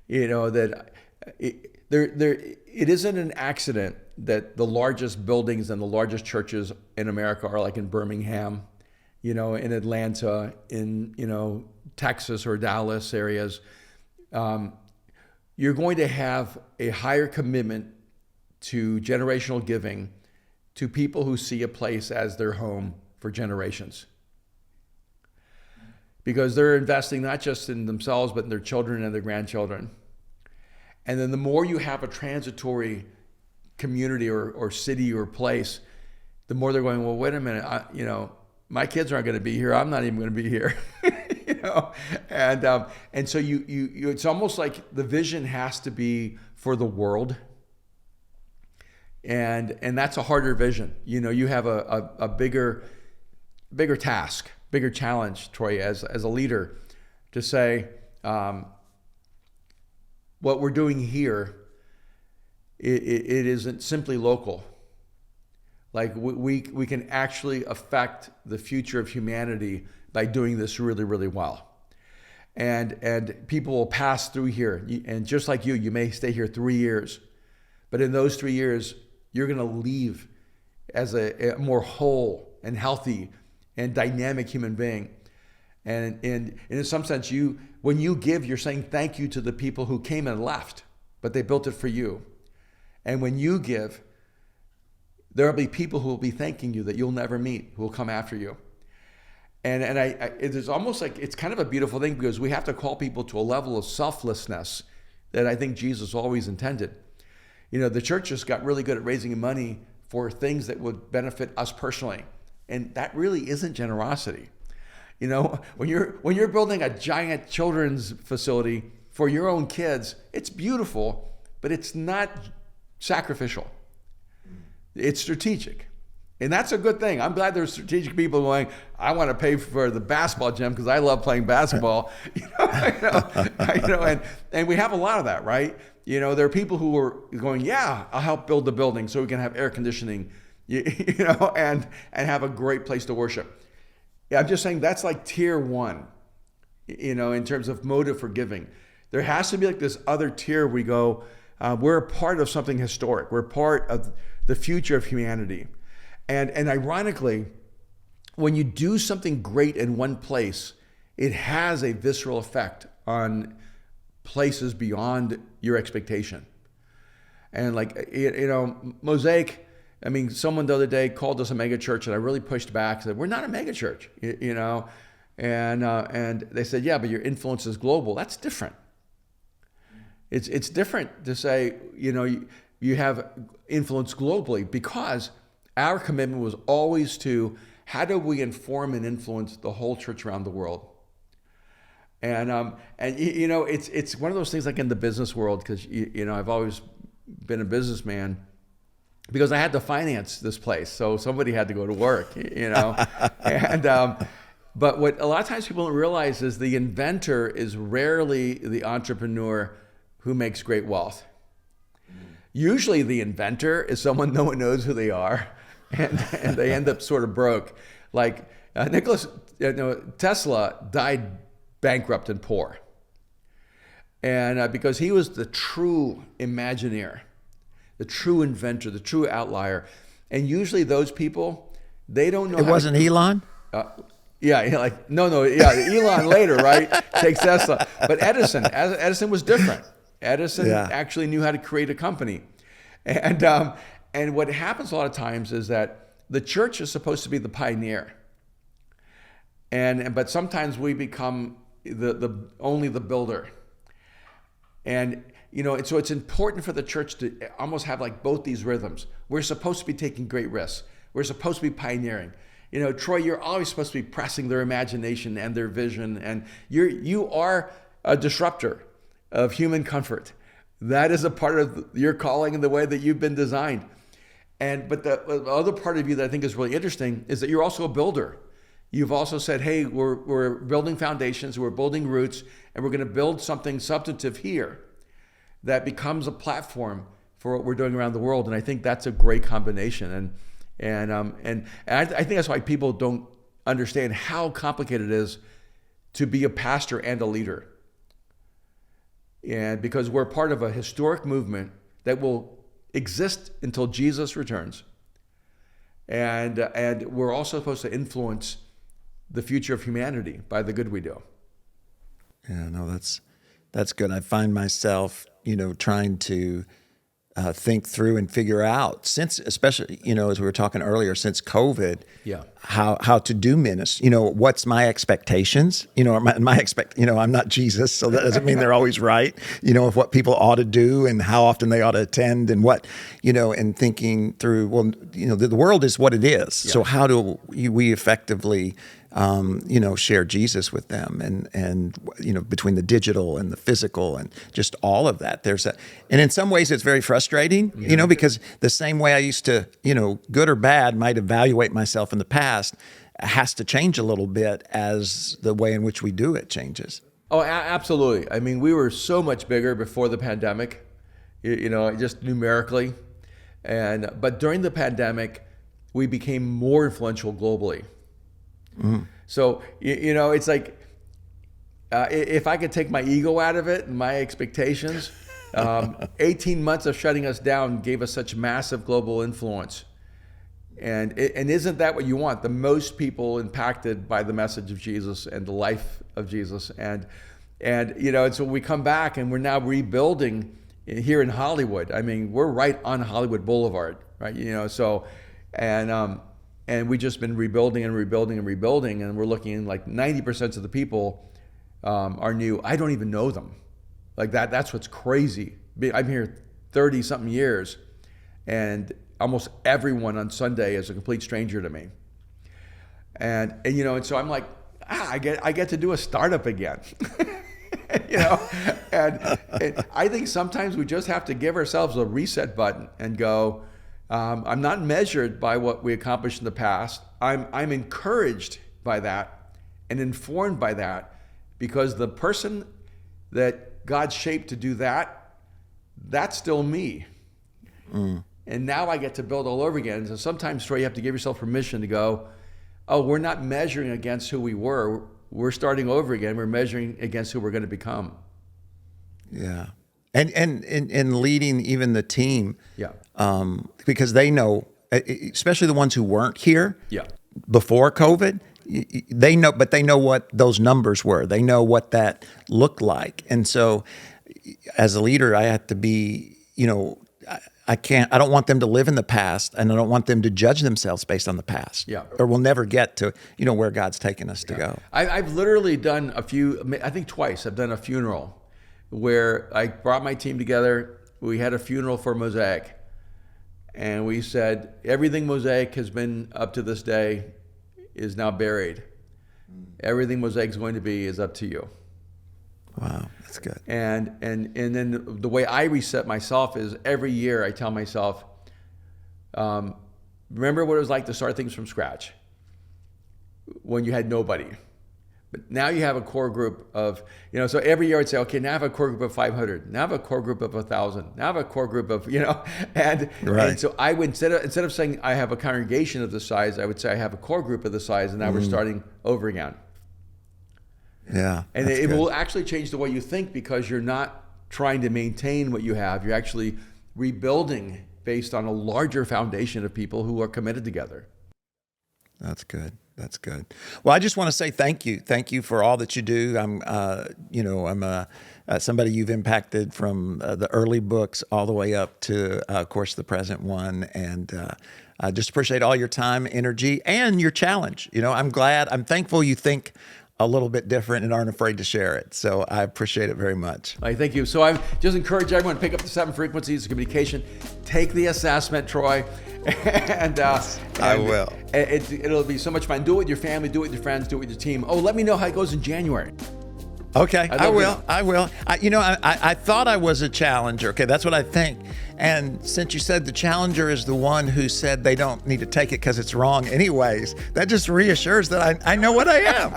[SPEAKER 6] That it isn't an accident that the largest buildings and the largest churches in America are like in Birmingham, in Atlanta, in, Texas or Dallas areas. You're going to have a higher commitment to generational giving to people who see a place as their home for generations. Because they're investing not just in themselves, but in their children and their grandchildren. And then the more you have a transitory community or city or place, the more they're going, well, wait a minute, my kids aren't going to be here. I'm not even going to be here, And so you it's almost like the vision has to be for the world, and that's a harder vision. You have a bigger task, bigger challenge, Troy, as a leader, to say what we're doing here. It isn't simply local. Like we can actually affect the future of humanity by doing this really, really well. And people will pass through here. And just like you may stay here 3 years. But in those 3 years, you're going to leave as a more whole and healthy and dynamic human being. And in some sense, when you give, you're saying thank you to the people who came and left, but they built it for you. And when you give, there'll be people who will be thanking you that you'll never meet, who will come after you. And it's almost like, it's kind of a beautiful thing, because we have to call people to a level of selflessness that I think Jesus always intended. The church just got really good at raising money for things that would benefit us personally. And that really isn't generosity. When you're building a giant children's facility for your own kids, it's beautiful, but it's not sacrificial. It's strategic. And that's a good thing. I'm glad there's strategic people going, I want to pay for the basketball gym because I love playing basketball. And we have a lot of that, right? There are people who are going, yeah, I'll help build the building so we can have air conditioning, and have a great place to worship. Yeah, I'm just saying that's like tier one, in terms of motive for giving. There has to be like this other tier. We go, we're a part of something historic. We're part of the future of humanity. And ironically, when you do something great in one place, it has a visceral effect on places beyond your expectation. And like, Mosaic, someone the other day called us a mega church, and I really pushed back, said, we're not a mega church, and they said, yeah, but your influence is global. That's different. It's different to say, you have influence globally, because our commitment was always to, how do we inform and influence the whole church around the world? And it's one of those things like in the business world, because I've always been a businessman, because I had to finance this place, so somebody had to go to work, and but what a lot of times people don't realize is the inventor is rarely the entrepreneur who makes great wealth. Usually the inventor is someone no one knows who they are, and they end up sort of broke. Like Tesla died bankrupt and poor, and because he was the true Imagineer, the true inventor, the true outlier. And usually those people, they don't know.
[SPEAKER 1] It wasn't Elon?
[SPEAKER 6] Elon later, right? Takes Tesla. But Edison was different. Edison actually knew how to create a company. And what happens a lot of times is that the church is supposed to be the pioneer. But sometimes we become only the builder. And so it's important for the church to almost have like both these rhythms. We're supposed to be taking great risks. We're supposed to be pioneering. Troy, you're always supposed to be pressing their imagination and their vision, and you are a disruptor of human comfort. That is a part of your calling and the way that you've been designed. But the other part of you that I think is really interesting is that you're also a builder. You've also said, hey, we're building foundations, we're building roots, and we're going to build something substantive here that becomes a platform for what we're doing around the world. And I think that's a great combination. And I think that's why people don't understand how complicated it is to be a pastor and a leader. And because we're part of a historic movement that will exist until Jesus returns. And we're also supposed to influence the future of humanity by the good we do.
[SPEAKER 1] Yeah, no, that's good. I find myself, trying to think through and figure out, since, especially, as we were talking earlier, since COVID, how to do ministry. What's my expectations? I'm not Jesus, so that doesn't mean they're always right. Of what people ought to do and how often they ought to attend, and what, and thinking through. Well, the world is what it is. Yeah. So how do we effectively share Jesus with them, and between the digital and the physical and just all of that, and in some ways it's very frustrating, because the same way I used to, good or bad, might evaluate myself in the past, has to change a little bit as the way in which we do it changes.
[SPEAKER 6] Oh, absolutely. I mean, we were so much bigger before the pandemic, just numerically, but during the pandemic, we became more influential globally. Mm. So, it's like, if I could take my ego out of it and my expectations, 18 months of shutting us down gave us such massive global influence. And isn't that what you want? The most people impacted by the message of Jesus and the life of Jesus. And so we come back and we're now rebuilding here in Hollywood. I mean, we're right on Hollywood Boulevard, right? And we've just been rebuilding and rebuilding and rebuilding. And we're looking like 90% of the people are new. I don't even know them. Like that's what's crazy. I'm here 30 something years, and almost everyone on Sunday is a complete stranger to me. And so I'm like, I get to do a startup again. And I think sometimes we just have to give ourselves a reset button and go, I'm not measured by what we accomplished in the past. I'm encouraged by that and informed by that, because the person that God shaped to do that, that's still me. And now I get to build all over again. So sometimes, Troy, you have to give yourself permission to go, oh, we're not measuring against who we were. We're starting over again. We're measuring against who we're going to become.
[SPEAKER 1] Yeah. And leading even the team.
[SPEAKER 6] Yeah.
[SPEAKER 1] Because they know, especially the ones who weren't here before COVID, they know what those numbers were. They know what that looked like. And so as a leader, I have to be, I don't want them to live in the past, and I don't want them to judge themselves based on the past.
[SPEAKER 6] Yeah.
[SPEAKER 1] Or we'll never get to, where God's taken us to go.
[SPEAKER 6] I've literally done I think twice, I've done a funeral where I brought my team together. We had a funeral for Mosaic, and we said, everything Mosaic has been up to this day is now buried. Everything Mosaic's going to be is up to you.
[SPEAKER 1] Wow, that's good.
[SPEAKER 6] And then the way I reset myself is every year I tell myself, remember what it was like to start things from scratch when you had nobody. But now you have a core group of, so every year I'd say, okay, now I have a core group of 500. Now I have a core group of 1,000. Now I have a core group of, and so I would, instead of saying I have a congregation of this size, I would say I have a core group of this size, and now we're starting over again.
[SPEAKER 1] Yeah.
[SPEAKER 6] And it will actually change the way you think, because you're not trying to maintain what you have. You're actually rebuilding based on a larger foundation of people who are committed together.
[SPEAKER 1] That's good. That's good. Well, I just want to say thank you. Thank you for all that you do. I'm somebody you've impacted from the early books all the way up to, of course, the present one. And I just appreciate all your time, energy, and your challenge. I'm thankful you think a little bit different and aren't afraid to share it. So I appreciate it very much.
[SPEAKER 6] Thank you. So I just encourage everyone to pick up the 7 frequencies of communication. Take the assessment, Troy. And
[SPEAKER 1] I will.
[SPEAKER 6] It'll be so much fun. Do it with your family, do it with your friends, do it with your team. Oh, let me know how it goes in January.
[SPEAKER 1] Okay, I will. I thought I was a challenger. Okay, that's what I think. And since you said the challenger is the one who said they don't need to take it because it's wrong anyways, that just reassures that I know what I am.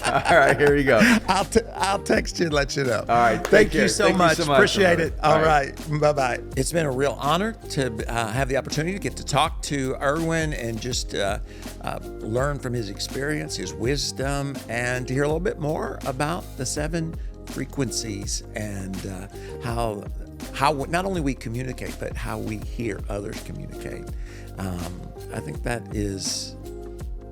[SPEAKER 6] All right, here you go.
[SPEAKER 1] I'll text you and let you know.
[SPEAKER 6] All right,
[SPEAKER 1] thank you so much. Appreciate it. All right. Bye-bye. It's been a real honor to have the opportunity to get to talk to Erwin and just learn from his experience, his wisdom, and to hear a little bit more about the 7 frequencies and how not only we communicate, but how we hear others communicate. I think that is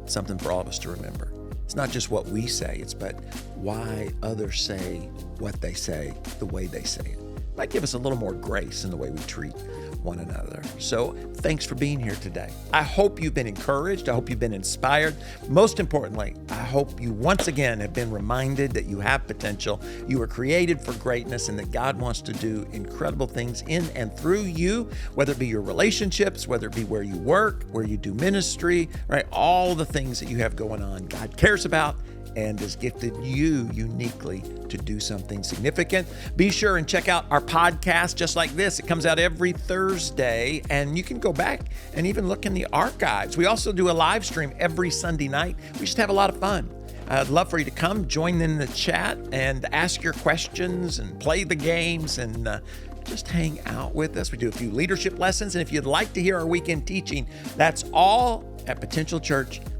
[SPEAKER 1] something for all of us to remember. It's not just what we say, but why others say what they say the way they say it. Might give us a little more grace in the way we treat one another. So thanks for being here today. I hope you've been encouraged. I hope you've been inspired. Most importantly, I hope you once again have been reminded that you have potential. You were created for greatness, and that God wants to do incredible things in and through you, whether it be your relationships, whether it be where you work, where you do ministry, right? All the things that you have going on, God cares about and has gifted you uniquely to do something significant. Be sure and check out our podcast just like this. It comes out every Thursday, and you can go back and even look in the archives. We also do a live stream every Sunday night. We just have a lot of fun. I'd love for you to come join in the chat and ask your questions and play the games and just hang out with us. We do a few leadership lessons, and if you'd like to hear our weekend teaching, that's all at potentialchurch.com.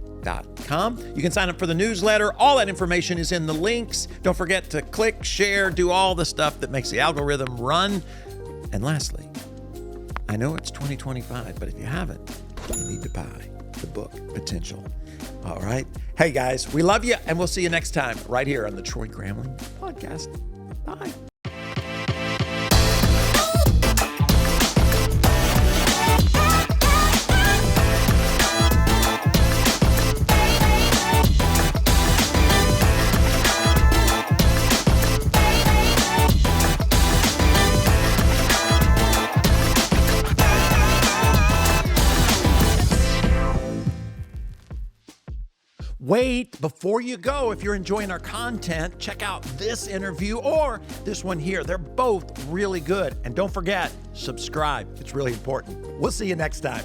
[SPEAKER 1] You can sign up for the newsletter. All that information is in the links. Don't forget to click, share, do all the stuff that makes the algorithm run. And lastly, I know it's 2025, but if you haven't, you need to buy the book, Potential. All right. Hey, guys, we love you, and we'll see you next time right here on the Troy Gramling Podcast. Bye. Wait, before you go, if you're enjoying our content, check out this interview or this one here. They're both really good. And don't forget, subscribe. It's really important. We'll see you next time.